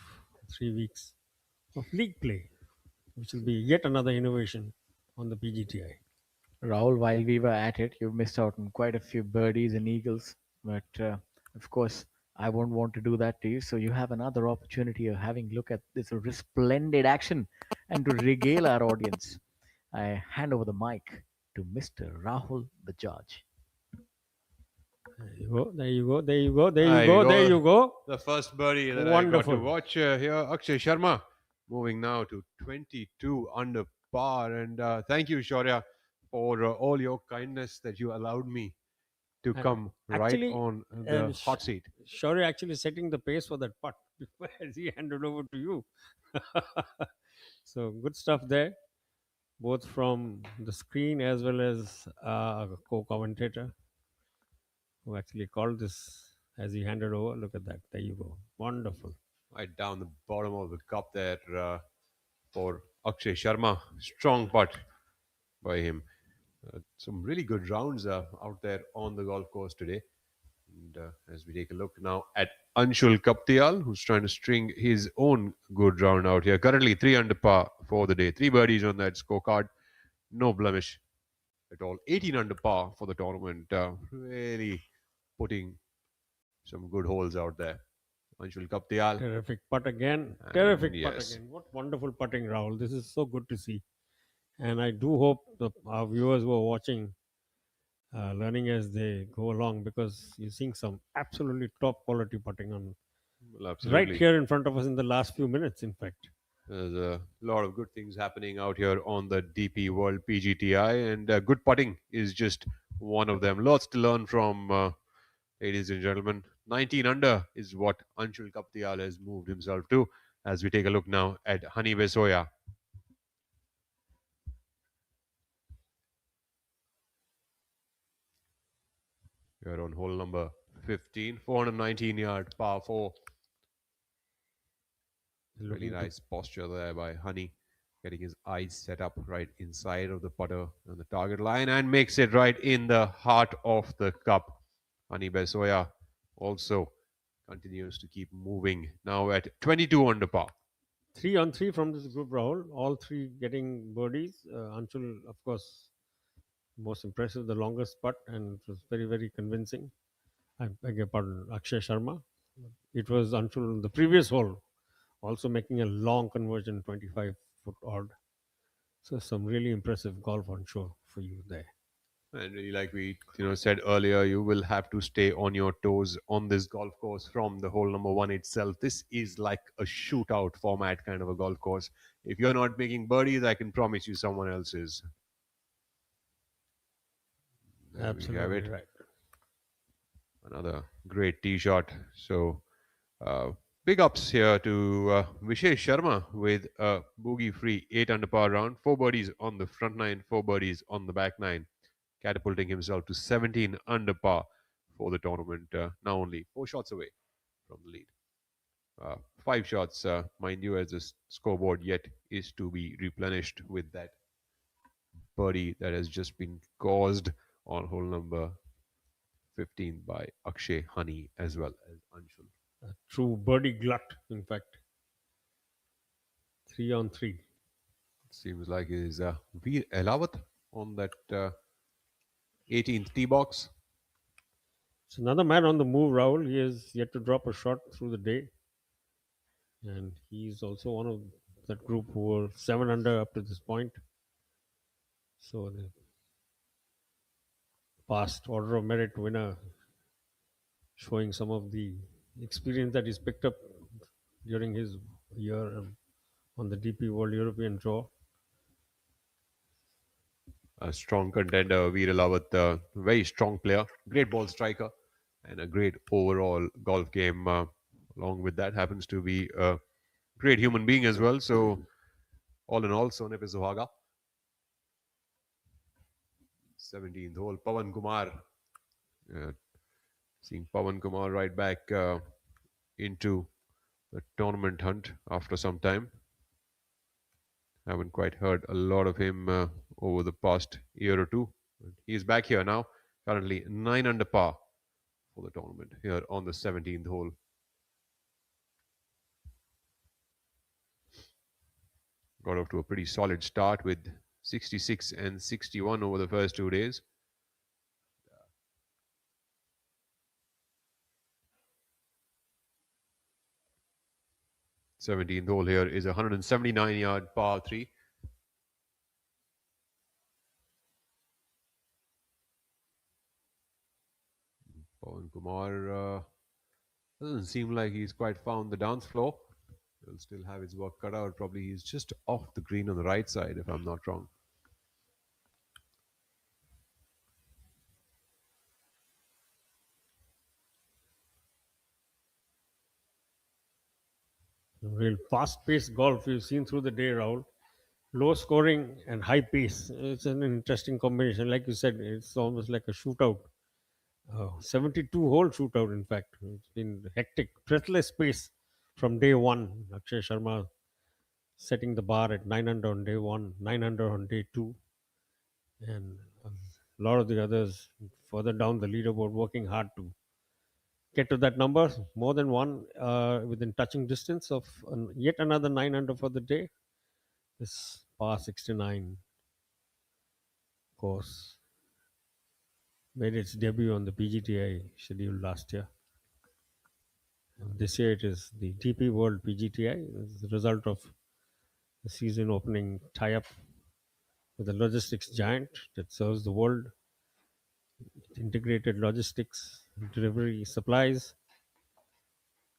league play, which will be yet another innovation on the PGTI.
Rahul, while we were at it, you missed out on quite a few birdies and eagles. But of course, I won't want to do that to you. So you have another opportunity of having a look at this resplendent action and to regale our audience. I hand over the mic to Mr. Rahul Bajaj.
There you go. There you go. There you go. There you
There
go.
you
There
go.
you go.
The first birdie that I got
Wonderful.
to watch here. Akshay Sharma moving now to 22 under par. And thank you, Shaurya, for all your kindness that you allowed me to come right on the hot seat.
Shaurya actually setting the pace for that putt as he handed over to you. So good stuff there, both from the screen as well as a co-commentator who actually called this as he handed over. Look at that. There you go. Wonderful.
Right down the bottom of the cup there for Akshay Sharma. Strong putt by him. Some really good rounds out there on the golf course today. And as we take a look now at Anshul Kaptial, who's trying to string his own good round out here. Currently 3 under par for the day. 3 birdies on that scorecard. No blemish at all. 18 under par for the tournament. Really putting some good holes out there. Anshul Kaptial.
Terrific putt again. Terrific putt again. What wonderful putting, Rahul. This is so good to see. And I do hope our viewers who are watching learning as they go along, because you're seeing some absolutely top quality putting on right here in front of us in the last few minutes, in fact.
There's a lot of good things happening out here on the DP World PGTI, and good putting is just one of them. Lots to learn from, ladies and gentlemen. 19 under is what Anshul Kaptial has moved himself to, as we take a look now at Hani Besoya. Here on hole number 15, 419 yard par 4. Really nice posture there by Hani, getting his eyes set up right inside of the putter on the target line and makes it right in the heart of the cup. Hani Besoya also continues to keep moving, now at 22 under par.
3 on 3 from this group, Rahul. All three getting birdies. Anshul, of course, most impressive, the longest putt, and it was very, very convincing. I beg your pardon, Akshay Sharma. It was Anshul, the previous hole, also making a long conversion, 25 foot odd. So some really impressive golf on show for you there.
And really, like we said earlier, you will have to stay on your toes on this golf course from the hole number 1 itself. This is like a shootout format kind of a golf course. If you're not making birdies, I can promise you someone else is. There
Absolutely right.
Another great tee shot. So big ups here to Vishesh Sharma with a bogey-free 8 under par round. 4 birdies on the front 9, 4 birdies on the back 9. Catapulting himself to 17 under par for the tournament. Now only 4 shots away from the lead. 5 shots, mind you, as the scoreboard yet is to be replenished with that birdie that has just been caused on hole number 15 by Akshay Hani as well as Anshul.
A true birdie glut, in fact. 3 on 3.
Seems like it is Veer Elawat on that 18th tee box.
It's another man on the move, Rahul. He has yet to drop a shot through the day. And he's also one of that group who were 7 under up to this point. So the past order of merit winner, showing some of the experience that he's picked up during his year on the DP World European Tour.
A strong contender, Veer Elawat, very strong player, great ball striker, and a great overall golf game. Along with that, happens to be a great human being as well. So, all in all, Sone pe Suhaga. 17th hole, Pawan Kumar. Seeing Pawan Kumar right back into the tournament hunt after some time. Haven't quite heard a lot of him over the past year or two. He's back here now, currently 9 under par for the tournament here on the 17th hole. Got off to a pretty solid start with 66 and 61 over the first 2 days. The 17th hole here is a 179-yard par 3. Pawan Kumar doesn't seem like he's quite found the dance floor. He'll still have his work cut out. Probably he's just off the green on the right side, if I'm not wrong.
Real fast-paced golf you've seen through the day, Rahul. Low scoring and high pace. It's an interesting combination. Like you said, it's almost like a shootout. 72-hole shootout, in fact. It's been hectic, breathless pace from day one. Akshay Sharma setting the bar at 9 under on day one, 9 under on day two. And a lot of the others further down the leaderboard working hard to get to that number. More than one within touching distance of yet another 9 under for the day. This par 69 course made its debut on the PGTI schedule last year. And this year it is the DP World PGTI. It's the result of the season opening tie-up with a logistics giant that serves the world. Integrated logistics, delivery, supplies,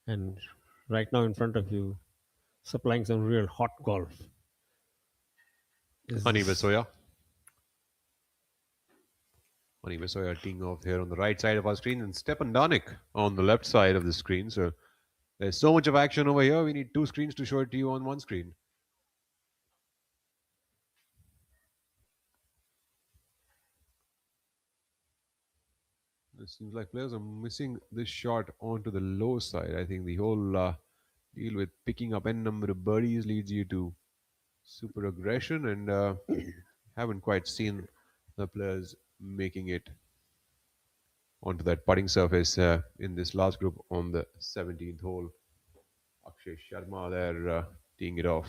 and right now in front of you, supplying some real hot golf.
Honey Vasoya. Honey Vasoya teeing off here on the right side of our screen, and Stepan Danik on the left side of the screen. So there's so much of action over here. We need two screens to show it to you on one screen. It seems like players are missing this shot onto the low side. I think the whole deal with picking up n number of birdies leads you to super aggression, and haven't quite seen the players making it onto that putting surface in this last group on the 17th hole. Akshay Sharma there teeing it off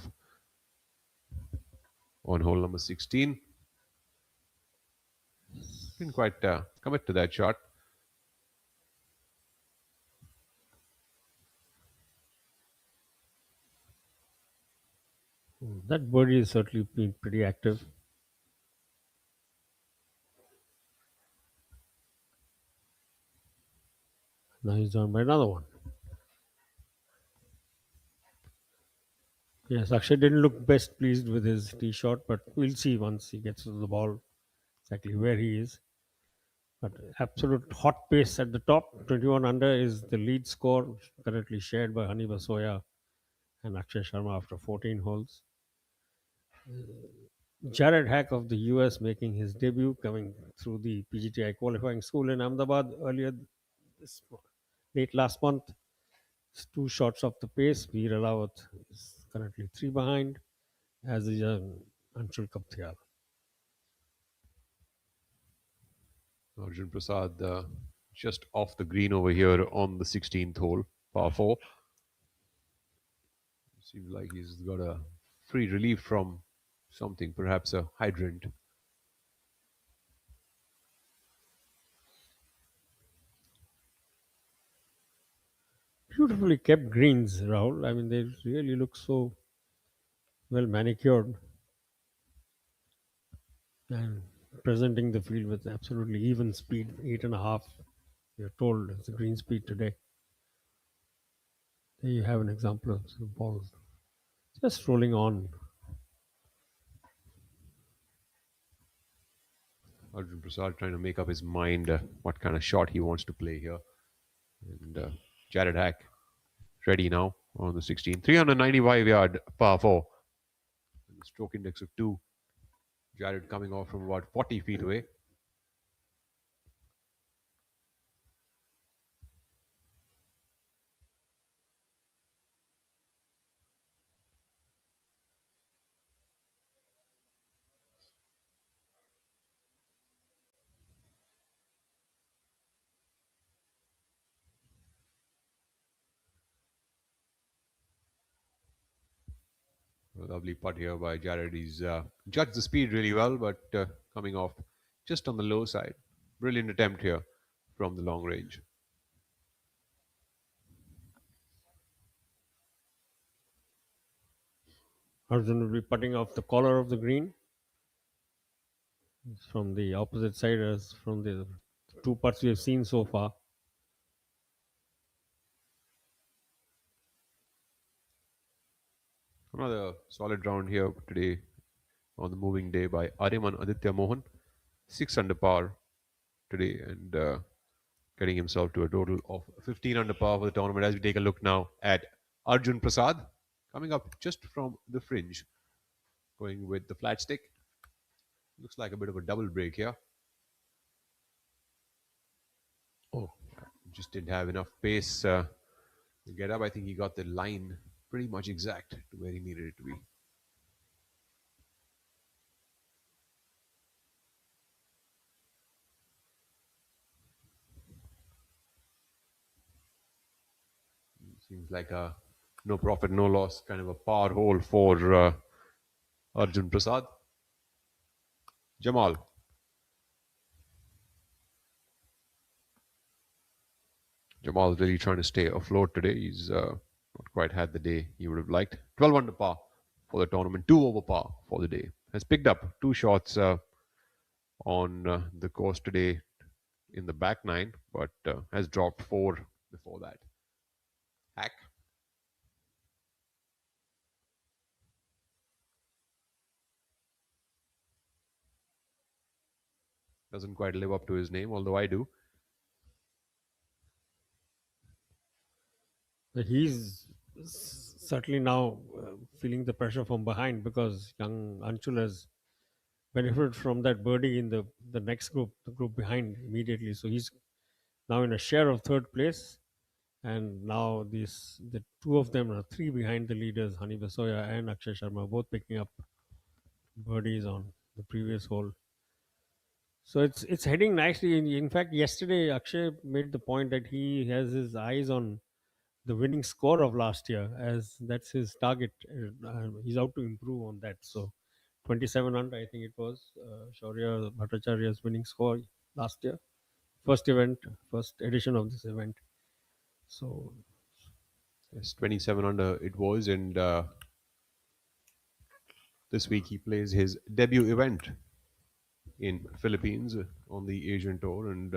on hole number 16. Didn't quite commit to that shot.
That birdie has certainly been pretty active. Now he's on by another one. Yes, Akshay didn't look best pleased with his tee shot, but we'll see once he gets to the ball exactly where he is. But absolute hot pace at the top. 21 under is the lead score, currently shared by Honey Vasoya and Akshay Sharma after 14 holes. Jared Hack of the US making his debut, coming through the PGTI qualifying school in Ahmedabad earlier late last month. It's 2 shots off the pace. Veer Alawat is currently 3 behind, as is Anshul Kaptial.
Arjun Prasad just off the green over here on the 16th hole, par 4. Seems like he's got a free relief from something, perhaps a hydrant.
Beautifully kept greens, Rahul. I mean, they really look so well manicured and presenting the field with absolutely even speed. 8.5, you're told, is the green speed today. There you have an example of the ball just rolling on.
Arjun Prasad trying to make up his mind what kind of shot he wants to play here. And Jared Hack ready now on the 16. 395-yard par 4. And the stroke index of 2. Jared coming off from about 40 feet away. A lovely putt here by Jared. He's judged the speed really well, but coming off just on the low side. Brilliant attempt here from the long range.
Arjun will be putting off the collar of the green. It's from the opposite side as from the two putts we have seen so far.
Another solid round here today on the moving day by Aryaman Aditya Mohan. 6 under par today and getting himself to a total of 15 under par for the tournament. As we take a look now at Arjun Prasad coming up just from the fringe, going with the flat stick. Looks like a bit of a double break here. Oh, just didn't have enough pace to get up. I think he got the line pretty much exact to where he needed it to be. Seems like a no profit, no loss kind of a par hole for Arjun Prasad. Jamal. Jamal's really trying to stay afloat today. He's not quite had the day he would have liked. 12 under par for the tournament, 2 over par for the day. Has picked up 2 shots on the course today in the back 9, but has dropped 4 before that. Hack. Doesn't quite live up to his name, although I do.
He's certainly now feeling the pressure from behind because young Anshul has benefited from that birdie in the next group, the group behind immediately. So he's now in a share of third place. And now the two of them are 3 behind the leaders, Hani Basoya and Akshay Sharma, both picking up birdies on the previous hole. So it's heading nicely. In fact, yesterday Akshay made the point that he has his eyes on the winning score of last year, as that's his target. He's out to improve on that. So 27 under, I think it was Shaurya Bhattacharya's winning score last year. First edition of this event. So
yes, 27 under it was, and this week he plays his debut event in Philippines on the Asian Tour, and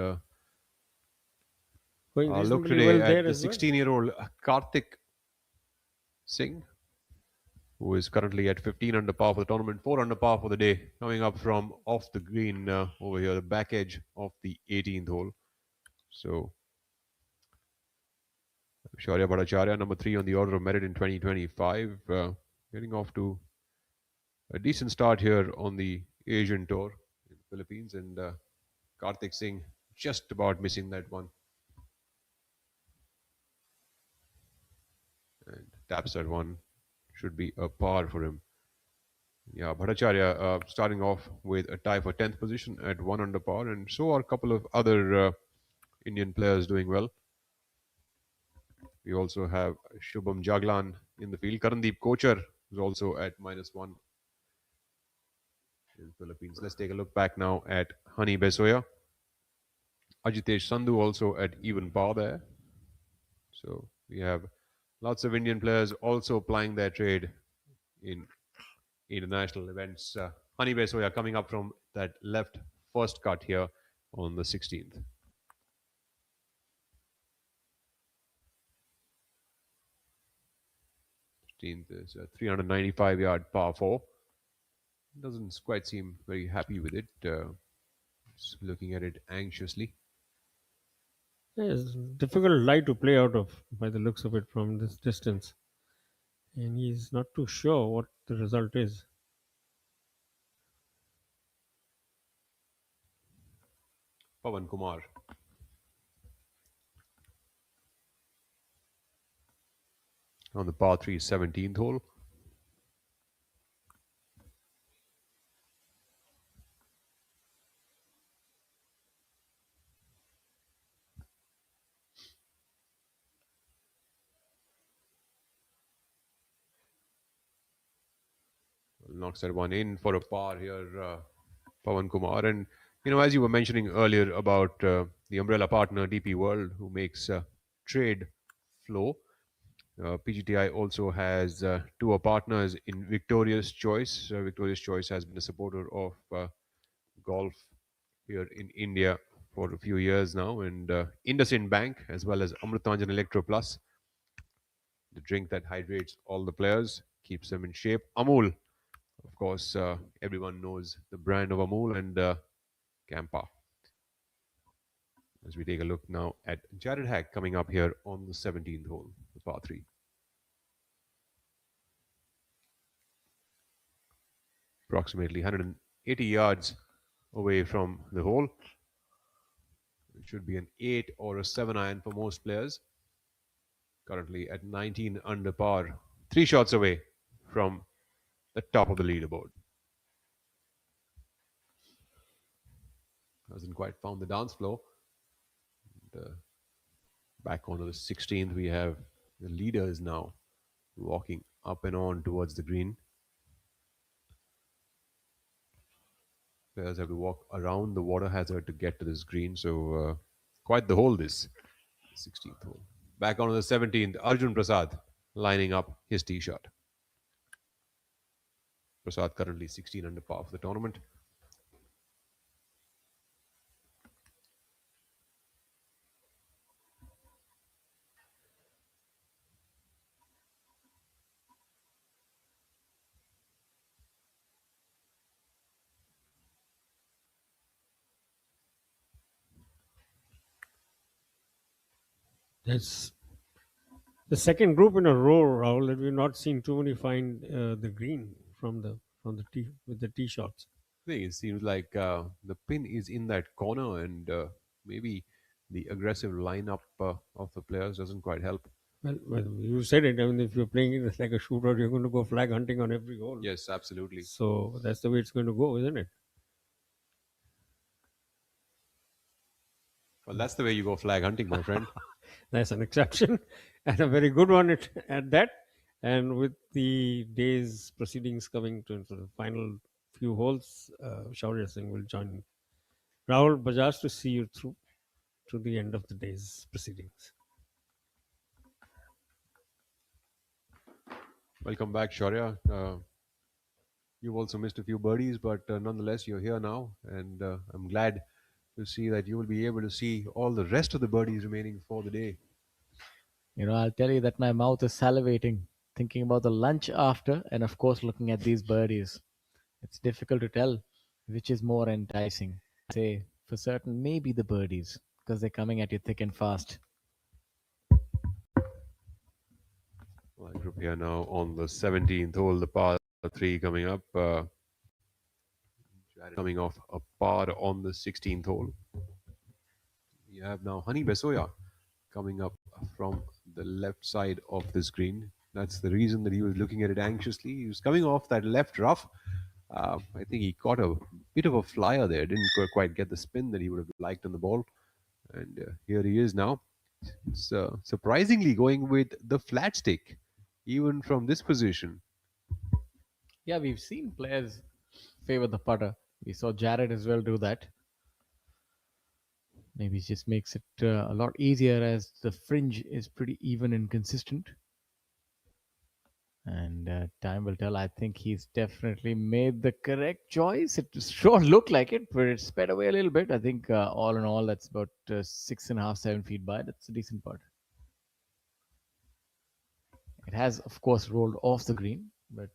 look today at the 16-year-old Karthik Singh, who is currently at 15 under par for the tournament, 4 under par for the day, coming up from off the green over here, the back edge of the 18th hole. So Shaurya Bhattacharya, number 3 on the order of merit in 2025, getting off to a decent start here on the Asian Tour in the Philippines, and Karthik Singh just about missing that one. And taps that one. Should be a par for him. Yeah, Bhattacharya starting off with a tie for 10th position at 1 under par, and so are a couple of other Indian players doing well. We also have Shubham Jaglan in the field. Karandeep Kochar is also at -1 in the Philippines. Let's take a look back now at Hani Basoya. Ajitesh Sandhu also at even par there. So we have lots of Indian players also plying their trade in international events. Hani Basoya coming up from that left first cut here on the 16th. 16th is a 395-yard par 4. Doesn't quite seem very happy with it. Just looking at it anxiously.
Yeah, it's a difficult lie to play out of by the looks of it from this distance. And he's not too sure what the result is.
Pawan Kumar. On the par 3 17th hole. knocks that one in for a par here, Pawan Kumar. And, as you were mentioning earlier about the umbrella partner, DP World, who makes trade flow, PGTI also has tour partners in Victorious Choice. Victorious Choice has been a supporter of golf here in India for a few years now, and IndusInd Bank, as well as Amrutanjan Electro Plus, the drink that hydrates all the players, keeps them in shape. Amul, of course, everyone knows the brand of Amul, and Campa. As we take a look now at Jared Hack coming up here on the 17th hole, the par 3. Approximately 180 yards away from the hole. It should be an 8 or a 7 iron for most players. Currently at 19 under par, 3 shots away from the top of the leaderboard. Hasn't quite found the dance floor. And, back onto the 16th, we have the leaders now walking up and on towards the green. Players have to walk around the water hazard to get to this green, so quite the hole this 16th hole. Back onto the 17th, Arjun Prasad lining up his tee shot. Prasad currently 16 under par for the tournament.
That's the second group in a row, Rahul, that we've not seen too many find the green from the tee with the tee shots.
I think it seems like the pin is in that corner, and maybe the aggressive lineup of the players doesn't quite help.
Well, you said it. I mean, if you're playing it like a shooter, you're going to go flag hunting on every hole.
Yes, absolutely.
So that's the way it's going to go, isn't it?
Well, that's the way you go flag hunting, my friend.
That's an exception, and a very good one at that. And with the day's proceedings coming to the final few holes, Shaurya Singh will join Rahul Bajaj to see you through to the end of the day's proceedings.
Welcome back, Shaurya. You've also missed a few birdies, but nonetheless, you're here now, and I'm glad to see that you will be able to see all the rest of the birdies remaining for the day.
I'll tell you that my mouth is salivating, thinking about the lunch after, and of course, looking at these birdies. It's difficult to tell which is more enticing. Say, for certain, maybe the birdies, because they're coming at you thick and fast.
Line group here now on the 17th hole, the par 3 coming up. Coming off a par on the 16th hole. You have now Hani Besoya coming up from the left side of the screen. That's the reason that he was looking at it anxiously. He was coming off that left rough. I think he caught a bit of a flyer there. Didn't quite get the spin that he would have liked on the ball. And here he is now. It's, surprisingly going with the flat stick, even from this position.
Yeah, we've seen players favor the putter. We saw Jared as well do that. Maybe it just makes it a lot easier as the fringe is pretty even and consistent. And time will tell. I think he's definitely made the correct choice. It sure looked like it, but it sped away a little bit. I think all in all, that's about 6.5, 7 feet by. That's a decent putt. It has, of course, rolled off the green, but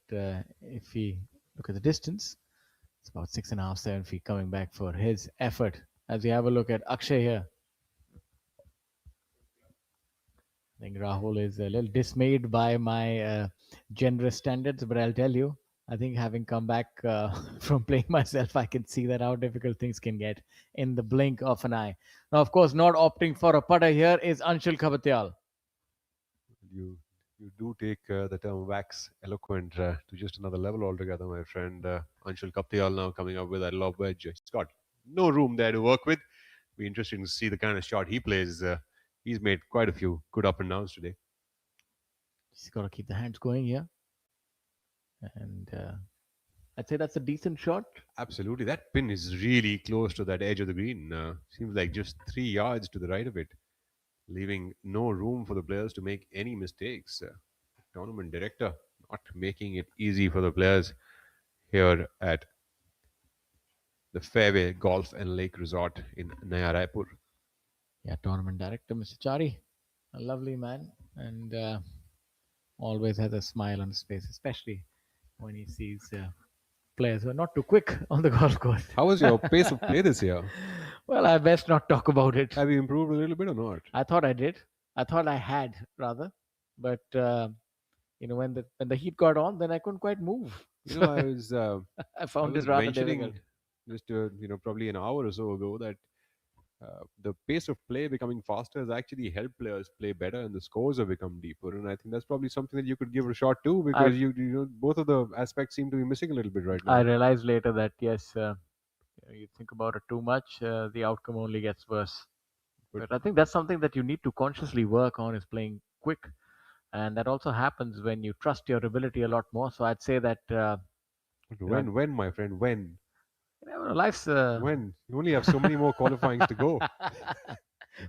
if we look at the distance, it's about 6.5, 7 feet coming back for his effort. As we have a look at Akshay here. I think Rahul is a little dismayed by my generous standards, but I'll tell you, I think having come back from playing myself, I can see that how difficult things can get in the blink of an eye. Now, of course, not opting for a putter here is Anshul Khabatyal.
You do take the term wax eloquent to just another level altogether, my friend. Anshul Kaptial now coming up with that lob wedge. He's got no room there to work with. Be interesting to see the kind of shot he plays. He's made quite a few good up and downs today.
He's got to keep the hands going here. And I'd say that's a decent shot.
Absolutely. That pin is really close to that edge of the green. Seems like just 3 yards to the right of it, leaving no room for the players to make any mistakes. Tournament director not making it easy for the players here at the Fairway Golf and Lake Resort in Naya Raipur.
Yeah, tournament director, Mr. Chari, a lovely man, and always has a smile on his face, especially when he sees players who are not too quick on the golf course.
How was your pace of play this year?
Well, I best not talk about it.
Have you improved a little bit or not?
I thought I did. I thought I had, rather. But, when the heat got on, then I couldn't quite move.
I was
I found it rather
mentioning
difficult.
just probably an hour or so ago that the pace of play becoming faster has actually helped players play better, and the scores have become deeper. And I think that's probably something that you could give a shot to, because both of the aspects seem to be missing a little bit right now.
I realized later that yes, you think about it too much, the outcome only gets worse. But I think that's something that you need to consciously work on, is playing quick, and that also happens when you trust your ability a lot more. So I'd say that
when, my friend, when?
Life's
when you only have so many more qualifyings to go.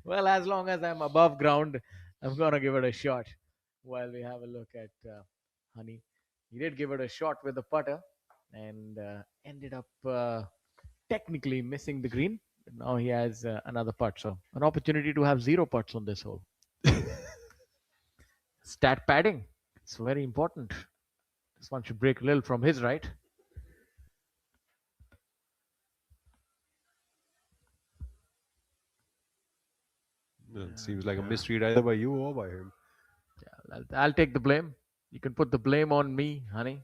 Well, as long as I'm above ground, I'm gonna give it a shot. While we have a look at Honey, he did give it a shot with the putter, and ended up technically missing the green. But now he has another putt, so an opportunity to have 0 putts on this hole. Stat padding, it's very important. This one should break a little from his right.
It seems like a misread either by you or by him.
Yeah, I'll take the blame. You can put the blame on me, Honey.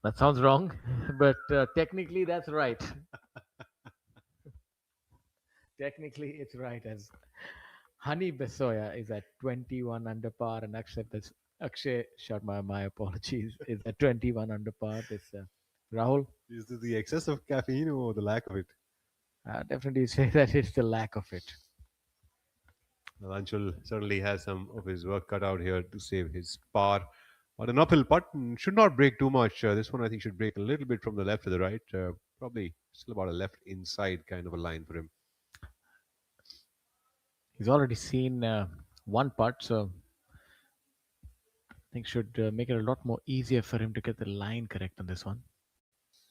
That sounds wrong, but technically that's right. Technically it's right, as Honey Besoya is at 21 under par, and Akshay Sharma, my apologies, is at 21 under par. This Rahul.
Is this the excess of caffeine or the lack of it?
I definitely say that it's the lack of it.
Anshul certainly has some of his work cut out here to save his par on an uphill putt, and should not break too much. This one I think should break a little bit from the left to the right. Probably still about a left inside kind of a line for him.
He's already seen 1 putt, so I think should make it a lot more easier for him to get the line correct on this one.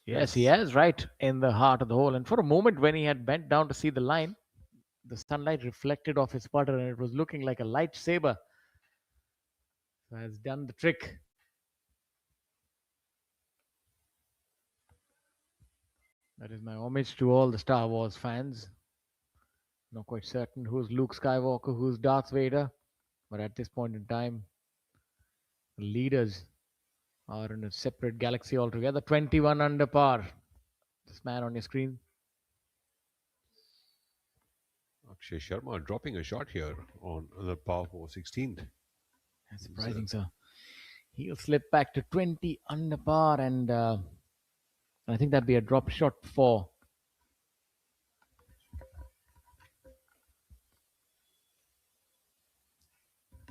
Yes, he has, right in the heart of the hole. And for a moment, when he had bent down to see the line, the sunlight reflected off his putter, and it was looking like a lightsaber. So has done the trick. That is my homage to all the Star Wars fans. Not quite certain who's Luke Skywalker, who's Darth Vader, but at this point in time, the leaders are in a separate galaxy altogether. 21 under par. This man on your screen.
Akshay Sharma dropping a shot here on the par 4 16th.
That's surprising, sir. He'll slip back to 20 under par, and I think that'd be a drop shot for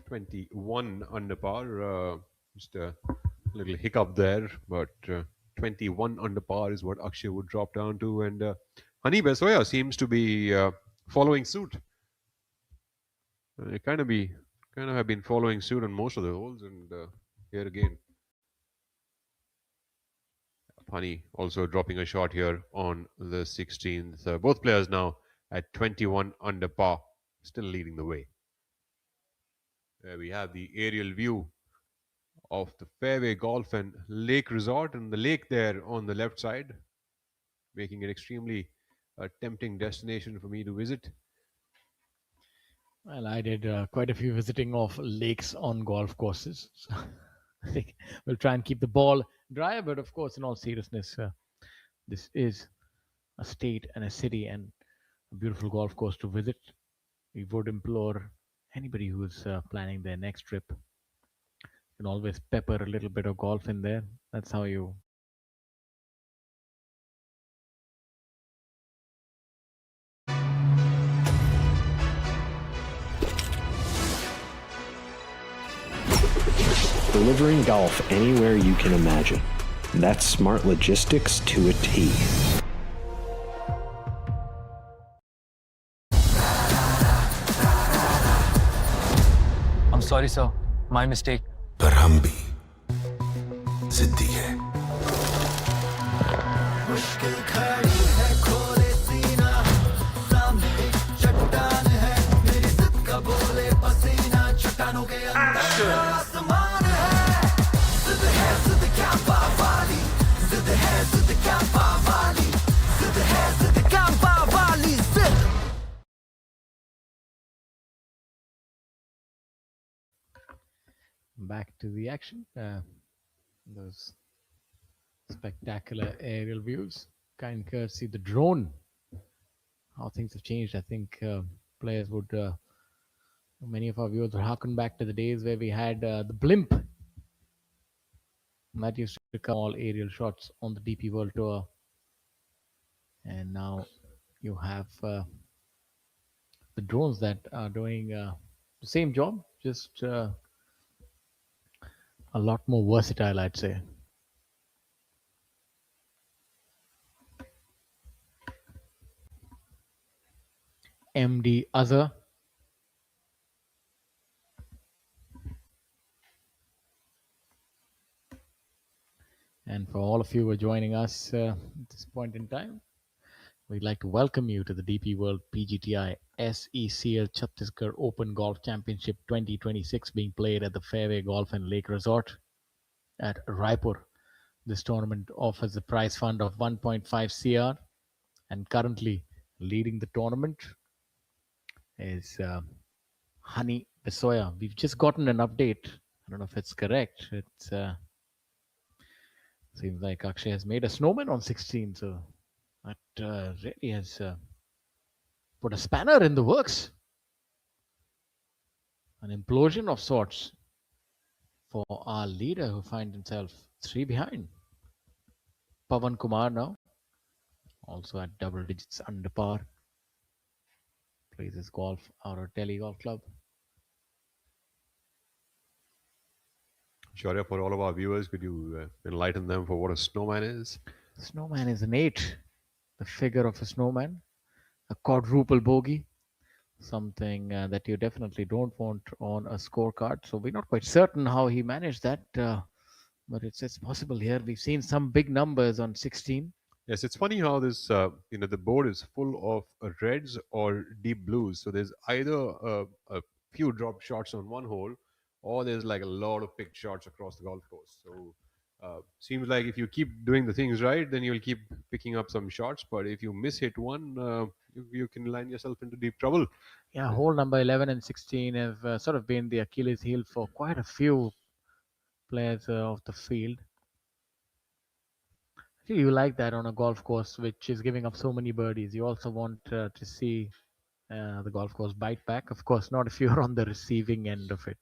21 under par. Just a little hiccup there, but 21 under par is what Akshay would drop down to, and Honey Besoya seems to be following suit. They kind of have been following suit on most of the holes, and here again, Honey also dropping a shot here on the 16th. Both players now at 21 under par, still leading the way. There we have the aerial view of the Fairway Golf and Lake Resort, and the lake there on the left side, making it extremely tempting destination for me to visit.
Well, I did quite a few visiting of lakes on golf courses. So I think we'll try and keep the ball dry, but of course, in all seriousness, this is a state and a city and a beautiful golf course to visit. We would implore anybody who's planning their next trip, you can always pepper a little bit of golf in there. That's how you
delivering golf anywhere you can imagine. That's smart logistics to a T.
I'm sorry, sir. My mistake.
पर हम भी जिद्दी है मुश्किल खड़ी है खोले सीना सामने चट्टान है मेरी जिद का बोले पसीना चट्टानों के अंदर आसमान है जिद क्या पावाली जिद क्या पावाली जिद क्या पावाली जिद
Back to the action. Those spectacular aerial views. Kind courtesy the drone. How things have changed. I think players would, many of our viewers would harken back to the days where we had the blimp. That used to come all aerial shots on the DP World Tour. And now you have the drones that are doing the same job, just a lot more versatile, I'd say. MD Azhar. And for all of you who are joining us at this point in time, we'd like to welcome you to the DP World PGTI SECL Chhattisgarh Open Golf Championship 2026 being played at the Fairway Golf and Lake Resort at Raipur. This tournament offers a prize fund of 1.5 CR, and currently leading the tournament is Honey Besoya. We've just gotten an update. I don't know if it's correct. It's seems like Akshay has made a snowman on 16, so that really has put a spanner in the works. An implosion of sorts for our leader, who finds himself 3 behind. Pawan Kumar now, also at double digits under par. Plays his golf out of Delhi Golf Club.
Shaurya, for all of our viewers, could you enlighten them for what a snowman is?
Snowman is an 8, the figure of a snowman, a quadruple bogey, something that you definitely don't want on a scorecard. So we're not quite certain how he managed that, but it's possible here. We've seen some big numbers on 16.
Yes, it's funny how this, the board is full of reds or deep blues. So there's either a few drop shots on one hole, or there's like a lot of picked shots across the golf course. So seems like if you keep doing the things right, then you'll keep picking up some shots. But if you miss hit one, you can land yourself into deep trouble.
Yeah, hole number 11 and 16 have sort of been the Achilles heel for quite a few players of the field. You like that on a golf course which is giving up so many birdies. You also want to see the golf course bite back. Of course, not if you're on the receiving end of it.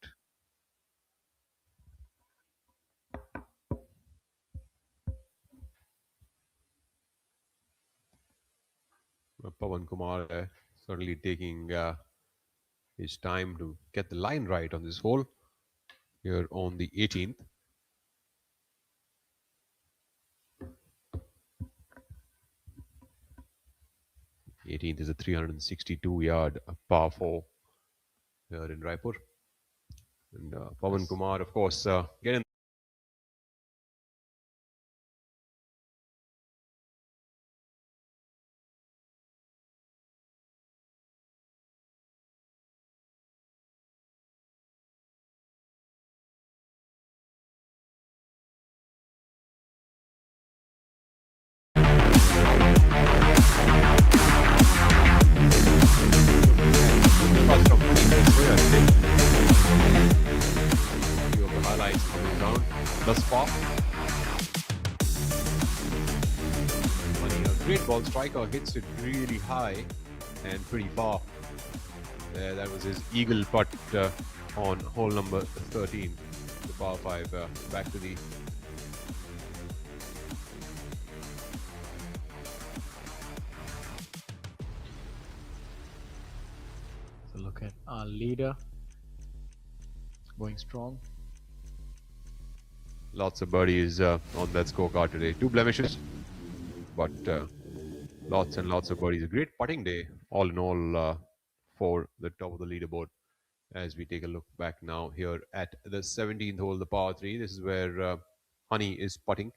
Pawan Kumar certainly taking his time to get the line right on this hole here on the 18th. Is a 362-yard par 4 here in Raipur. And Pawan Kumar, of course, getting thus far. When a great ball striker hits it really high and pretty far. There, that was his eagle putt on hole number 13, the par 5, back to the.
So, look. Look at our leader going strong.
Lots of birdies on that scorecard today. 2 blemishes, but lots and lots of birdies. A great putting day, all in all, for the top of the leaderboard. As we take a look back now here at the 17th hole, the par 3. This is where Honey is putting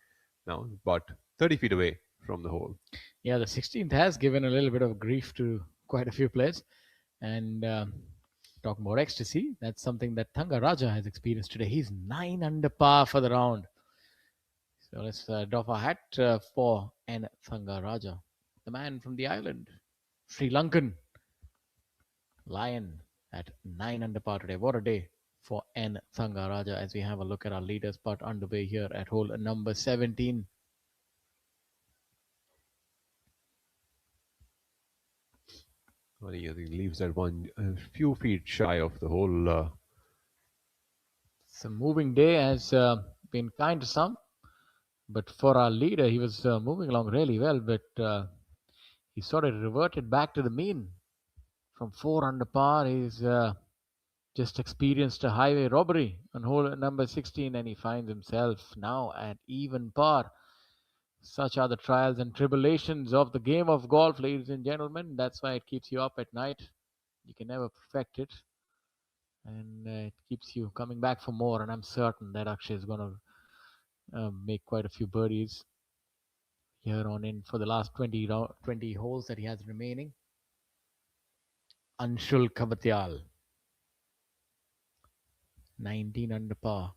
now, but 30 feet away from the hole.
Yeah, the 16th has given a little bit of grief to quite a few players. And talking about ecstasy, that's something that Thanga Raja has experienced today. He's 9 under par for the round. So let's doff our hat for N. Thanga Raja, the man from the island, Sri Lankan Lion at 9 under par today. What a day for N. Thanga Raja as we have a look at our leaders putt underway here at hole number 17.
I think leaves that one a few feet shy of the hole.
It's a moving day, has been kind to some, but for our leader, he was moving along really well, but he sort of reverted back to the mean. From 4 under par, he's just experienced a highway robbery on hole number 16, and he finds himself now at even par. Such are the trials and tribulations of the game of golf, ladies and gentlemen. That's why it keeps you up at night. You can never perfect it, and it keeps you coming back for more. And I'm certain that Akshay is going to make quite a few birdies here on in for the last 20 holes that he has remaining. Anshul Kavatyal, 19 under par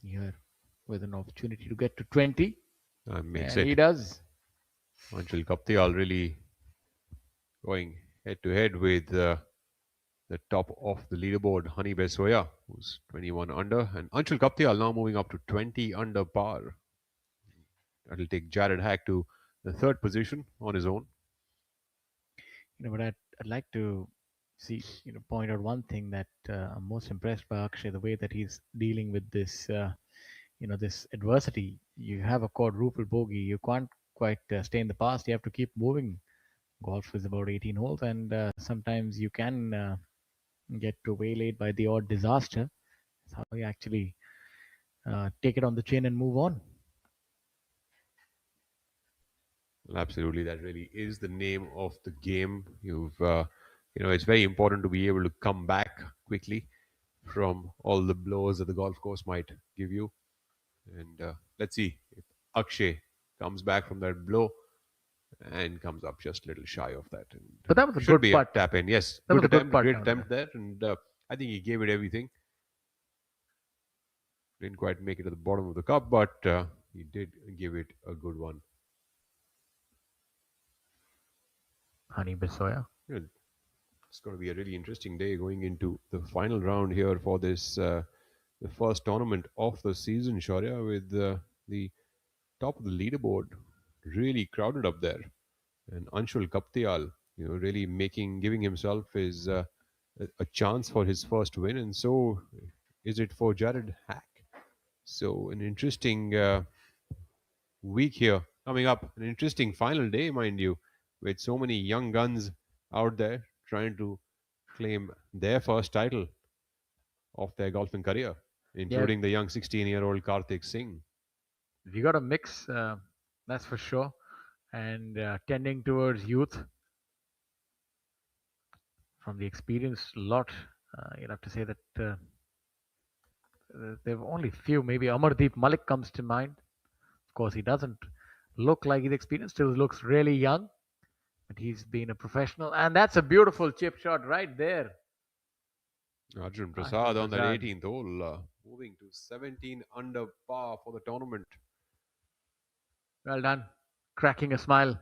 here with an opportunity to get to 20.
Makes
and
it.
He does.
Anshul Kaptial really going head to head with the top of the leaderboard, Honey Besoya, who's 21 under, and Anshul Kaptial now moving up to 20 under par. That'll take Jared Hack to the 3rd position on his own.
But I'd like to see, point out one thing that I'm most impressed by Akshay, the way that he's dealing with this, this adversity. You have a quadruple bogey. You can't quite stay in the past. You have to keep moving. Golf is about 18 holes, and sometimes you can get waylaid by the odd disaster. That's how you actually take it on the chin and move on.
Well, absolutely, that really is the name of the game. It's very important to be able to come back quickly from all the blows that the golf course might give you. And let's see if Akshay comes back from that blow and comes up just a little shy of that. And
but that was a
should
good
be
putt.
A tap in. Yes,
that
good
was
attempt,
a good putt
great attempt there, and I think he gave it everything. Didn't quite make it to the bottom of the cup, but he did give it a good one.
Honey Besoya.
Good. It's going to be a really interesting day going into the final round here for this the first tournament of the season, Shaurya, with the top of the leaderboard really crowded up there, and Anshul Kaptial, really giving himself his a chance for his first win, and so is it for Jared Hack. So an interesting week here coming up, an interesting final day, mind you, with so many young guns out there trying to claim their first title of their golfing career, including the young 16-year-old Karthik Singh.
We got a mix, that's for sure, and tending towards youth from the experienced lot. You'll have to say that there were only few. Maybe Amardeep Malik comes to mind. Of course, he doesn't look like he's experienced, still looks really young, but he's been a professional, and that's a beautiful chip shot right there.
Arjun Prasad on that 18th hole, moving to 17 under par for the tournament.
Well done, cracking a smile,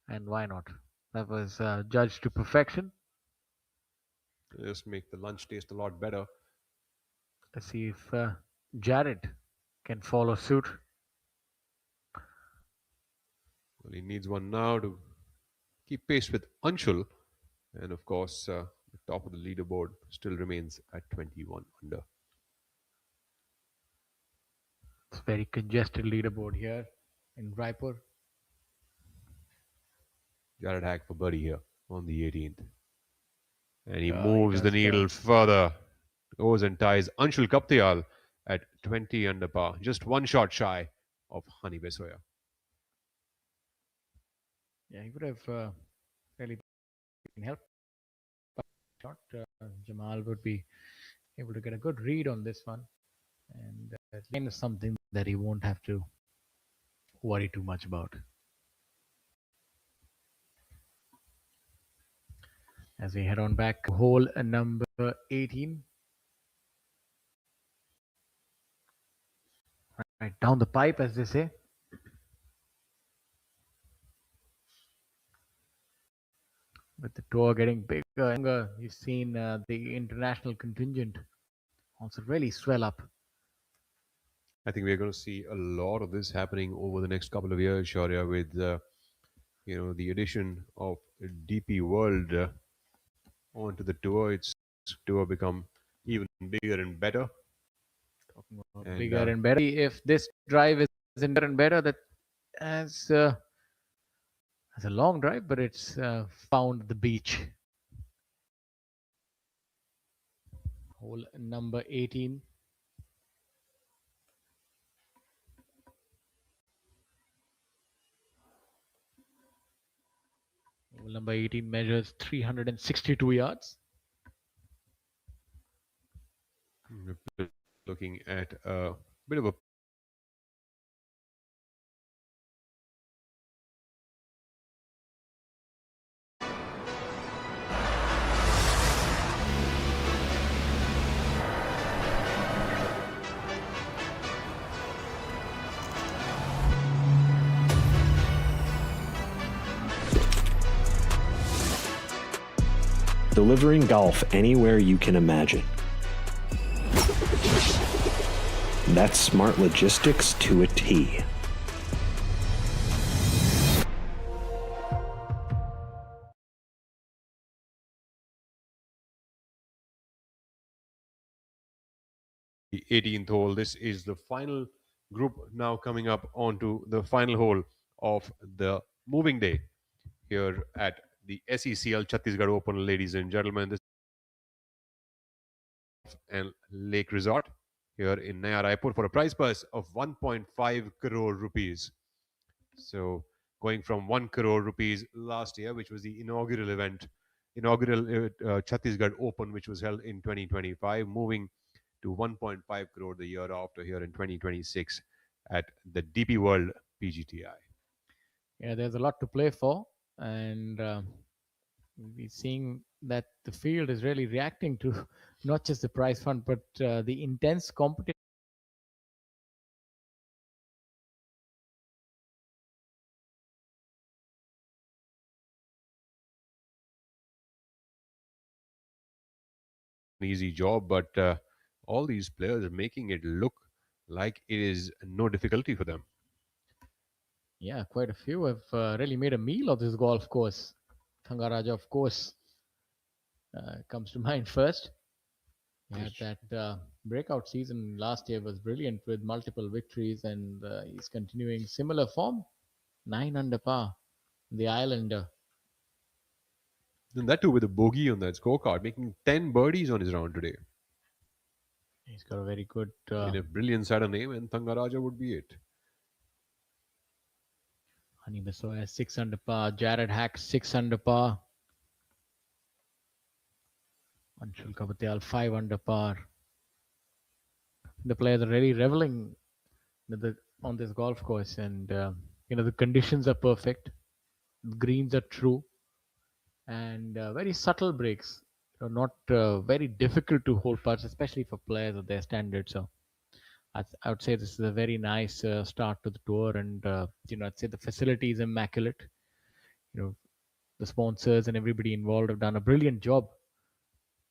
and why not? That was judged to perfection.
Just make the lunch taste a lot better.
Let's see if Jared can follow suit.
Well, he needs one now to keep pace with Anshul, and of course, the top of the leaderboard still remains at 21 under.
It's very congested leaderboard here in Raipur.
Jared Hack for birdie here on the 18th. And he moves the needle further goes and ties Anshul Kaptial at 20 under par, just one shot shy of Hani Besoya.
Yeah, he would have really been helped by the shot. Jamal would be able to get a good read on this one, and lane is something that he won't have to worry too much about. As we head on back to hole number 18. Right down the pipe, as they say. With the tour getting bigger and bigger, you've seen the international contingent also really swell up.
I think we're going to see a lot of this happening over the next couple of years, Shaurya, with the addition of DP World onto the tour. Its tour become even bigger and better.
Talking about bigger and better. If this drive is bigger and better, that as a long drive, but it's found the beach. Hole number 18. Hole number 18 measures 362 yards.
Looking at a bit of a
Delivering golf anywhere you can imagine. That's smart logistics to a T.
the 18th hole. This is the final group now coming up onto the final hole of the moving day here at the SECL Chhattisgarh Open, ladies and gentlemen. This and Lake Resort here in Naya Raipur for a prize purse of 1.5 crore rupees. So going from 1 crore rupees last year, which was the inaugural Chhattisgarh Open, which was held in 2025, moving to 1.5 crore the year after here in 2026 at the DP World PGTI.
Yeah, there's a lot to play for, and we're seeing that the field is really reacting to not just the prize fund, but the intense competition.
Easy job, but all these players are making it look like it is no difficulty for them.
Yeah, quite a few have really made a meal of this golf course. Thangaraja, of course, comes to mind first. He had that breakout season last year was brilliant with multiple victories, and he's continuing similar form. 9 under par, the Islander.
And that too with a bogey on that scorecard, making 10 birdies on his round today.
He's got a very good...
in a brilliant Saturday name, and Thangaraja would be it.
Hani Besoya 6 under par, Jared Hack 6 under par. Anshul Kapatial 5 under par. The players are really reveling on this golf course, and the conditions are perfect. The greens are true, and very subtle breaks. Not very difficult to hold putts, especially for players of their standard. So I would say this is a very nice start to the tour, and I'd say the facility is immaculate. The sponsors and everybody involved have done a brilliant job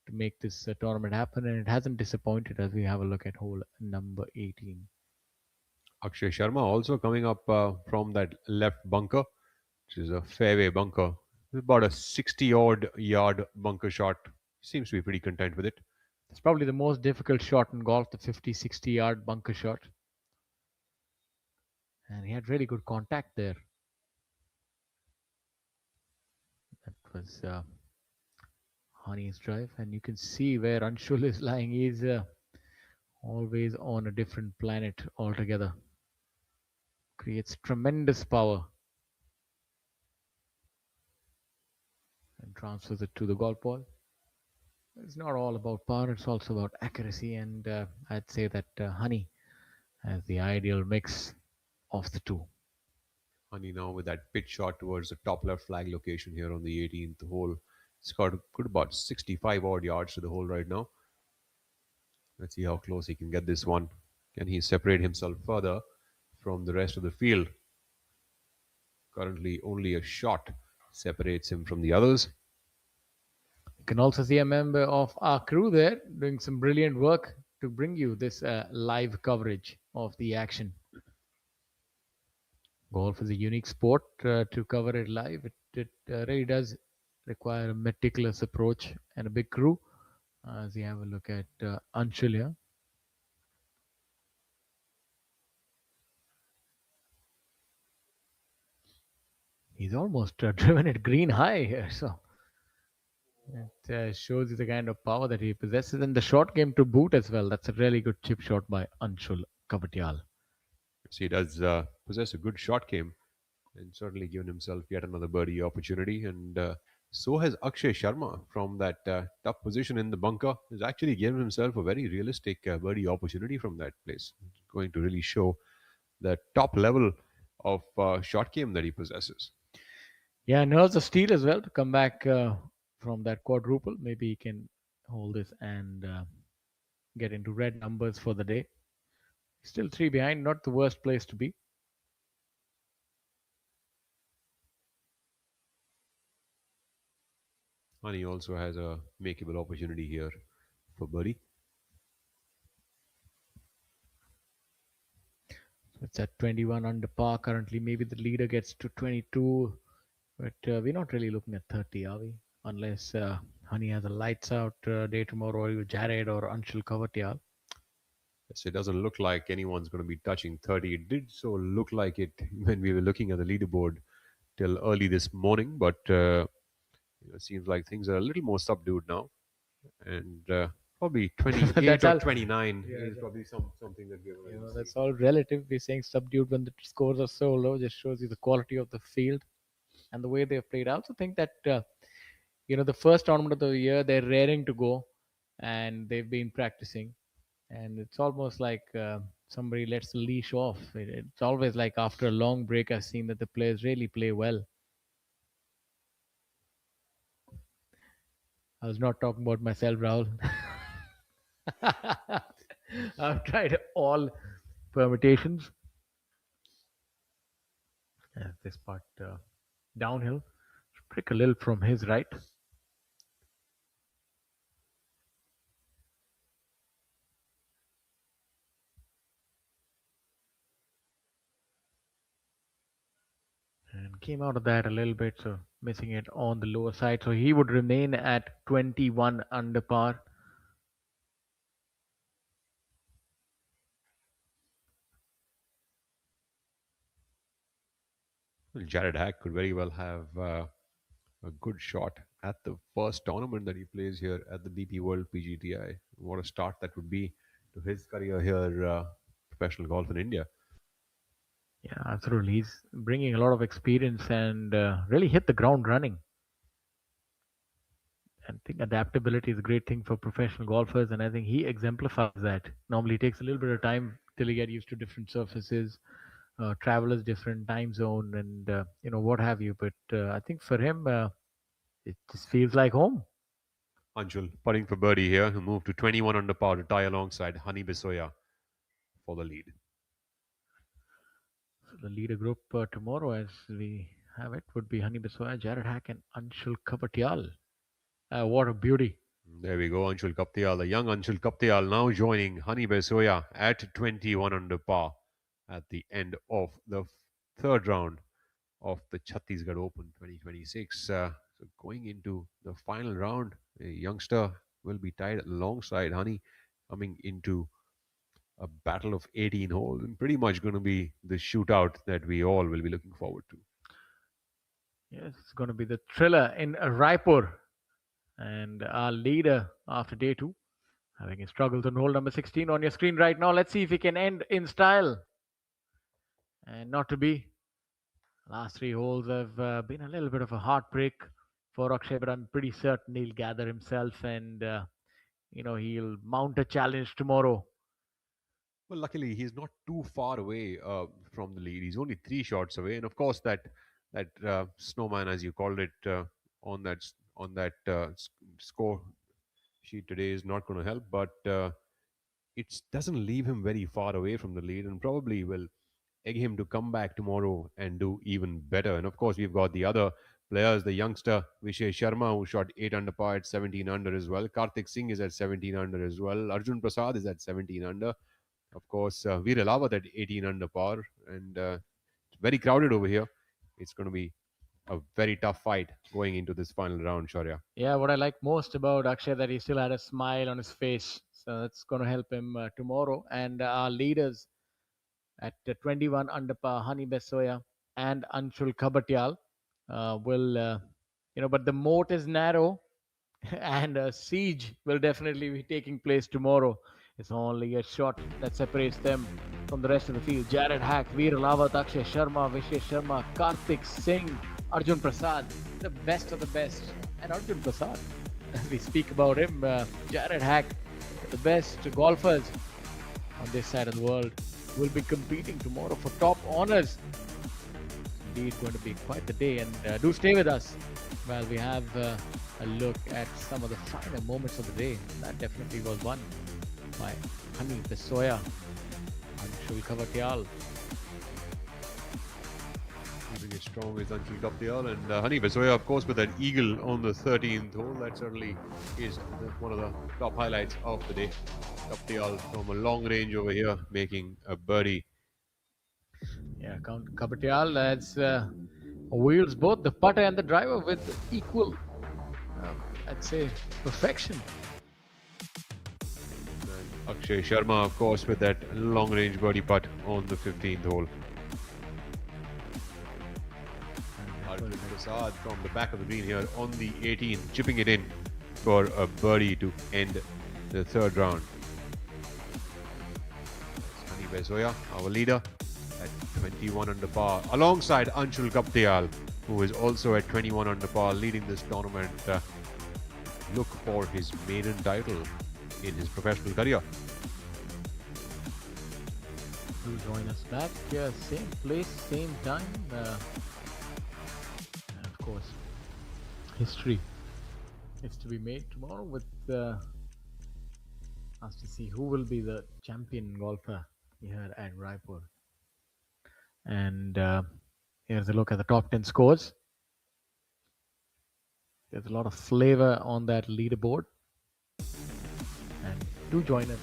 to make this tournament happen, and it hasn't disappointed as we have a look at hole number 18.
Akshay Sharma also coming up from that left bunker, which is a fairway bunker. About a 60-odd yard bunker shot. Seems to be pretty content with it.
It's probably the most difficult shot in golf, the 50-60 yard bunker shot. And he had really good contact there. That was Honey's drive, and you can see where Anshul is lying. He's always on a different planet altogether. Creates tremendous power and transfers it to the golf ball. It's not all about power, it's also about accuracy, and I'd say that Honey has the ideal mix of the two.
Honey now with that pitch shot towards the top left flag location here on the 18th hole. It's got a good about 65 odd yards to the hole right now. Let's see how close he can get this one. Can he separate himself further from the rest of the field? Currently, only a shot separates him from the others.
You can also see a member of our crew there doing some brilliant work to bring you this live coverage of the action. Golf is a unique sport. To cover it live, it really does require a meticulous approach and a big crew. As you have a look at Anshul here. He's almost driven it green high here, so it shows you the kind of power that he possesses, and the short game to boot as well. That's a really good chip shot by Anshul Kavatyal.
So he does possess a good shot game and certainly given himself yet another birdie opportunity. And so has Akshay Sharma from that tough position in the bunker. Has actually given himself a very realistic birdie opportunity from that place. It's going to really show the top level of shot game that he possesses.
Yeah, nerves of steel as well to come back from that quadruple. Maybe he can hold this and get into red numbers for the day. Still 3 behind, not the worst place to be.
And he also has a makeable opportunity here for birdie.
So it's at 21 under par currently. Maybe the leader gets to 22, but we're not really looking at 30, are we? Unless Honey has a lights out day tomorrow, or Jared or Anshul Kavatyal.
Yes, it doesn't look like anyone's going to be touching 30. It did so look like it when we were looking at the leaderboard till early this morning, but it seems like things are a little more subdued now. And probably 28 or 29 is probably something that we're
that's all relative. We're saying subdued when the scores are so low. Just shows you the quality of the field and the way they've played. I also think that the first tournament of the year, they're raring to go, and they've been practicing, and it's almost like somebody lets the leash off. It's always like after a long break, I've seen that the players really play well. I was not talking about myself, Rahul. I've tried all permutations. This part downhill. Prick a little from his right. And came out of that a little bit, so missing it on the lower side. So he would remain at 21 under par.
Well, Jared Hack could very well have a good shot at the first tournament that he plays here at the DP World PGTI. What a start that would be to his career here, professional golf in India.
Yeah, absolutely. He's bringing a lot of experience and really hit the ground running. And I think adaptability is a great thing for professional golfers, and I think he exemplifies that. Normally, it takes a little bit of time till you get used to different surfaces, travel is different, time zone, and what have you. But I think for him, it just feels like home.
Anshul putting for birdie here, who moved to 21 under par to tie alongside Honey Bisoya for the lead.
So the leader group tomorrow, as we have it, would be Honey Bisoya, Jared Hack, and Anshul Kavatyal. What a beauty.
There we go, Anshul Kaptial, the young Anshul Kaptial now joining Honey Bisoya at 21 under par at the end of the third round of the Chhattisgarh Open 2026. So going into the final round, a youngster will be tied alongside Honey, coming into a battle of 18 holes, and pretty much going to be the shootout that we all will be looking forward to.
Yes, it's going to be the thriller in Raipur. And our leader after day 2, having a struggle to hold number 16 on your screen right now. Let's see if he can end in style. And not to be. Last 3 holes have been a little bit of a heartbreak for Akshay, but I'm pretty certain he'll gather himself and, he'll mount a challenge tomorrow.
Well, luckily he's not too far away from the lead. He's only 3 shots away, and of course that snowman, as you called it, on that score sheet today is not going to help. But it doesn't leave him very far away from the lead, and probably will egg him to come back tomorrow and do even better. And of course, we've got the other players, the youngster Vishay Sharma, who shot 8 under par at 17 under as well. Karthik Singh is at 17 under as well. Arjun Prasad is at 17 under. Of course, Veer Alawat at 18 under par. And it's very crowded over here. It's going to be a very tough fight going into this final round, Shaurya.
Yeah, what I like most about Akshay that he still had a smile on his face. So that's going to help him tomorrow. And our leaders at 21 under par, Hani Besoya and Anshul Khabatyal will, but the moat is narrow and a siege will definitely be taking place tomorrow. It's only a shot that separates them from the rest of the field. Jared Hack, Veer Alawat, Akshay Sharma, Vishay Sharma, Karthik Singh, Arjun Prasad, the best of the best. And Arjun Prasad, as we speak about him, Jared Hack, the best golfers on this side of the world, will be competing tomorrow for top honors. Indeed, going to be quite the day. And do stay with us while we have a look at some of the finer moments of the day. That definitely was one by Hani Besoya, Anshul Khabatyal.
Keeping it strong is Anshul Khabatyal, and Hani Besoya, of course, with that eagle on the 13th hole. That certainly is one of the top highlights of the day. Khabatyal from a long range over here, making a birdie.
Yeah, Khabatyal adds wheels both the putter and the driver with equal, I'd say, perfection.
And Akshay Sharma, of course, with that long range birdie putt on the 15th hole. Arjun Prasad from the back of the green here on the 18th, chipping it in for a birdie to end the 3rd round. Hani Besoya, our leader, at 21 under par, alongside Anshul Khabatyal, who is also at 21 under par, leading this tournament. Look for his maiden title in his professional career.
Do join us back, same place, same time. And of course, history is to be made tomorrow with us to see who will be the champion golfer here at Raipur. And here's a look at the top 10 scores. There's a lot of flavor on that leaderboard. And do join us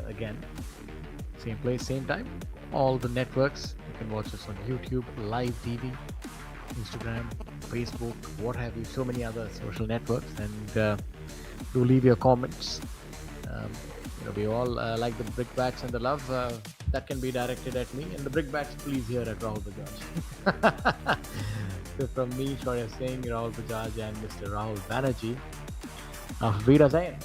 again. Same place, same time. All the networks. You can watch us on YouTube, live TV, Instagram, Facebook, what have you. So many other social networks. And do leave your comments. We all like the brickbats and the love. That can be directed at me. And the brickbats, please, here at Rahul Bajaj. So from me, Shaurya Singh, Rahul Bajaj and Mr. Rahul Banerjee. Auf Wiedersehen.